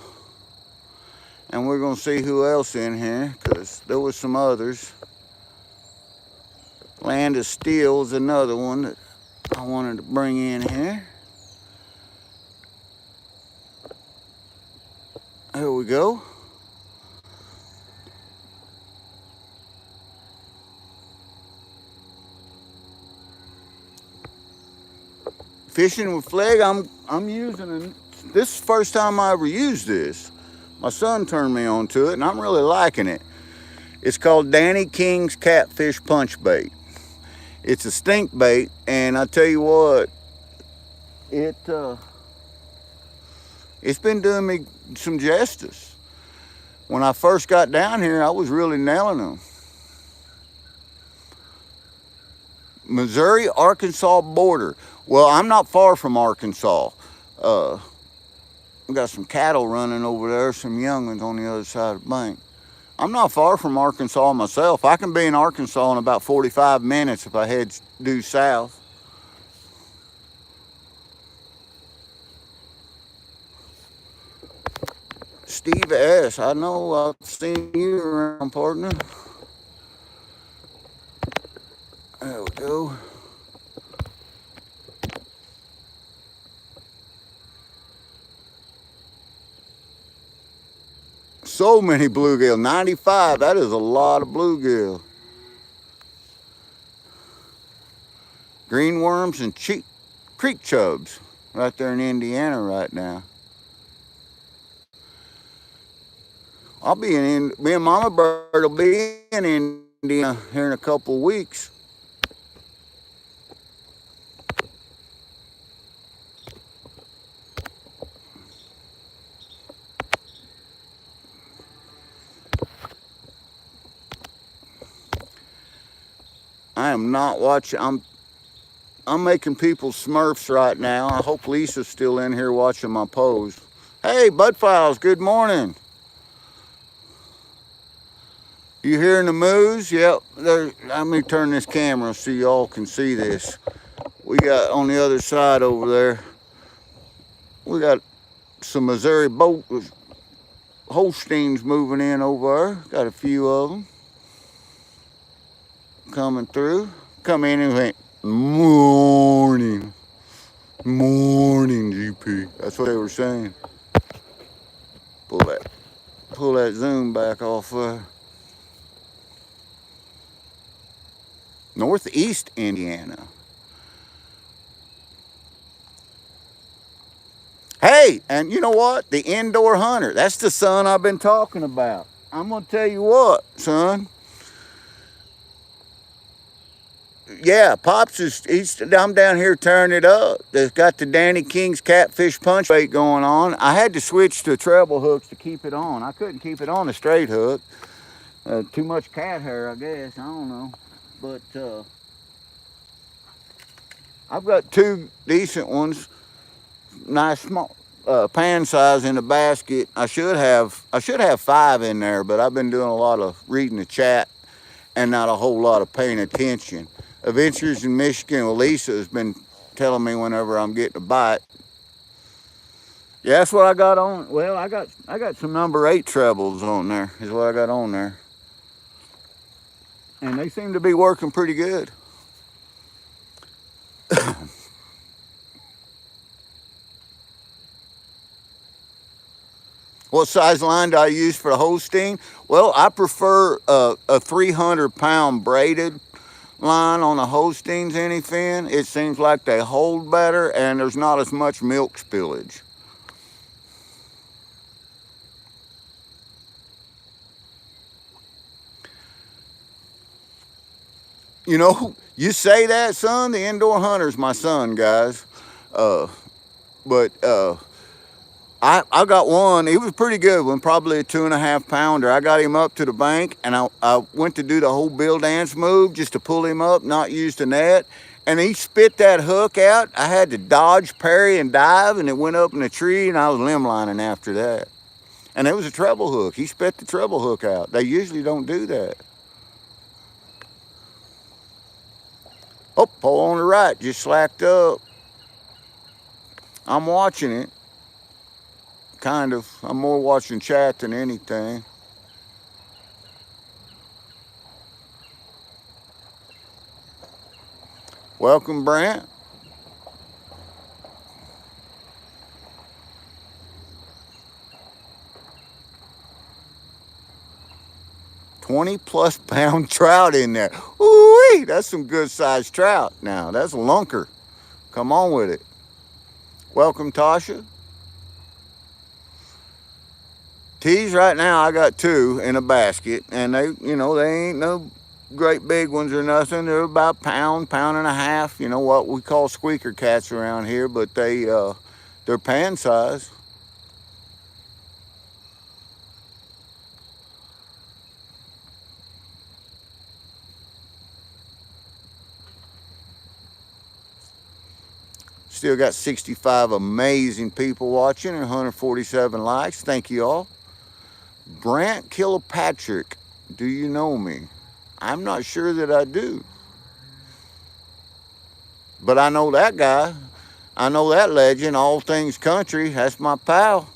And we're going to see who else in here, because there was some others. Land of Steel is another one that I wanted to bring in here. There we go. Fishing with flag, I'm using this is the first time I ever used this. My son turned me on to it, and I'm really liking it. It's called Danny King's Catfish Punch Bait. It's a stink bait, and I tell you what, it's been doing me some justice. When I first got down here, I was really nailing them. Missouri, Arkansas border. Well, I'm not far from Arkansas. We got some cattle running over there, some young ones on the other side of the bank. I'm not far from Arkansas myself. I can be in Arkansas in about 45 minutes if I head due south. Steve S., I know I've seen you around, partner. There we go. So many bluegill, 95, that is a lot of bluegill. Green worms and creek chubs right there in Indiana right now. I'll be me and Mama Bird will be in Indiana here in a couple of weeks. I am not watching. I'm making people Smurfs right now. I hope Lisa's still in here watching my pose. Hey, Bud Files, good morning. You hearing the moos? Yep. Let me turn this camera so y'all can see this. We got on the other side over there, we got some Missouri Holsteins moving in over there. Got a few of them coming through. Come in and went, morning. Morning, GP. That's what they were saying. Pull that zoom back off there. Northeast Indiana. Hey, and you know what? The indoor hunter. That's the son I've been talking about. I'm going to tell you what, son. Yeah, Pops I'm down here tearing it up. They've got the Danny King's catfish punch bait going on. I had to switch to treble hooks to keep it on. I couldn't keep it on a straight hook. Too much cat hair, I guess. I don't know. But I've got two decent ones. Nice small pan size in the basket. I should have 5 in there, but I've been doing a lot of reading the chat and not a whole lot of paying attention. Adventures in Michigan with Lisa has been telling me whenever I'm getting a bite. Yeah, that's what I got on. Well, I got some number 8 trebles on there, is what I got on there. And they seem to be working pretty good. What size line do I use for the Holstein? Well, I prefer a 300-pound braided line on the Holsteins anything. It seems like they hold better and there's not as much milk spillage. You know, you say that, son. The indoor hunter's my son, guys. But I got one. He was a pretty good one, probably a 2.5 pounder. I got him up to the bank, and I went to do the whole Bill Dance move just to pull him up, not use the net. And he spit that hook out. I had to dodge, parry, and dive, and it went up in a tree, and I was limb lining after that. And it was a treble hook. He spit the treble hook out. They usually don't do that. Oh, pole on the right, just slacked up. I'm watching it. Kind of. I'm more watching chat than anything. Welcome, Brent. +20 pound trout in there. Ooh-wee, that's some good sized trout. Now, that's a lunker. Come on with it. Welcome, Tasha. Tees right now, I got 2 in a basket, and they ain't no great big ones or nothing. They're about pound and a half. You know what we call squeaker cats around here, but they're pan size. Still got 65 amazing people watching and 147 likes. Thank you all. Brant Kilpatrick, do you know me? I'm not sure that I do. But I know that guy. I know that legend, all things country. That's my pal.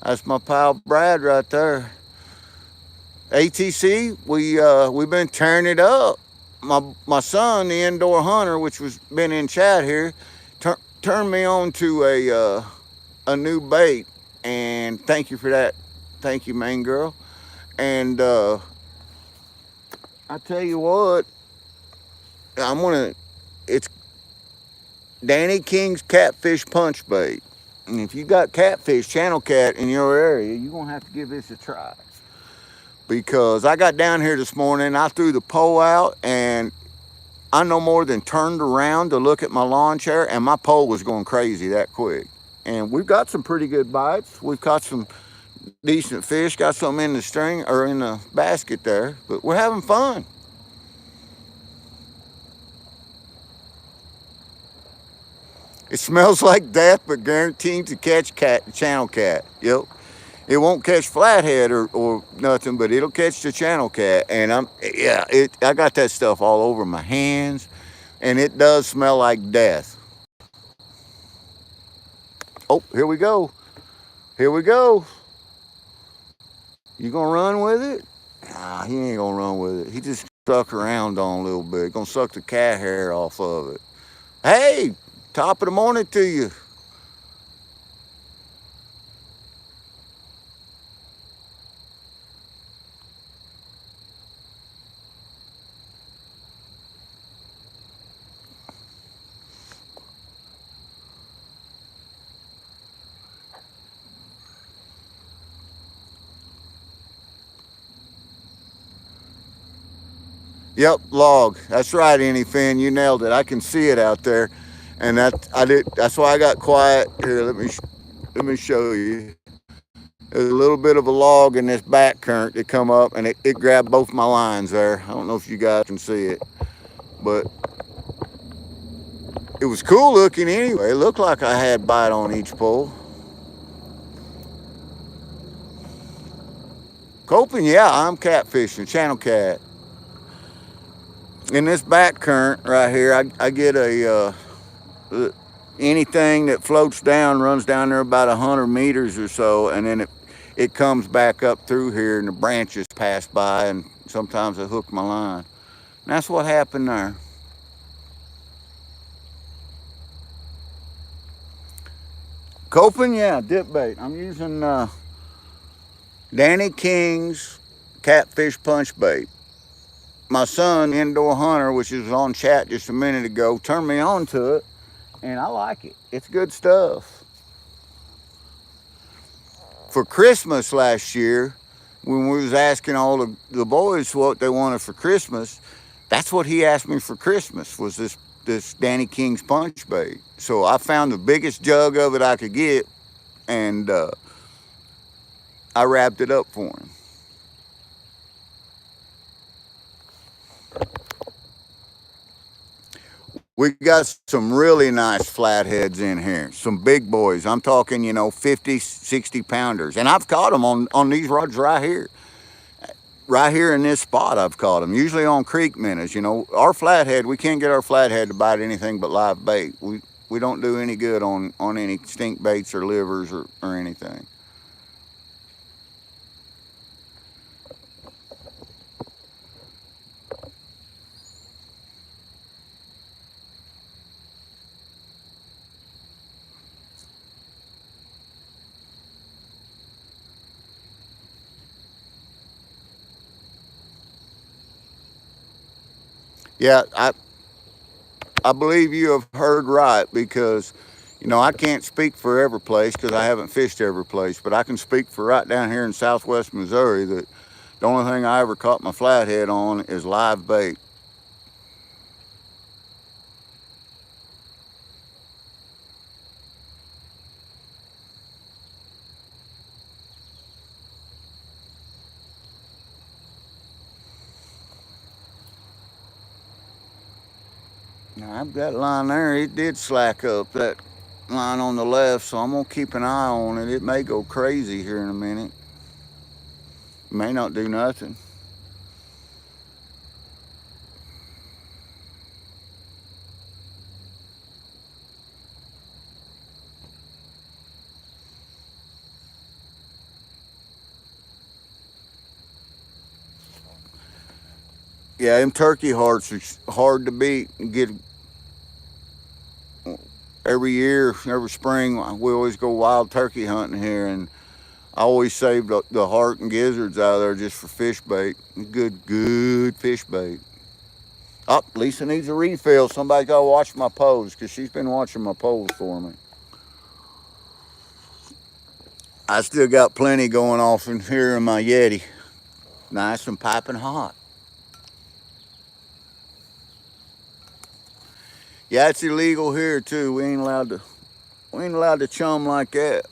That's my pal Brad right there. ATC, we've been tearing it up. My son, the indoor hunter, which was been in chat here, turned me on to a new bait, and thank you for that. Thank you, main girl. And I tell you what, it's Danny King's catfish punch bait. And if you got catfish, channel cat in your area, you're gonna have to give this a try. Because I got down here this morning, I threw the pole out, and I no more than turned around to look at my lawn chair, and my pole was going crazy that quick. And we've got some pretty good bites. We've caught some decent fish, got some in the string or in the basket there, but we're having fun. It smells like death, but guaranteed to catch channel cat. Yep. It won't catch flathead or nothing, but it'll catch the channel cat. And I got that stuff all over my hands, and it does smell like death. Oh, here we go. Here we go. You gonna run with it? Nah, he ain't gonna run with it. He just suck around on a little bit. Gonna suck the cat hair off of it. Hey, top of the morning to you. Yep, log. That's right, Anyfin. You nailed it. I can see it out there, and That's why I got quiet. Here, let me show you. There's a little bit of a log in this back current that come up, and it grabbed both my lines there. I don't know if you guys can see it, but it was cool looking anyway. It looked like I had bite on each pole. Coping, yeah, I'm catfishing, channel cat. In this back current right here, I get anything that floats down runs down there about 100 meters or so, and then it comes back up through here, and the branches pass by, and sometimes I hook my line. And that's what happened there. Coping, yeah, dip bait. I'm using Danny King's catfish punch bait. My son, Indoor Hunter, which was on chat just a minute ago, turned me on to it, and I like it. It's good stuff. For Christmas last year, when we was asking all the boys what they wanted for Christmas, that's what he asked me for Christmas, was this Danny King's punch bait. So I found the biggest jug of it I could get, and I wrapped it up for him. We got some really nice flatheads in here, some big boys. I'm talking, 50, 60 pounders. And I've caught them on these rods right here. Right here in this spot, I've caught them, usually on creek minnows. Our flathead, we can't get our flathead to bite anything but live bait. We don't do any good on any stink baits or livers or anything. Yeah, I believe you have heard right, because I can't speak for every place because I haven't fished every place, but I can speak for right down here in southwest Missouri that the only thing I ever caught my flathead on is live bait. Now, I've got line there. It did slack up, that line on the left, so I'm going to keep an eye on it. It may go crazy here in a minute. It may not do nothing. Yeah, them turkey hearts are hard to beat. Get every year, every spring, we always go wild turkey hunting here, and I always save the heart and gizzards out of there just for fish bait. Good fish bait. Oh, Lisa needs a refill. Somebody got to watch my pose, because she's been watching my pose for me. I still got plenty going off in here in my Yeti. Nice and piping hot. Yeah, it's illegal here too. We ain't allowed to chum like that.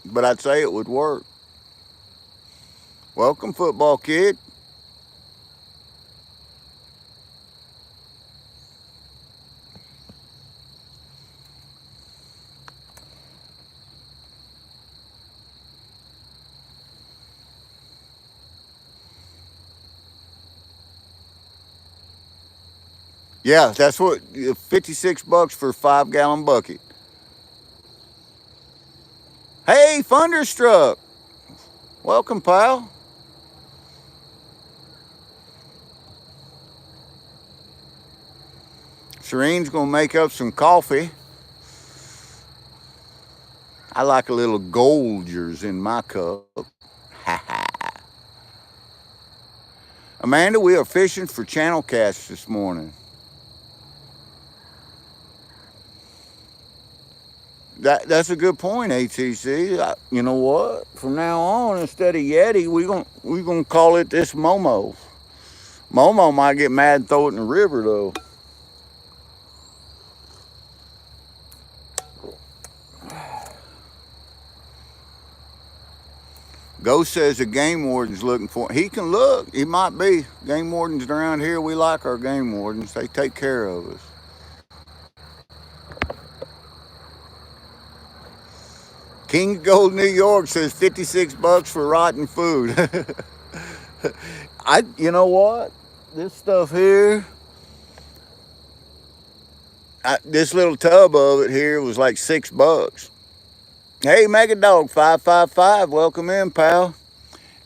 But I'd say it would work. Welcome, football kid. Yeah, that's what, 56 bucks for a 5-gallon bucket. Hey, Thunderstruck. Welcome, pal. Serene's gonna make up some coffee. I like a little Golders in my cup. Amanda, we are fishing for channel cats this morning. That's a good point, ATC. You know what? From now on, instead of Yeti, we gonna call it this Momo. Momo might get mad and throw it in the river though. Ghost says the game warden's looking for him. He can look. He might be. Game wardens around here, we like our game wardens. They take care of us. King of Gold New York says 56 bucks for rotten food. You know what? This stuff here, this little tub of it here was like 6 bucks. Hey, Mega Dog 555, welcome in, pal.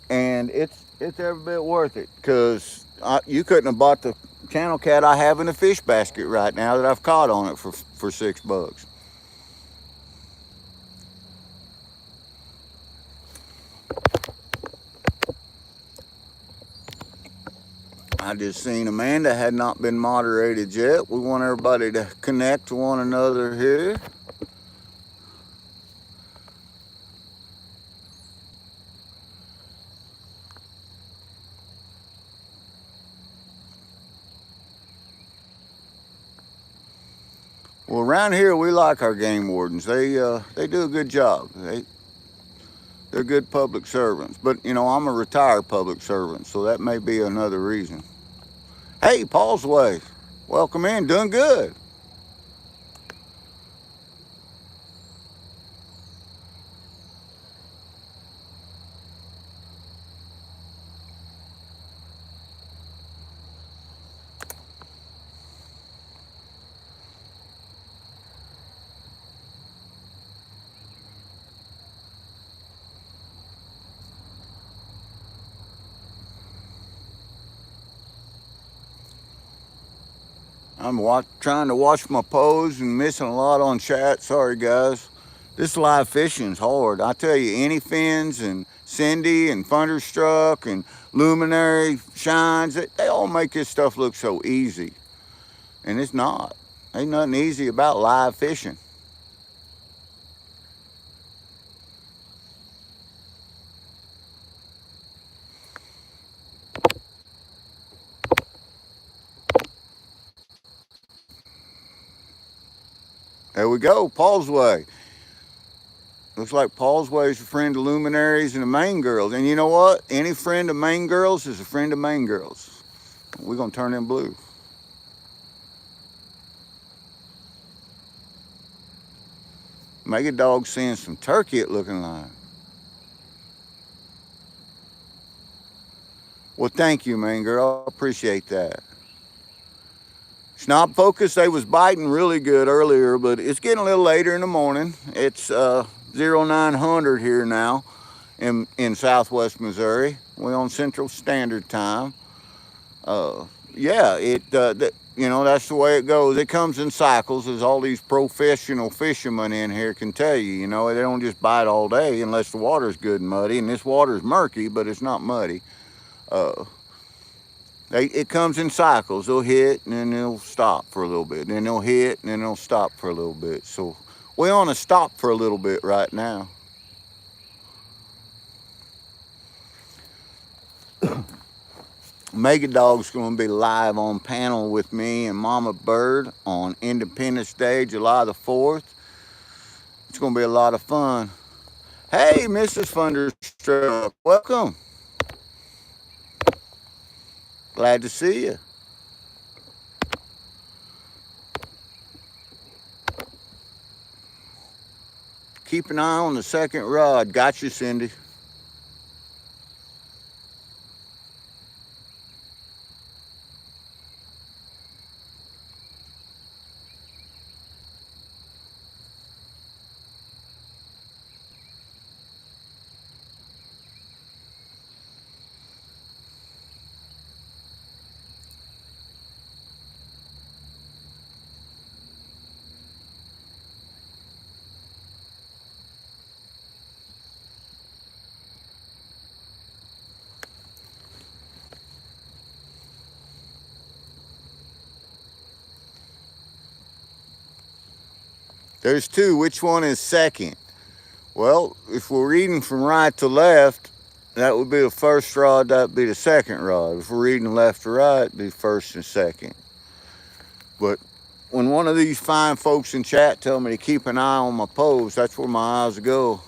And it's every bit worth it because you couldn't have bought the channel cat I have in a fish basket right now that I've caught on it for 6 bucks. I just seen Amanda had not been moderated yet. We want everybody to connect to one another here. Well, around here we like our game wardens. They do a good job. They're good public servants. But you know, I'm a retired public servant, so that may be another reason. Hey, Paul's Way, welcome in. Doing good. I'm trying to watch my pose and missing a lot on chat. Sorry, guys. This live fishing's hard. I tell you, any fins and Cindy and Thunderstruck and Luminary Shines, they all make this stuff look so easy. And it's not. Ain't nothing easy about live fishing. There we go, Paul's Way. Looks like Paul's Way is a friend of Luminaries and the Main Girls. And you know what? Any friend of Main Girls is a friend of Main Girls. We're going to turn them blue. Mega Dog seeing some turkey it looking like. Well, thank you, Main Girl. I appreciate that. Snob Focus, they was biting really good earlier, but it's getting a little later in the morning. It's 0900 here now in southwest Missouri. We're on Central Standard Time. Yeah, you know, that's the way it goes. It comes in cycles, as all these professional fishermen in here can tell you. You know, they don't just bite all day unless the water's good and muddy. And this water's murky, but it's not muddy. It comes in cycles. They'll hit and then they'll stop for a little bit. Then they'll hit and then they'll stop for a little bit. So we're on a stop for a little bit right now. Mega Dog's going to be live on panel with me and Mama Bird on Independence Day, July the 4th. It's going to be a lot of fun. Hey, Mrs. Thunderstruck, welcome. Glad to see you. Keep an eye on the second rod. Got you, Cindy. There's two. Which one is second? Well, if we're reading from right to left, that would be the first rod, that would be the second rod. If we're reading left to right, it'd be first and second. But when one of these fine folks in chat tell me to keep an eye on my pose, that's where my eyes go.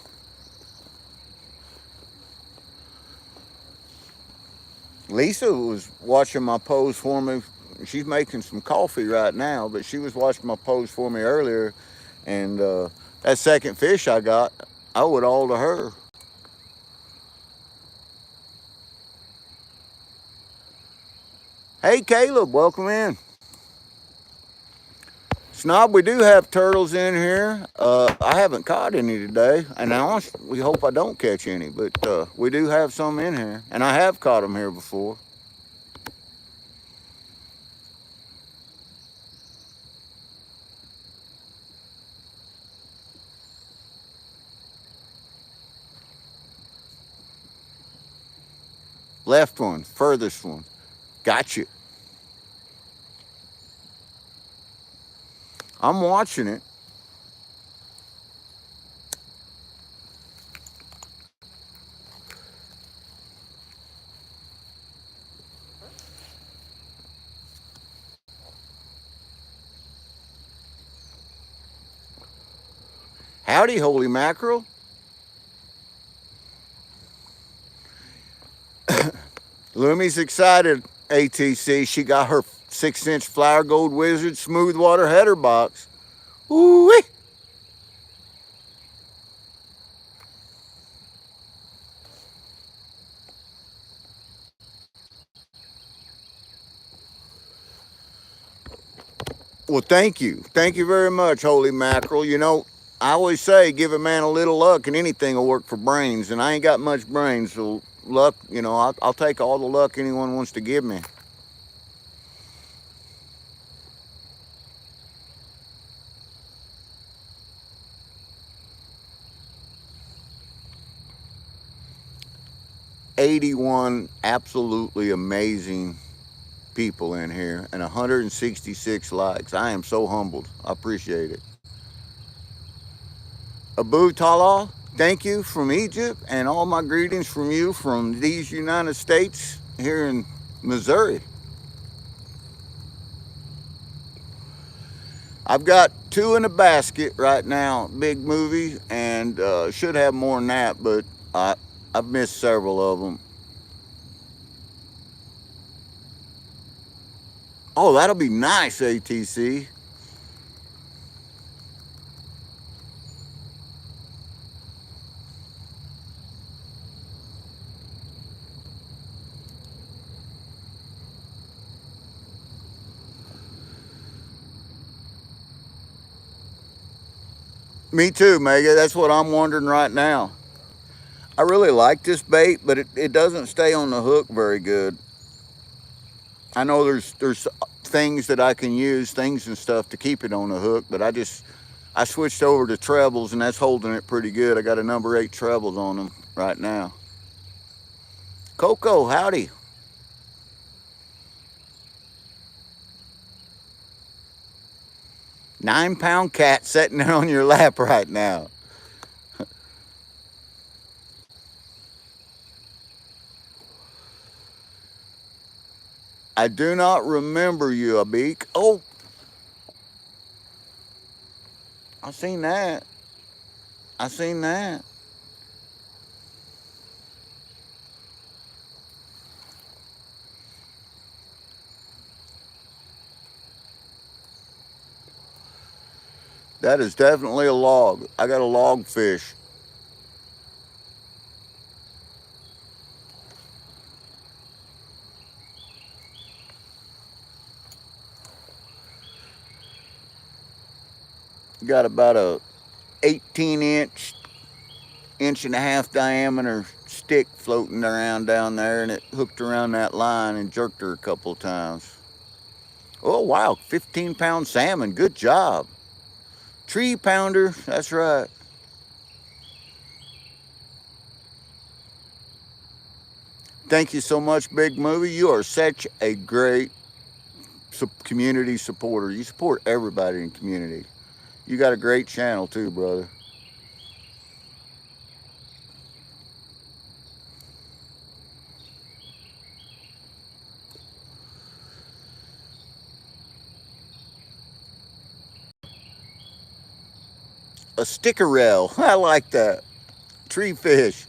Lisa was watching my pose for me. She's making some coffee right now, but she was watching my pose for me earlier. And that second fish I got, I owe it all to her. Hey, Caleb, welcome in. Snob, we do have turtles in here. I haven't caught any today, and we hope I don't catch any, but we do have some in here, and I have caught them here before. Left one, furthest one. Got you. I'm watching it. Howdy, holy mackerel. Lumi's excited, ATC. She got her 6-inch Flower Gold Wizard smooth water header box. Ooh-wee. Well, thank you. Thank you very much, holy mackerel. You know, I always say give a man a little luck and anything will work for brains, and I ain't got much brains, so luck, you know, I'll take all the luck anyone wants to give me. '81 absolutely amazing people in here and 166 likes. I am so humbled. I appreciate it. Abu Talal, thank you from Egypt, and all my greetings from you from these United States here in Missouri. I've got 2 in a basket right now, big movie, and should have more than that, but I've missed several of them. Oh, that'll be nice, ATC. Me too, Mega. That's what I'm wondering right now. I really like this bait, but it doesn't stay on the hook very good. I know there's things that I can use, things and stuff to keep it on the hook, but I switched over to trebles and that's holding it pretty good. I got a number 8 trebles on them right now. Coco, howdy. £9 cat sitting there on your lap right now. I do not remember you, Abik. Oh, I seen that. I seen that. That is definitely a log. I got a log fish. Got about a 18-inch, inch and a half diameter stick floating around down there, and it hooked around that line and jerked her a couple of times. Oh, wow, 15-pound salmon. Good job. Tree pounder, that's right. Thank you so much, Big Movie. You are such a great community supporter. You support everybody in the community. You got a great channel too, brother. A stickerel. I like that. Tree fish.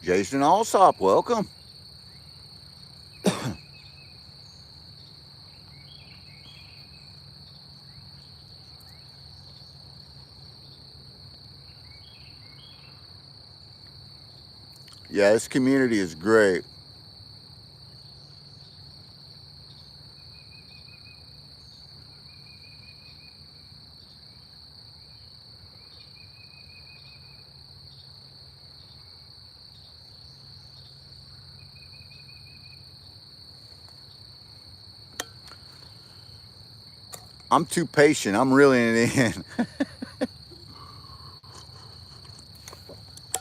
Jason Alsop, welcome. Yeah, this community is great. I'm too patient. I'm reeling it in.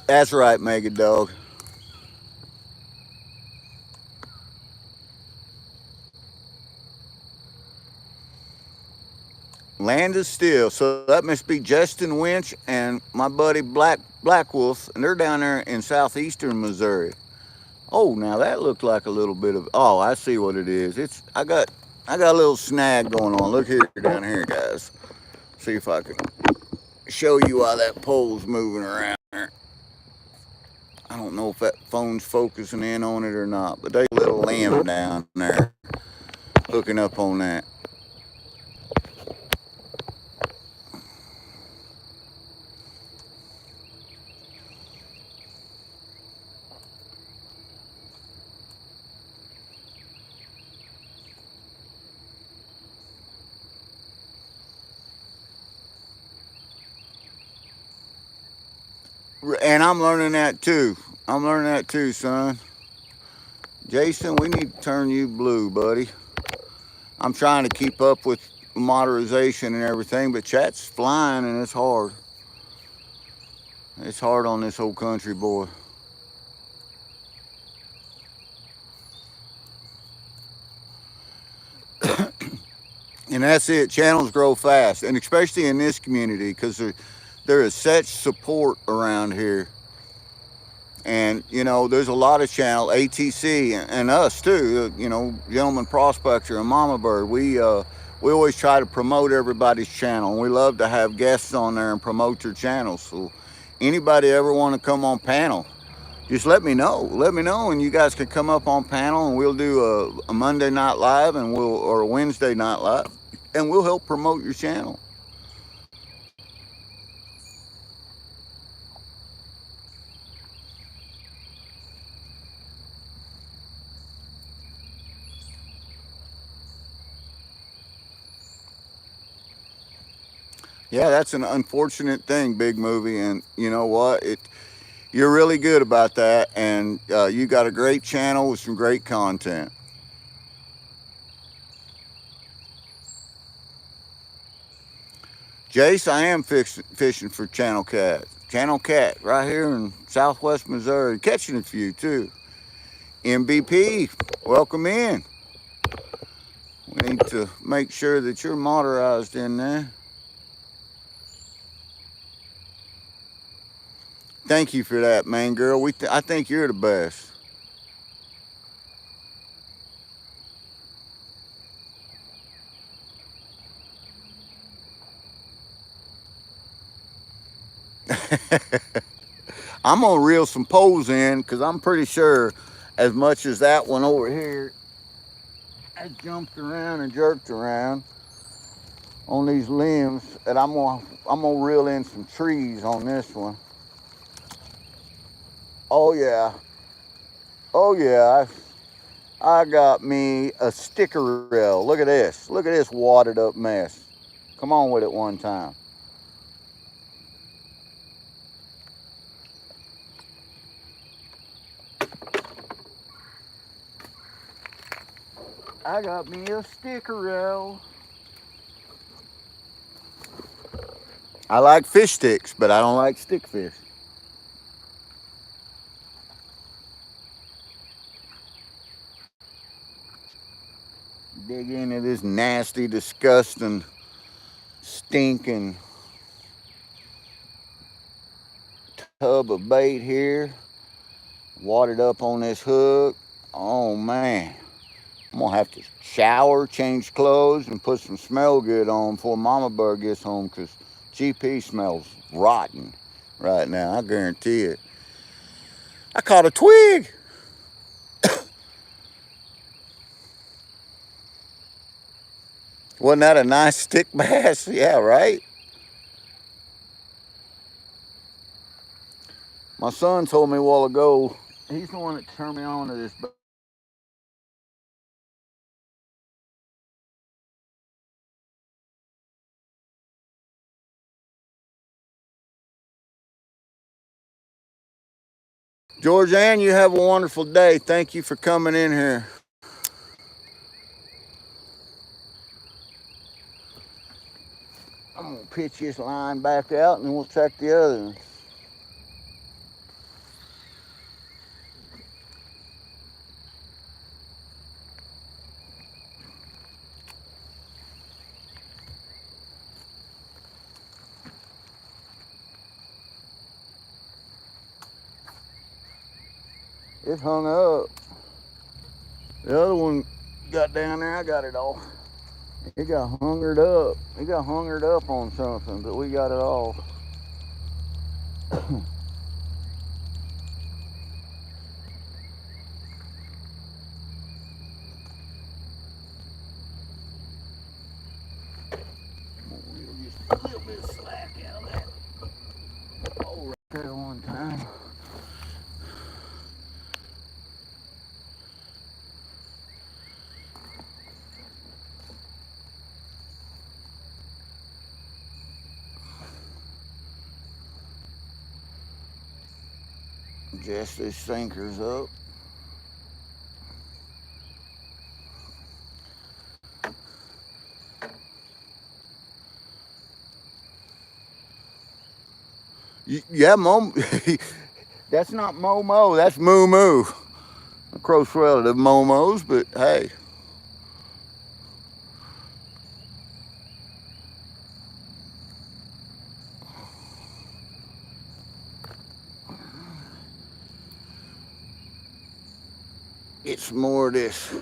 That's right, Mega Dog. Land is still. So that must be Justin Winch and my buddy Black Wolf, and they're down there in southeastern Missouri. Oh, now that looked like a little bit of. Oh, I see what it is. I got a little snag going on. Look here down here, guys. See if I can show you why that pole's moving around there. I don't know if that phone's focusing in on it or not, but there's a little limb down there hooking up on that. And I'm learning that too. I'm learning that too, son. Jason, we need to turn you blue, buddy. I'm trying to keep up with moderation and everything, but chat's flying and it's hard. It's hard on this whole country, boy. And that's it. Channels grow fast, and especially in this community because there is such support around here. And there's a lot of channel ATC and us too. Gentleman Prospector and Mama Bird. We always try to promote everybody's channel. And we love to have guests on there and promote their channels. So anybody ever want to come on panel, just let me know. Let me know, and you guys can come up on panel, and we'll do a Monday night live, or a Wednesday night live, and we'll help promote your channel. Yeah, that's an unfortunate thing, Big Movie, and you know what? You're really good about that, and you got a great channel with some great content. Jace, I am fishing for channel cat. Channel cat right here in southwest Missouri, catching a few too. MVP, welcome in. We need to make sure that you're motorized in there. Thank you for that, man, girl. I think you're the best. I'm gonna reel some poles in because I'm pretty sure, as much as that one over here has jumped around and jerked around on these limbs, that I'm gonna reel in some trees on this one. Oh yeah, oh yeah. I got me a sticker reel. Look at this. Look at this wadded up mess. Come on with it one time. I got me a sticker reel. I like fish sticks, but I don't like stick fish. Dig into this nasty, disgusting, stinking tub of bait here. Watered up on this hook. Oh man. I'm gonna have to shower, change clothes, and put some smell good on before Mama Bird gets home, because GP smells rotten right now. I guarantee it. I caught a twig. Wasn't that a nice stick bass? Yeah, right? My son told me a while ago, he's the one that turned me on to this. Georgianne, you have a wonderful day. Thank you for coming in here. I'm gonna pitch this line back out and then we'll check the other one. It hung up. The other one got down there, I got it off. It got hungered up. It got hungered up on something, but we got it off. Just a little bit of slack out of that. Oh, right there one time. Just this sinker's up. Yeah, Mo. That's not Momo. That's Moo Moo. A close relative, Momo's, but hey. Get some more of this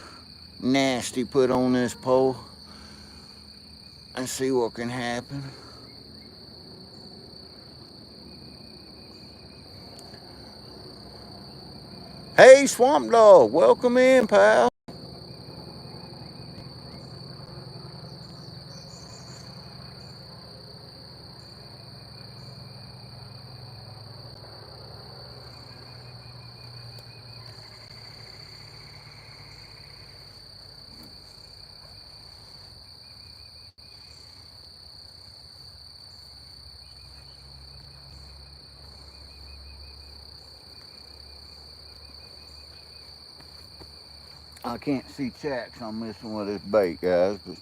nasty put on this pole and see what can happen. Hey, Swamp Dog, welcome in, pal. I can't see chat, so I'm messing with this bait, guys. But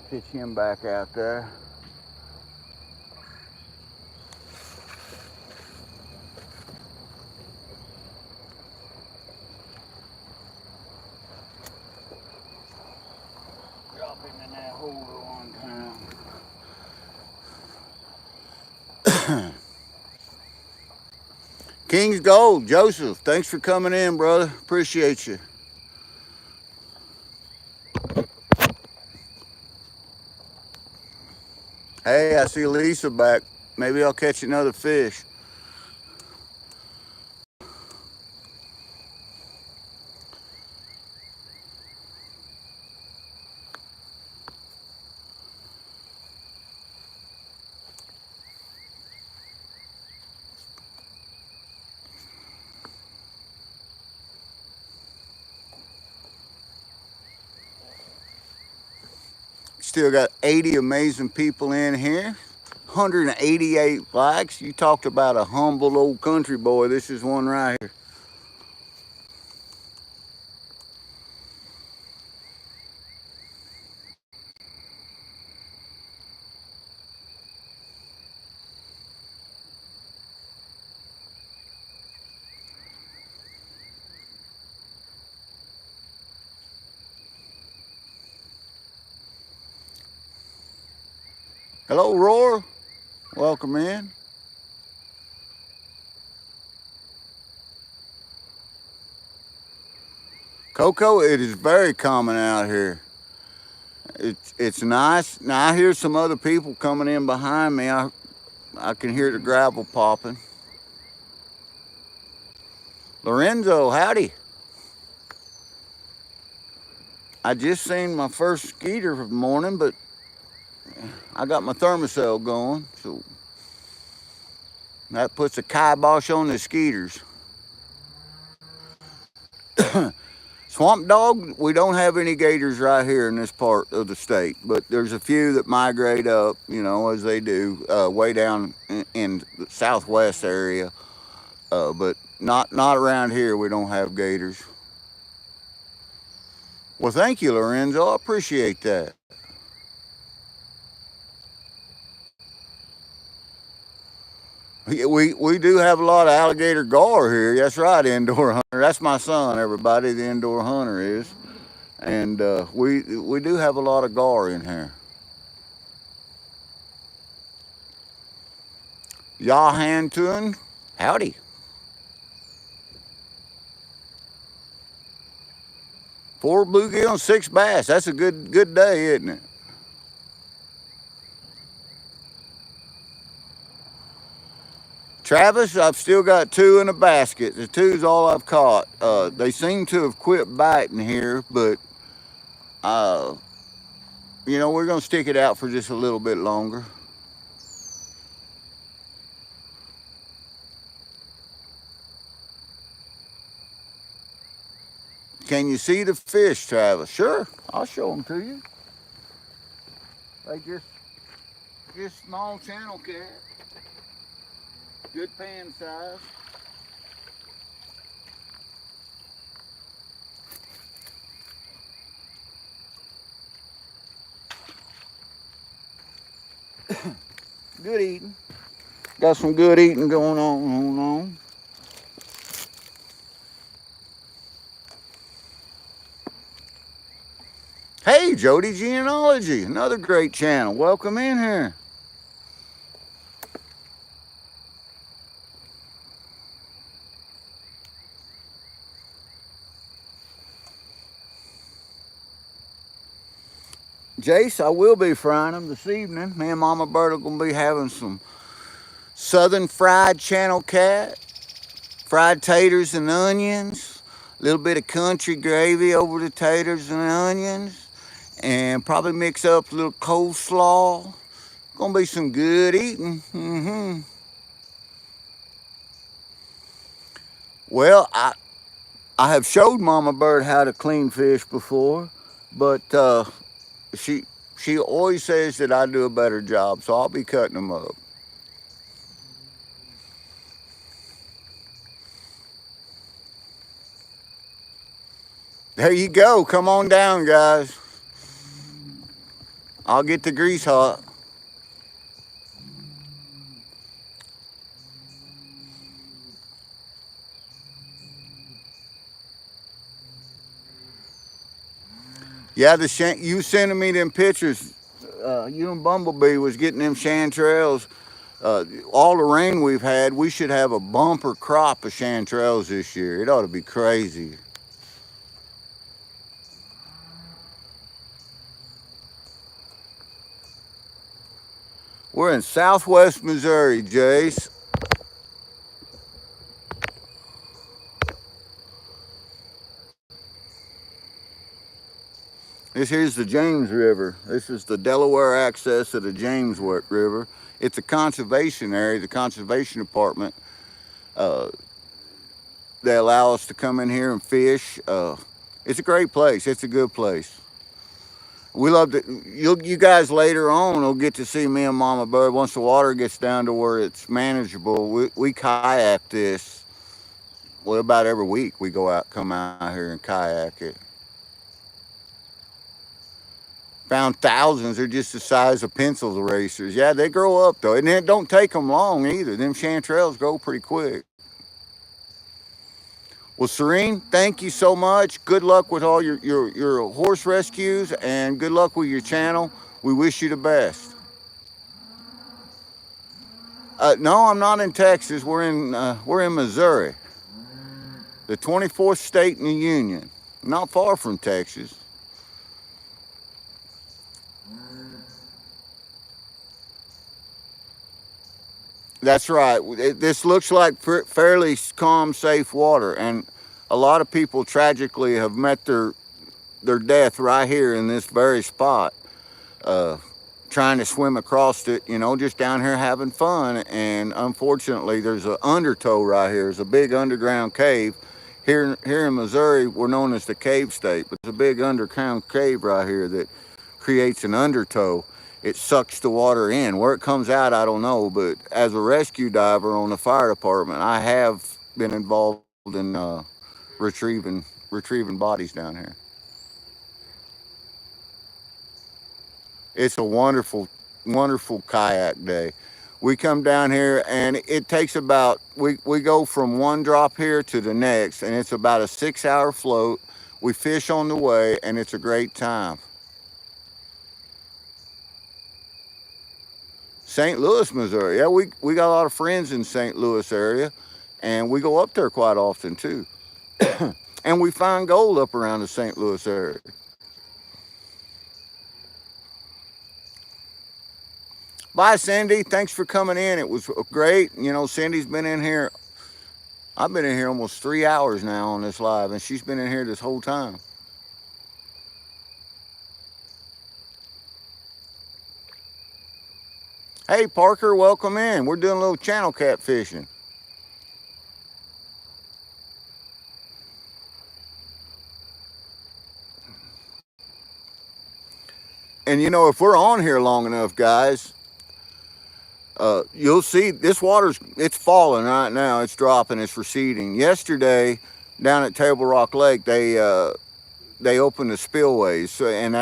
pitch him back out there. Drop him in that hole one time. King's Gold, Joseph, thanks for coming in, brother. Appreciate you. Hey, I see Lisa back. Maybe I'll catch another fish. still got 80 amazing people in here. 188 likes. You talked about a humble old country boy. This is one right here. Hello, Roar. Welcome in. Coco, it is very common out here. It's nice. Now I hear some other people coming in behind me. I can hear the gravel popping. Lorenzo, howdy. I just seen my first skeeter of the morning, but I got my thermocell going, so that puts a kibosh on the skeeters. Swamp dog, we don't have any gators right here in this part of the state, but there's a few that migrate up, you know, as they do, way down in the southwest area. But not around here. We don't have gators. Well, thank you, Lorenzo. I appreciate that. We do have a lot of alligator gar here. That's right, indoor hunter. That's my son, everybody. The indoor hunter is, and we do have a lot of gar in here. Yahantun, howdy. 4 bluegill and 6 bass. That's a good day, isn't it? Travis, I've still got 2 in a basket. The 2's all I've caught. They seem to have quit biting here, but uh, you know, we're gonna stick it out for just a little bit longer. Can you see the fish, Travis? Sure, I'll show them to you. They just small channel cat, good pan size. Good eating. Got some good eating going on. Hey, Jody Genealogy, another great channel. Welcome in here. Jace, I will be frying them this evening. Me and Mama Bird are going to be having some southern fried channel cat, fried taters and onions, a little bit of country gravy over the taters and onions, and probably mix up a little coleslaw. Gonna be some good eating. Well, I have showed Mama Bird how to clean fish before, but she always says that I do a better job, so I'll be cutting them up. There you go. Come on down, guys. I'll get the grease hot. Yeah, you sending me them pictures. You and Bumblebee was getting them chanterelles. All the rain we've had, we should have a bumper crop of chanterelles this year. It ought to be crazy. We're in southwest Missouri, Jace. This here's the James River. This is the Delaware access of the James River. It's a conservation area, the conservation department. They allow us to come in here and fish. It's a great place. It's a good place. We love to. You guys later on will get to see me and Mama Bird once the water gets down to where it's manageable. We kayak this. Well, about every week we go out, come out here and kayak it. Found thousands. They're just the size of pencil erasers. Yeah, they grow up though, and it don't take them long either. Them chanterelles grow pretty quick. Well, Serene, thank you so much. Good luck with all your horse rescues, and good luck with your channel. We wish you the best. No, I'm not in Texas. We're in Missouri, the 24th state in the union. Not far from Texas. That's right. This looks like fairly calm, safe water, and a lot of people tragically have met their death right here in this very spot, uh, trying to swim across it. You know, just down here having fun. And unfortunately, there's an undertow right here. There's a big underground cave. Here in Missouri, we're known as the cave state, but there's a big underground cave right here that creates an undertow. It sucks the water in. Where it comes out, I don't know. But as a rescue diver on the fire department, I have been involved in retrieving bodies down here. It's a wonderful kayak day. We come down here and it takes about we go from one drop here to the next, and it's about a 6 hour float. We fish on the way, and it's a great time. St. Louis, Missouri. Yeah, we got a lot of friends in St. Louis area, and we go up there quite often too. And we find gold up around the St. Louis area. Bye, Cindy. Thanks for coming in. It was great. You know, Cindy's been in here. I've been in here almost 3 hours now on this live, and she's been in here this whole time. Hey, Parker, welcome in. We're doing a little channel cat fishing. And you know, if we're on here long enough, guys, you'll see this it's falling right now. It's dropping. It's receding. Yesterday, down at Table Rock Lake, they opened the spillways, so, and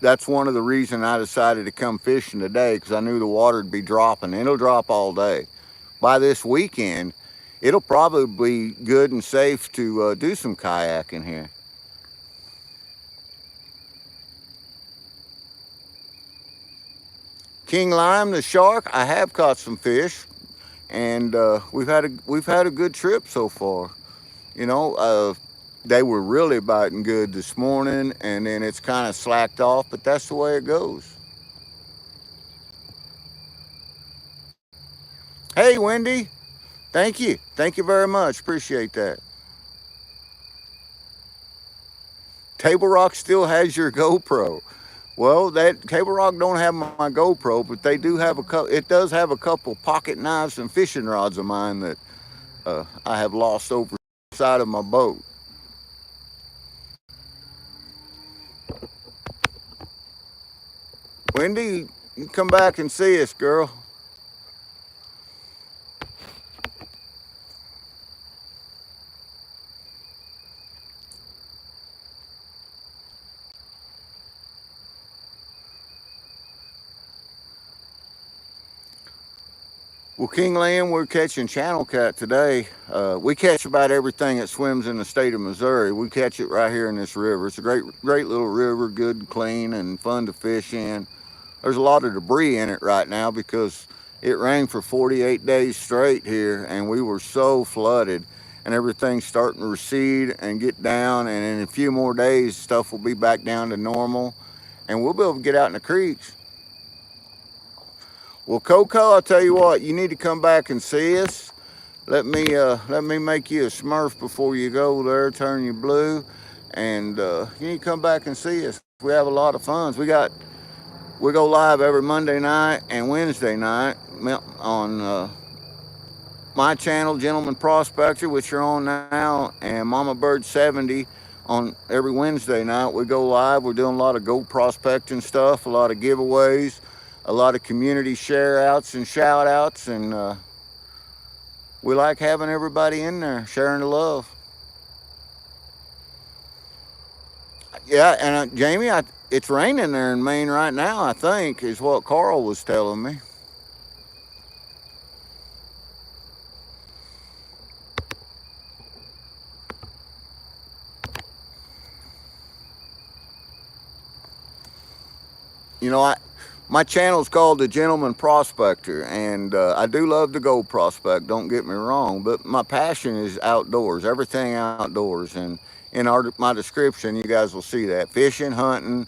that's one of the reasons I decided to come fishing today, because I knew the water would be dropping. It'll drop all day. By this weekend, it'll probably be good and safe to do some kayaking here. King Lime the shark, I have caught some fish, and we've had a good trip so far. You know, they were really biting good this morning, and then it's kind of slacked off, but that's the way it goes. Hey, Wendy, thank you very much. Appreciate that. Table Rock still has your GoPro. Well, that Table Rock don't have my GoPro, but they do have a couple. It does have a couple pocket knives and fishing rods of mine that I have lost over the side of my boat. Wendy, you come back and see us, girl. Well, King Land, we're catching channel cat today. We catch about everything that swims in the state of Missouri. We catch it right here in this river. It's a great little river, good and clean and fun to fish in. There's a lot of debris in it right now because it rained for 48 days straight here, and we were so flooded, and everything's starting to recede and get down, and in a few more days, stuff will be back down to normal, and we'll be able to get out in the creeks. Well, Coco, I'll tell you what, you need to come back and see us. Let me make you a Smurf before you go there, turn you blue, and you need to come back and see us. We have a lot of fun. We go live every Monday night and Wednesday night on my channel, Gentleman Prospector, which you're on now, and Mama Bird 70 on every Wednesday night. We go live. We're doing a lot of gold prospecting stuff, a lot of giveaways, a lot of community share outs and shout outs, and we like having everybody in there sharing the love. Yeah, and Jamie, it's raining there in Maine right now, I think, is what Carl was telling me. You know, my channel's called the Gentleman Prospector, and I do love to go prospect. Don't get me wrong, but my passion is outdoors, everything outdoors. And in my description, you guys will see that fishing, hunting,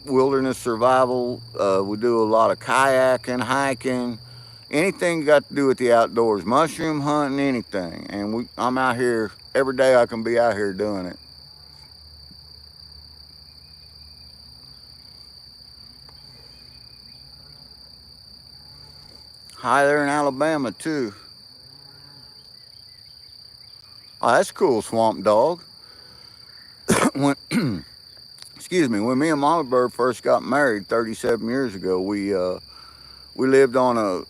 wilderness survival. We do a lot of kayaking, hiking, anything got to do with the outdoors, mushroom hunting, anything. And I'm out here every day. I can be out here doing it. Hi there in Alabama too. Oh, that's cool, Swamp Dog. when, excuse me, when me and Mama Bird first got married 37 years ago, we lived on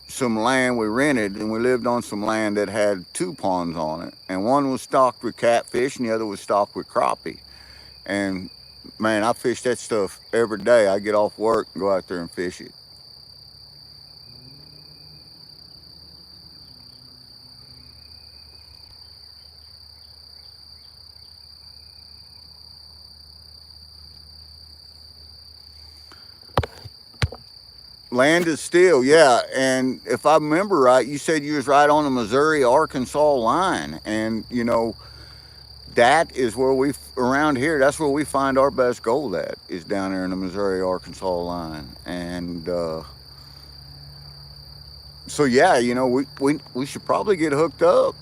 some land we rented, and we lived on some land that had two ponds on it, and one was stocked with catfish, and the other was stocked with crappie. And man, I fish that stuff every day. I get off work and go out there and fish it. Land is still, yeah. And if I remember right, you said you was right on the Missouri-Arkansas line, and that is where around here. That's where we find our best gold at, is down there in the Missouri-Arkansas line. And so yeah, we should probably get hooked up.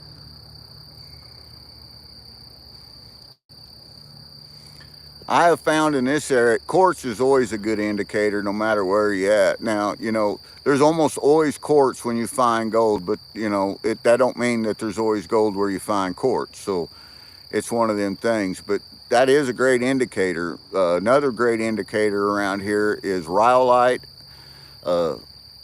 I have found in this area, quartz is always a good indicator no matter where you're at. Now, there's almost always quartz when you find gold, but, that don't mean that there's always gold where you find quartz. So it's one of them things. But that is a great indicator. Another great indicator around here is rhyolite. Uh,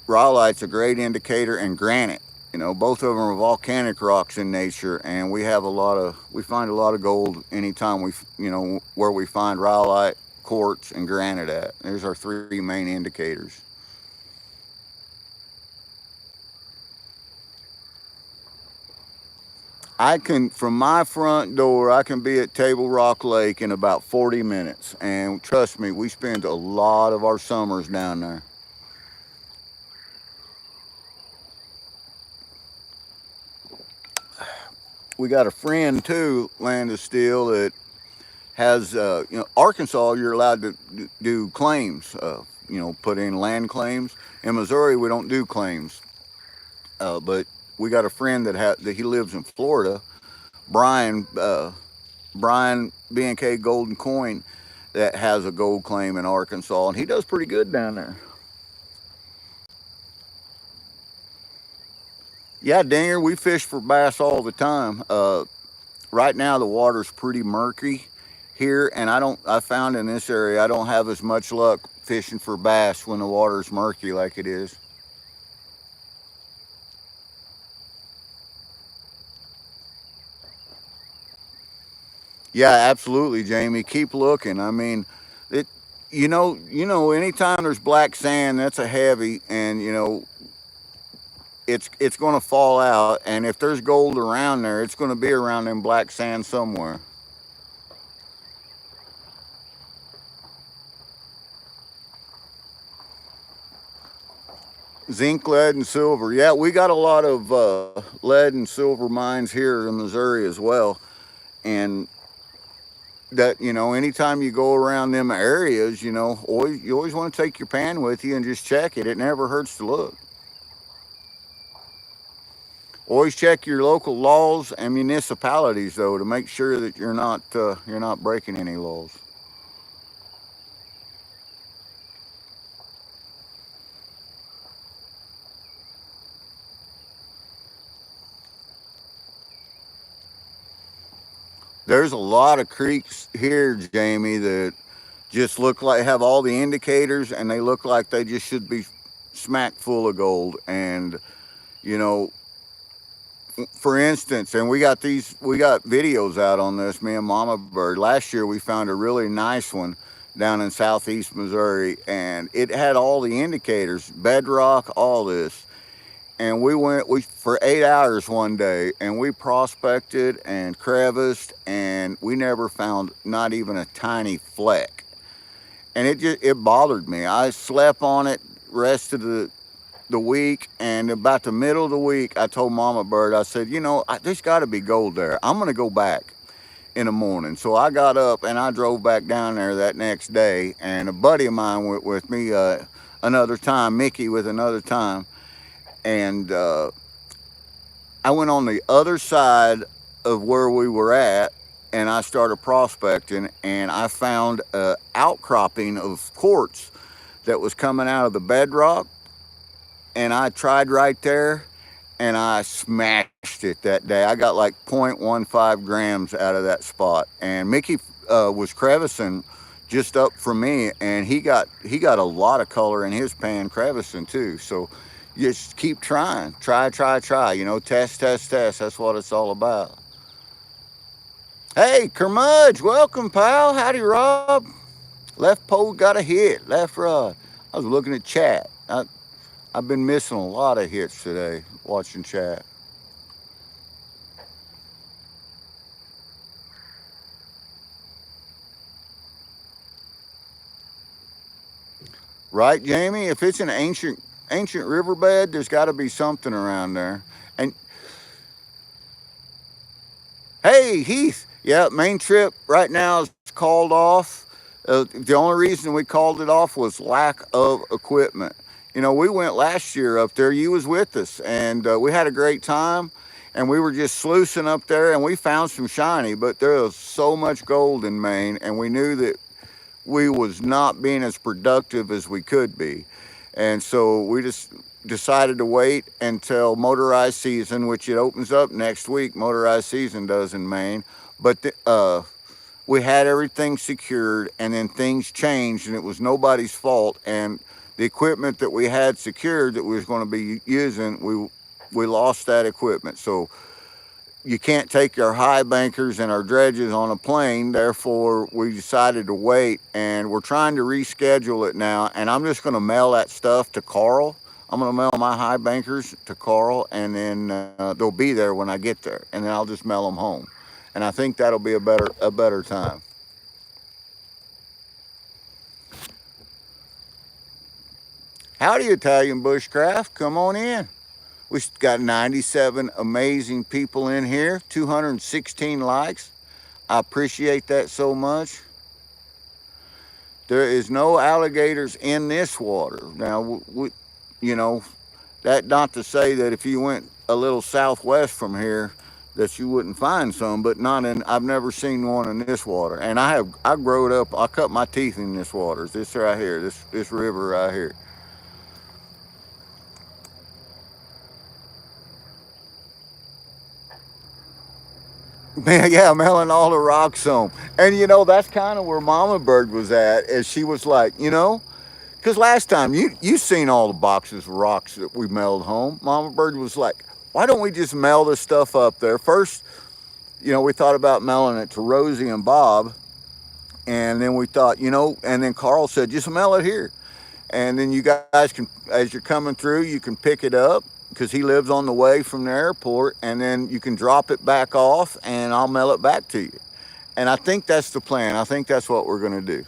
Rhyolite's a great indicator, and granite. Both of them are volcanic rocks in nature, and we find a lot of gold anytime where we find rhyolite, quartz, and granite at. There's our three main indicators. From my front door, I can be at Table Rock Lake in about 40 minutes. And trust me, we spend a lot of our summers down there. We got a friend too, Land of Steel, that has, Arkansas, you're allowed to do claims, put in land claims. In Missouri, we don't do claims. But we got a friend that he lives in Florida, Brian, Brian B&K Golden Coin, that has a gold claim in Arkansas, and he does pretty good down there. Yeah, Dinger, we fish for bass all the time. Right now the water's pretty murky here, and I found in this area I don't have as much luck fishing for bass when the water's murky like it is. Yeah, absolutely, Jamie. Keep looking. I mean, it. Anytime there's black sand, that's a heavy, and it's going to fall out. And if there's gold around there, it's going to be around them black sand somewhere. Zinc, lead, and silver. Yeah, we got a lot of lead and silver mines here in Missouri as well, and that anytime you go around them areas, you always want to take your pan with you and just check it. It never hurts to look. Always check your local laws and municipalities though, to make sure that you're not breaking any laws. There's a lot of creeks here, Jamie, that just look like have all the indicators, and they look like they just should be smack full of gold. And you know, for instance, and we got videos out on this. Me and Mama Bird. Last year we found a really nice one down in southeast Missouri, and it had all the indicators, bedrock, all this. And we for 8 hours one day, and we prospected and creviced, and we never found not even a tiny fleck. And it bothered me. I slept on it rest of the week, and about the middle of the week, I told Mama Bird, I said, there's got to be gold there. I'm gonna go back in the morning. So I got up and I drove back down there that next day, and a buddy of mine went with me another time, Mickey with another time, and I went on the other side of where we were at, and I started prospecting, and I found an outcropping of quartz that was coming out of the bedrock, and I tried right there, and I smashed it that day. I got like 0.15 grams out of that spot, and Mickey was crevicing just up from me, and he got a lot of color in his pan crevicing too. So just keep trying, try, test, test, test. That's what it's all about. Hey, Kermudge, welcome, pal. Howdy, Rob. Left pole got a hit, left rod. I was looking at chat. I've been missing a lot of hits today watching chat. Right, Jamie? If it's an ancient riverbed, there's got to be something around there. And hey, Heath, yeah, main trip right now is called off. The only reason we called it off was lack of equipment. We went last year up there. You was with us, and we had a great time. And we were just sluicing up there, and we found some shiny. But there was so much gold in Maine, and we knew that we was not being as productive as we could be. And so we just decided to wait until motorized season, which it opens up next week. Motorized season does in Maine. But we had everything secured, and then things changed, and it was nobody's fault. And the equipment that we had secured that we was going to be using, we lost that equipment. So you can't take our high bankers and our dredges on a plane. Therefore, we decided to wait, and we're trying to reschedule it now. And I'm just going to mail that stuff to Carl. I'm going to mail my high bankers to Carl, and then they'll be there when I get there, and then I'll just mail them home. And I think that'll be a better time. Howdy, Italian Bushcraft. Come on in. We've got 97 amazing people in here, 216 likes. I appreciate that so much. There is no alligators in this water. Now, that not to say that if you went a little southwest from here that you wouldn't find some, but I've never seen one in this water. And I growed up, I cut my teeth in this water. This right here, this river right here. Man, yeah, mailing all the rocks home. And that's kind of where Mama Bird was at, as she was like, because last time you seen all the boxes of rocks that we mailed home. Mama Bird was like, why don't we just mail this stuff up there? First, we thought about mailing it to Rosie and Bob. And then we thought, and then Carl said, just mail it here. And then you guys can, as you're coming through, you can pick it up, because he lives on the way from the airport, and then you can drop it back off, and I'll mail it back to you. And I think that's the plan. I think that's what we're going to do.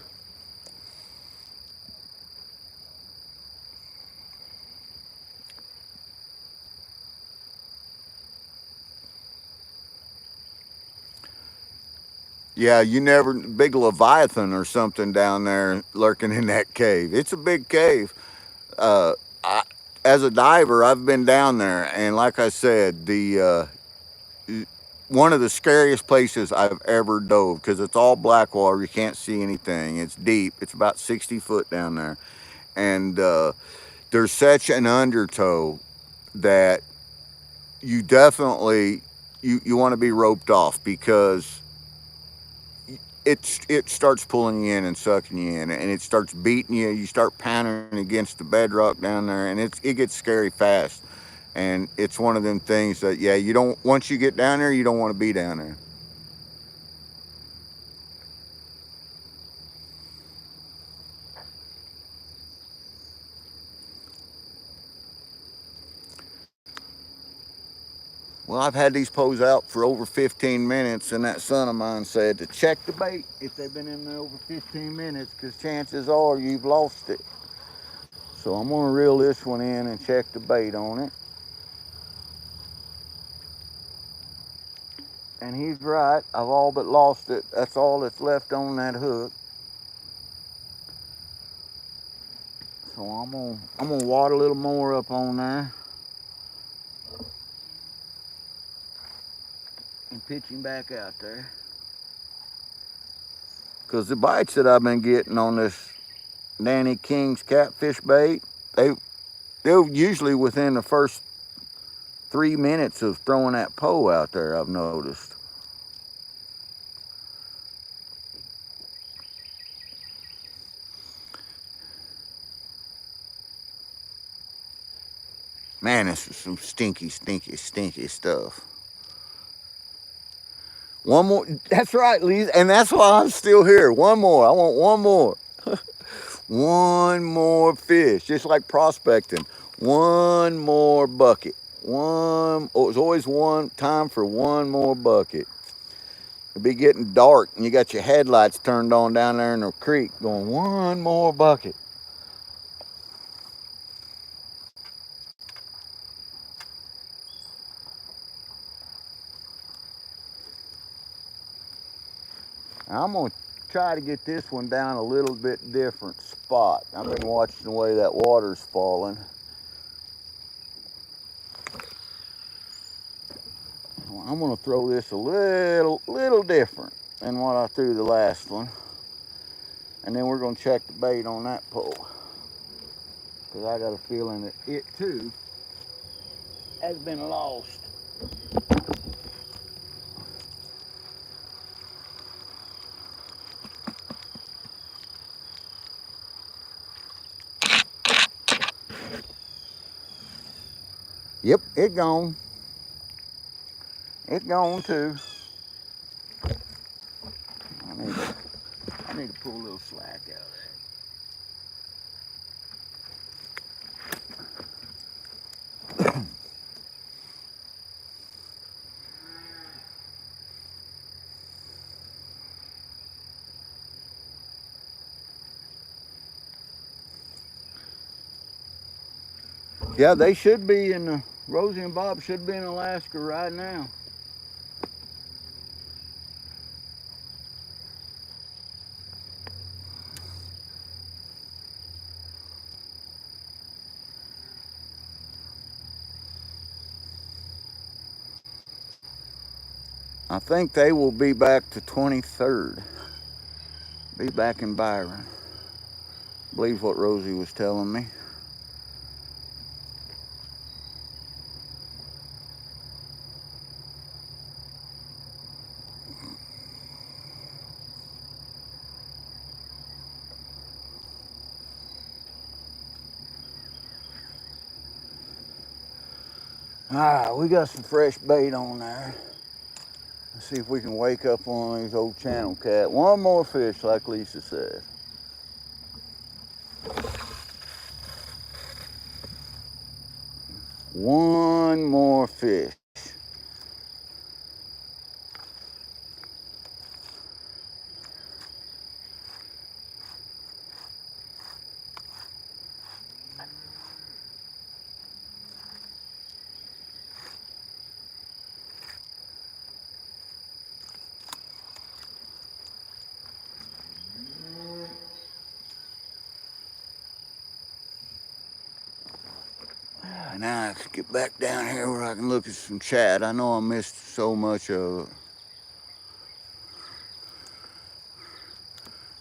Yeah, you never, big Leviathan or something down there lurking in that cave. It's a big cave. Uh, I, as a diver, I've been down there, and like I said, the one of the scariest places I've ever dove, because it's all black water. You can't see anything. It's deep. It's about 60 foot down there, and there's such an undertow that you definitely you want to be roped off, because it starts pulling you in and sucking you in, and it starts beating you. You start pounding against the bedrock down there, and it gets scary fast. And it's one of them things that, yeah, you don't, once you get down there, you don't want to be down there. Well, I've had these poles out for over 15 minutes, and that son of mine said to check the bait if they've been in there over 15 minutes, because chances are you've lost it. So I'm going to reel this one in and check the bait on it. And he's right. I've all but lost it. That's all that's left on that hook. So I'm gonna wad a little more up on there and pitch him back out there. Because the bites that I've been getting on this Danny King's catfish bait, they're usually within the first 3 minutes of throwing that pole out there, I've noticed. Man, this is some stinky, stinky, stinky stuff. One more. That's right, Lee. And that's why I'm still here. One more. I want one more. One more fish. Just like prospecting. One more bucket. It's always one time for one more bucket. It'll be getting dark and you got your headlights turned on down there in the creek going, one more bucket. I'm going to try to get this one down a little bit different spot. I've been watching the way that water's falling. I'm going to throw this a little different than what I threw the last one. And then we're going to check the bait on that pole. Because I got a feeling that it too has been lost. Yep, it gone. It's gone too. I need to pull a little slack out of there. Yeah, they should be in Rosie and Bob should be in Alaska right now. I think they will be back to 23rd. Be back in Byron. I believe what Rosie was telling me. Alright, we got some fresh bait on there. Let's see if we can wake up one of these old channel cat. One more fish, like Lisa said. One more fish. Now I can get back down here where I can look at some chat. I know I missed so much of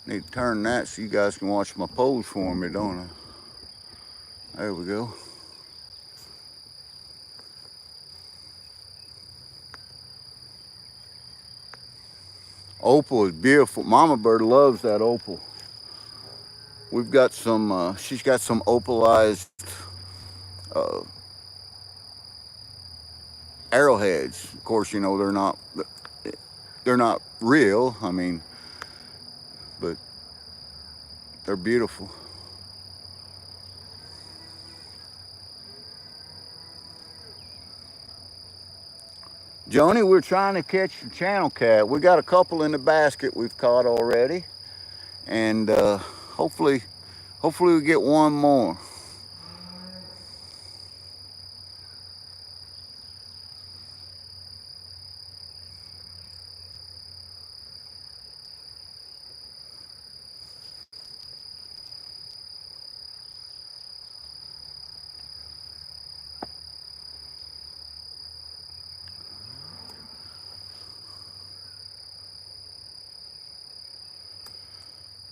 it. Need to turn that so you guys can watch my pose for me, don't I? There we go. Opal is beautiful. Mama bird loves that opal. We've got some, she's got some opalized uh, arrowheads. Of course, you know, they're not real. I mean, but they're beautiful. Joni, we're trying to catch the channel cat. We got a couple in the basket we've caught already, and hopefully we get one more.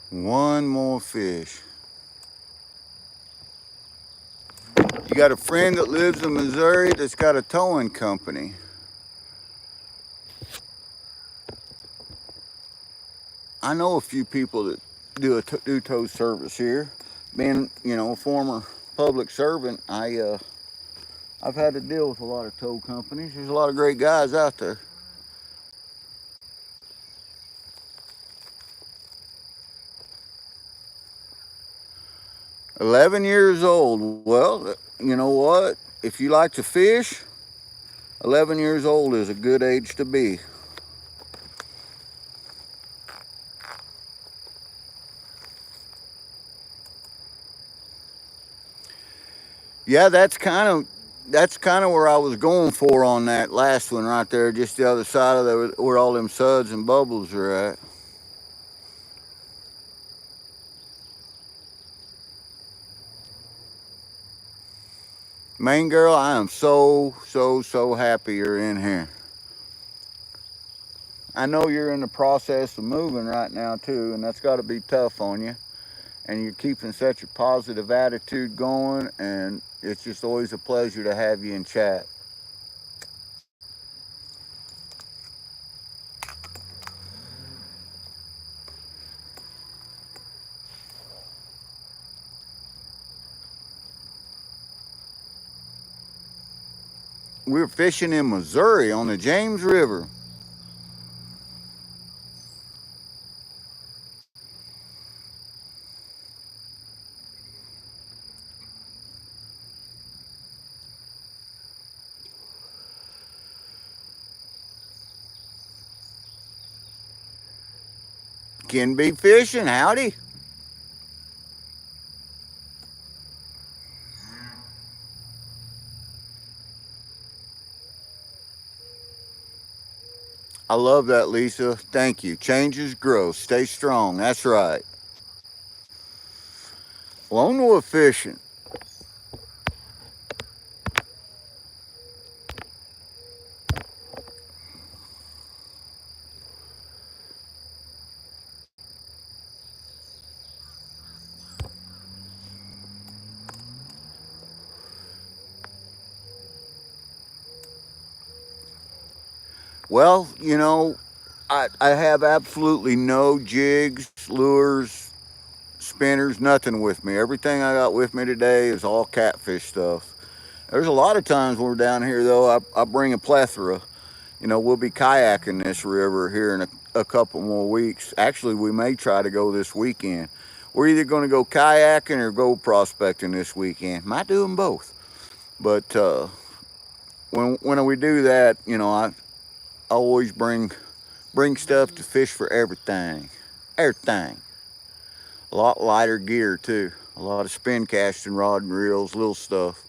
One more fish. You got a friend that lives in Missouri that's got a towing company. I know a few people that do tow service here. Being, you know, a former public servant, I've had to deal with a lot of tow companies. There's a lot of great guys out there. 11 years old. Well, you know what? If you like to fish, 11 years old is a good age to be. Yeah, that's kind of where I was going for on that last one right there, just the other side of there where all them suds and bubbles are at. Main girl, I am so happy you're in here. I know you're in the process of moving right now too, and that's got to be tough on you. And you're keeping such a positive attitude going, and it's just always a pleasure to have you in chat. We're fishing in Missouri on the James River. Can be fishing, howdy. I love that, Lisa. Thank you. Changes grow. Stay strong. That's right. Lone wolf fishing. Well, you know, I have absolutely no jigs, lures, spinners, nothing with me. Everything I got with me today is all catfish stuff. There's a lot of times when we're down here, though, I bring a plethora. You know, we'll be kayaking this river here in a couple more weeks. Actually, we may try to go this weekend. We're either going to go kayaking or go prospecting this weekend. Might do them both. But when we do that, you know, I always bring stuff to fish for everything. Everything. A lot lighter gear too. A lot of spin casting rod and reels, little stuff.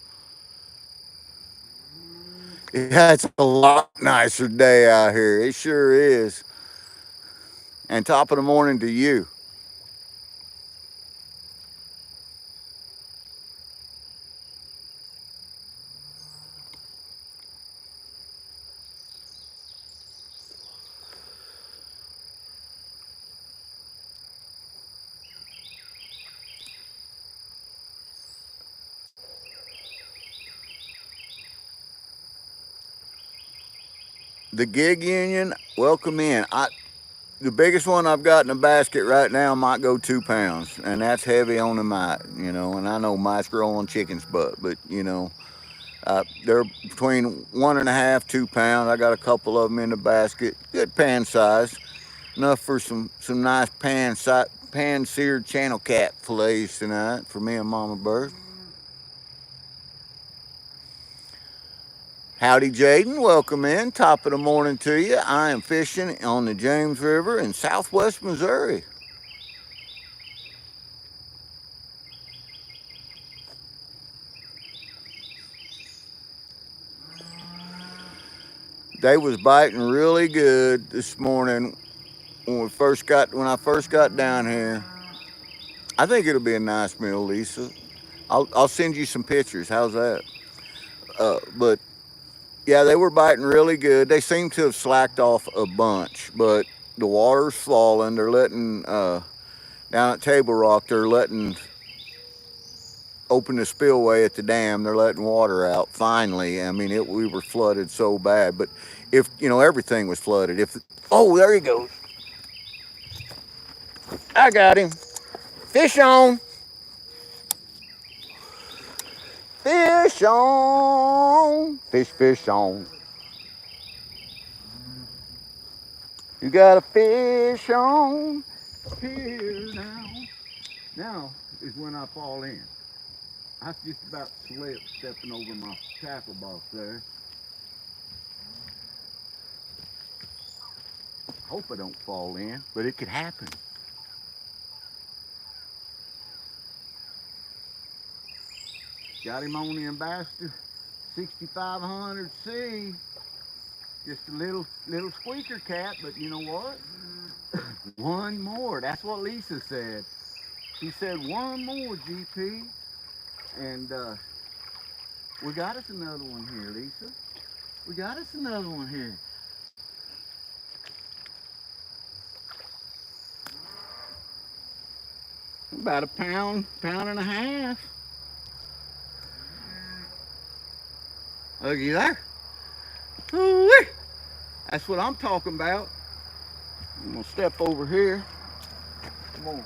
Yeah, it's a lot nicer day out here. It sure is. And top of the morning to you. The gig union, welcome in. the biggest one I've got in the basket right now might go 2 pounds, and that's heavy on the mite, you know. And I know mites grow on chicken's butt, but you know, they're between 1.5, 2 pounds. I got a couple of them in the basket, good pan size, enough for some nice pan seared channel cat fillets tonight for me and Mama Bird. Howdy, Jaden. Welcome in. Top of the morning to you. I am fishing on the James River in southwest Missouri. They was biting really good this morning when I first got down here. I think it'll be a nice meal, Lisa. I'll send you some pictures. How's that? But yeah, they were biting really good. They seem to have slacked off a bunch, but the water's falling. They're letting down at Table Rock. They're letting open the spillway at the dam. They're letting water out finally. I mean, we were flooded so bad, but if you know everything was flooded. Oh, there he goes. I got him. Fish on. Fish on. Fish on. You got a fish on here now. Now is when I fall in. I just about slipped stepping over my tackle box there. Hope I don't fall in, but it could happen. Got him on the Ambassador 6500C. Just a little squeaker cat, but you know what? One more. That's what Lisa said. She said one more, GP. And we got us another one here, Lisa. We got us another one here. About a pound and a half. Looky there. Ooh-wee. That's what I'm talking about. I'm gonna step over here. Come on.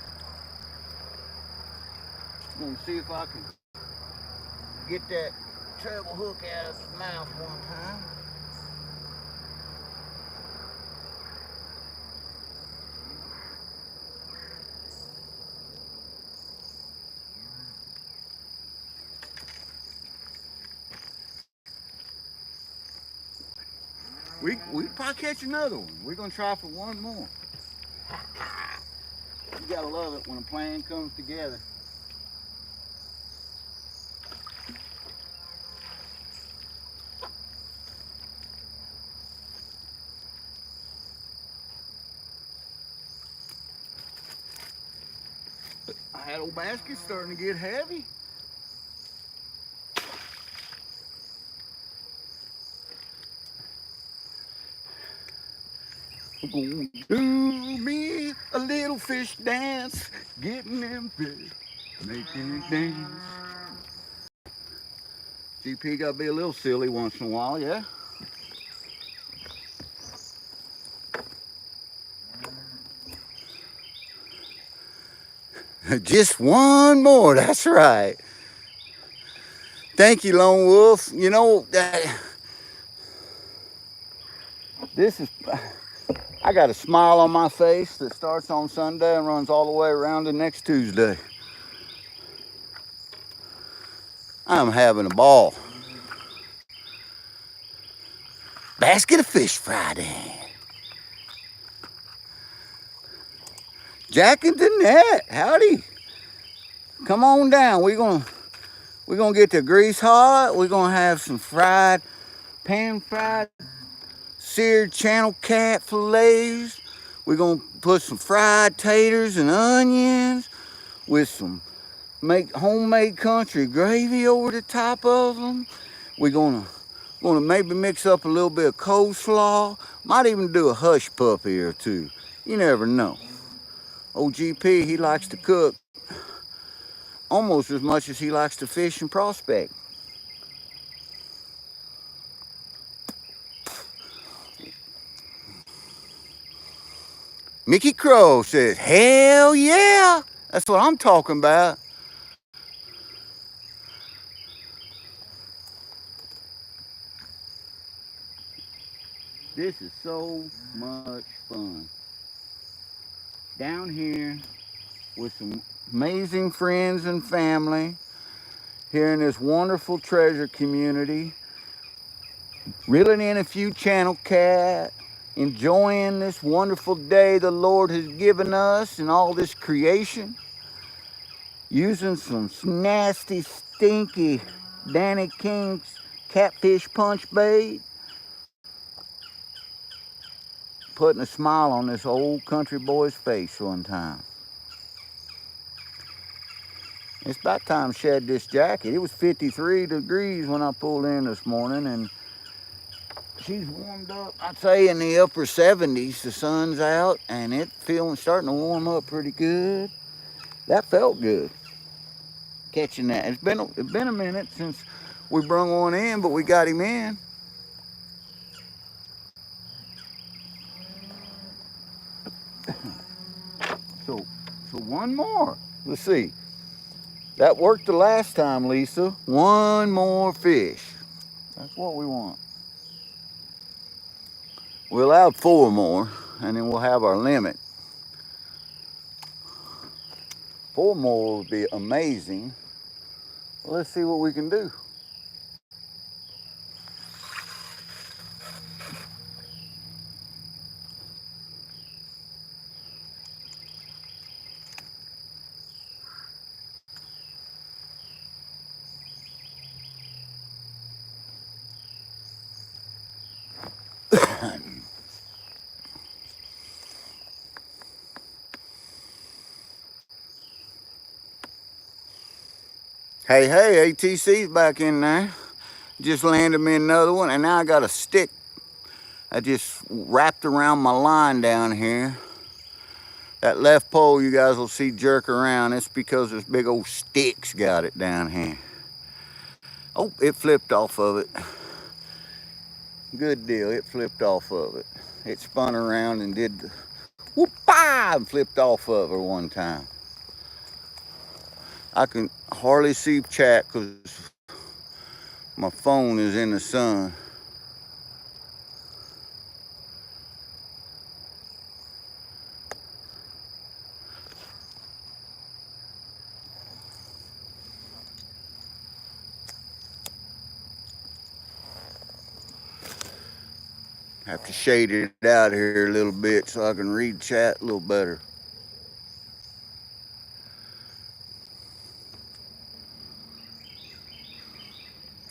I'm gonna see if I can get that treble hook out of his mouth one time. We probably catch another one. We're gonna try for one more. You gotta love it when a plan comes together. That old basket's starting to get heavy. Gonna do me a little fish dance, getting them fish, making it dance. GP gotta be a little silly once in a while, yeah? Just one more, that's right. Thank you, Lone Wolf. You know, I got a smile on my face that starts on Sunday and runs all the way around to next Tuesday. I'm having a ball. Basket of Fish Friday. Jack and Danette, howdy. Come on down. We're gonna get the grease hot. We're gonna have some pan fried, seared channel cat fillets. We're gonna put some fried taters and onions with some homemade country gravy over the top of them. We're gonna maybe mix up a little bit of coleslaw. Might even do a hush puppy or two. You never know. OGP, he likes to cook almost as much as he likes to fish and prospect. Mickey Crow says, hell yeah. That's what I'm talking about. This is so much fun. Down here with some amazing friends and family here in this wonderful treasure community, reeling in a few channel cat, enjoying this wonderful day the Lord has given us and all this creation, using some nasty, stinky Danny King's catfish punch bait, putting a smile on this old country boy's face one time. It's about time to shed this jacket. It was 53 degrees when I pulled in this morning, and she's warmed up, I'd say, in the upper 70s. The sun's out, and it's starting to warm up pretty good. That felt good, catching that. It's been a minute since we brung one in, but we got him in. So one more. Let's see. That worked the last time, Lisa. One more fish. That's what we want. We allowed 4 more, and then we'll have our limit. 4 more would be amazing. Let's see what we can do. Hey, ATC's back in there. Just landed me another one, and now I got a stick. I just wrapped around my line down here. That left pole you guys will see jerk around. It's because this big old stick's got it down here. Oh, it flipped off of it. Good deal, it flipped off of it. It spun around and did the whoop-ah, and flipped off of her one time. I can hardly see chat because my phone is in the sun. Have to shade it out here a little bit so I can read chat a little better.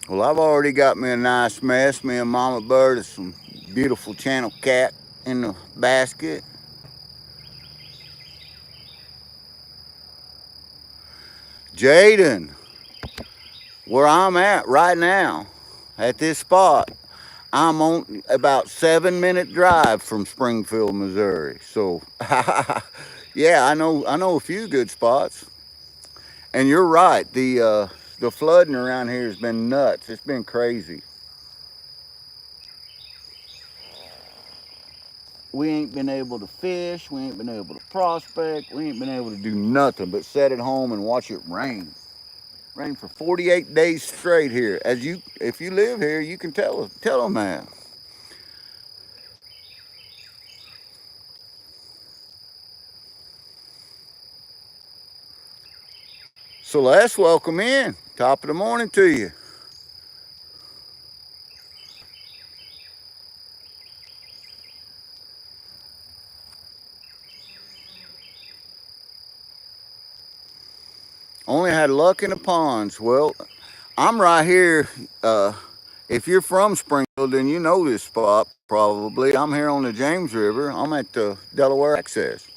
Well, I've already got me a nice mess. Me and Mama Bird and some beautiful channel cat in the basket. Jaden, where I'm at right now, at this spot, I'm on about 7-minute drive from Springfield, Missouri. So, yeah, I know a few good spots. And you're right, the flooding around here has been nuts. It's been crazy. We ain't been able to fish. We ain't been able to prospect. We ain't been able to do nothing but sit at home and watch it rain. Rain for 48 days straight here. If you live here, you can tell them that. Celeste, welcome in. Top of the morning to you. Only had luck in the ponds. Well, I'm right here. If you're from Springfield, then you know this spot probably. I'm here on the James River. I'm at the Delaware Access.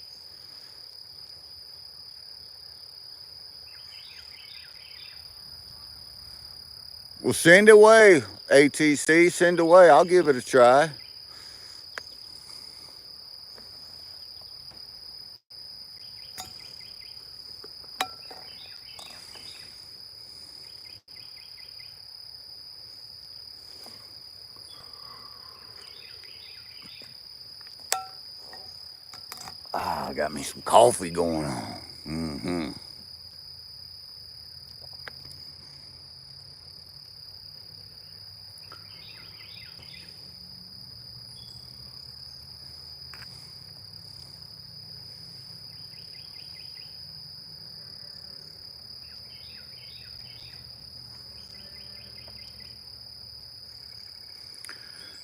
Well, send away, ATC. Send away. I'll give it a try. I got me some coffee going on. Mm-hmm.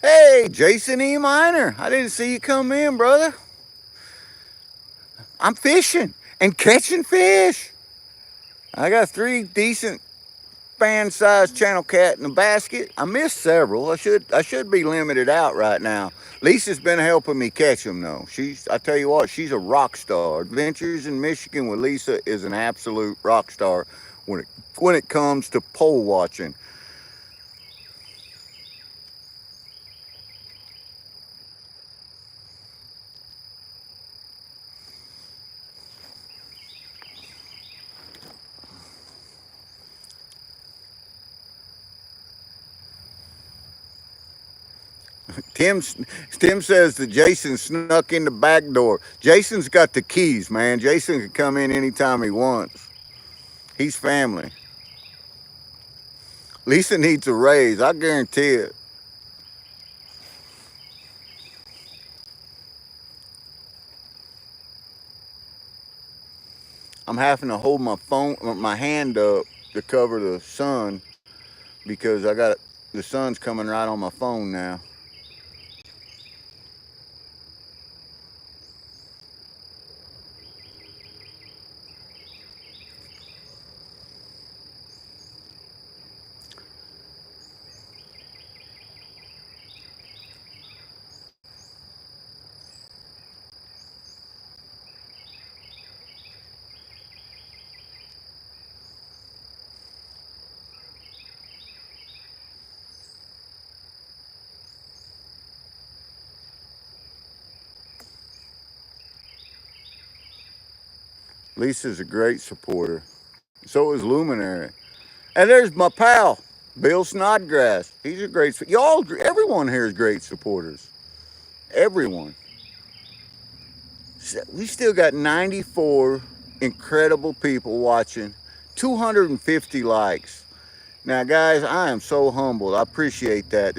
Hey, Jason E. Minor. I didn't see you come in, brother. I'm fishing and catching fish. I got 3 decent fan-sized channel cat in the basket. I missed several. I should be limited out right now. Lisa's been helping me catch them though. I tell you what, she's a rock star. Adventures in Michigan with Lisa is an absolute rock star when it comes to pole watching. Tim, Tim says that Jason snuck in the back door. Jason's got the keys, man. Jason can come in anytime he wants. He's family. Lisa needs a raise, I guarantee it. I'm having to hold my hand up to cover the sun because the sun's coming right on my phone now. Lisa's a great supporter. So is Luminary. And there's my pal, Bill Snodgrass. He's a great. Everyone here is great supporters. Everyone. We still got 94 incredible people watching, 250 likes. Now, guys, I am so humbled. I appreciate that.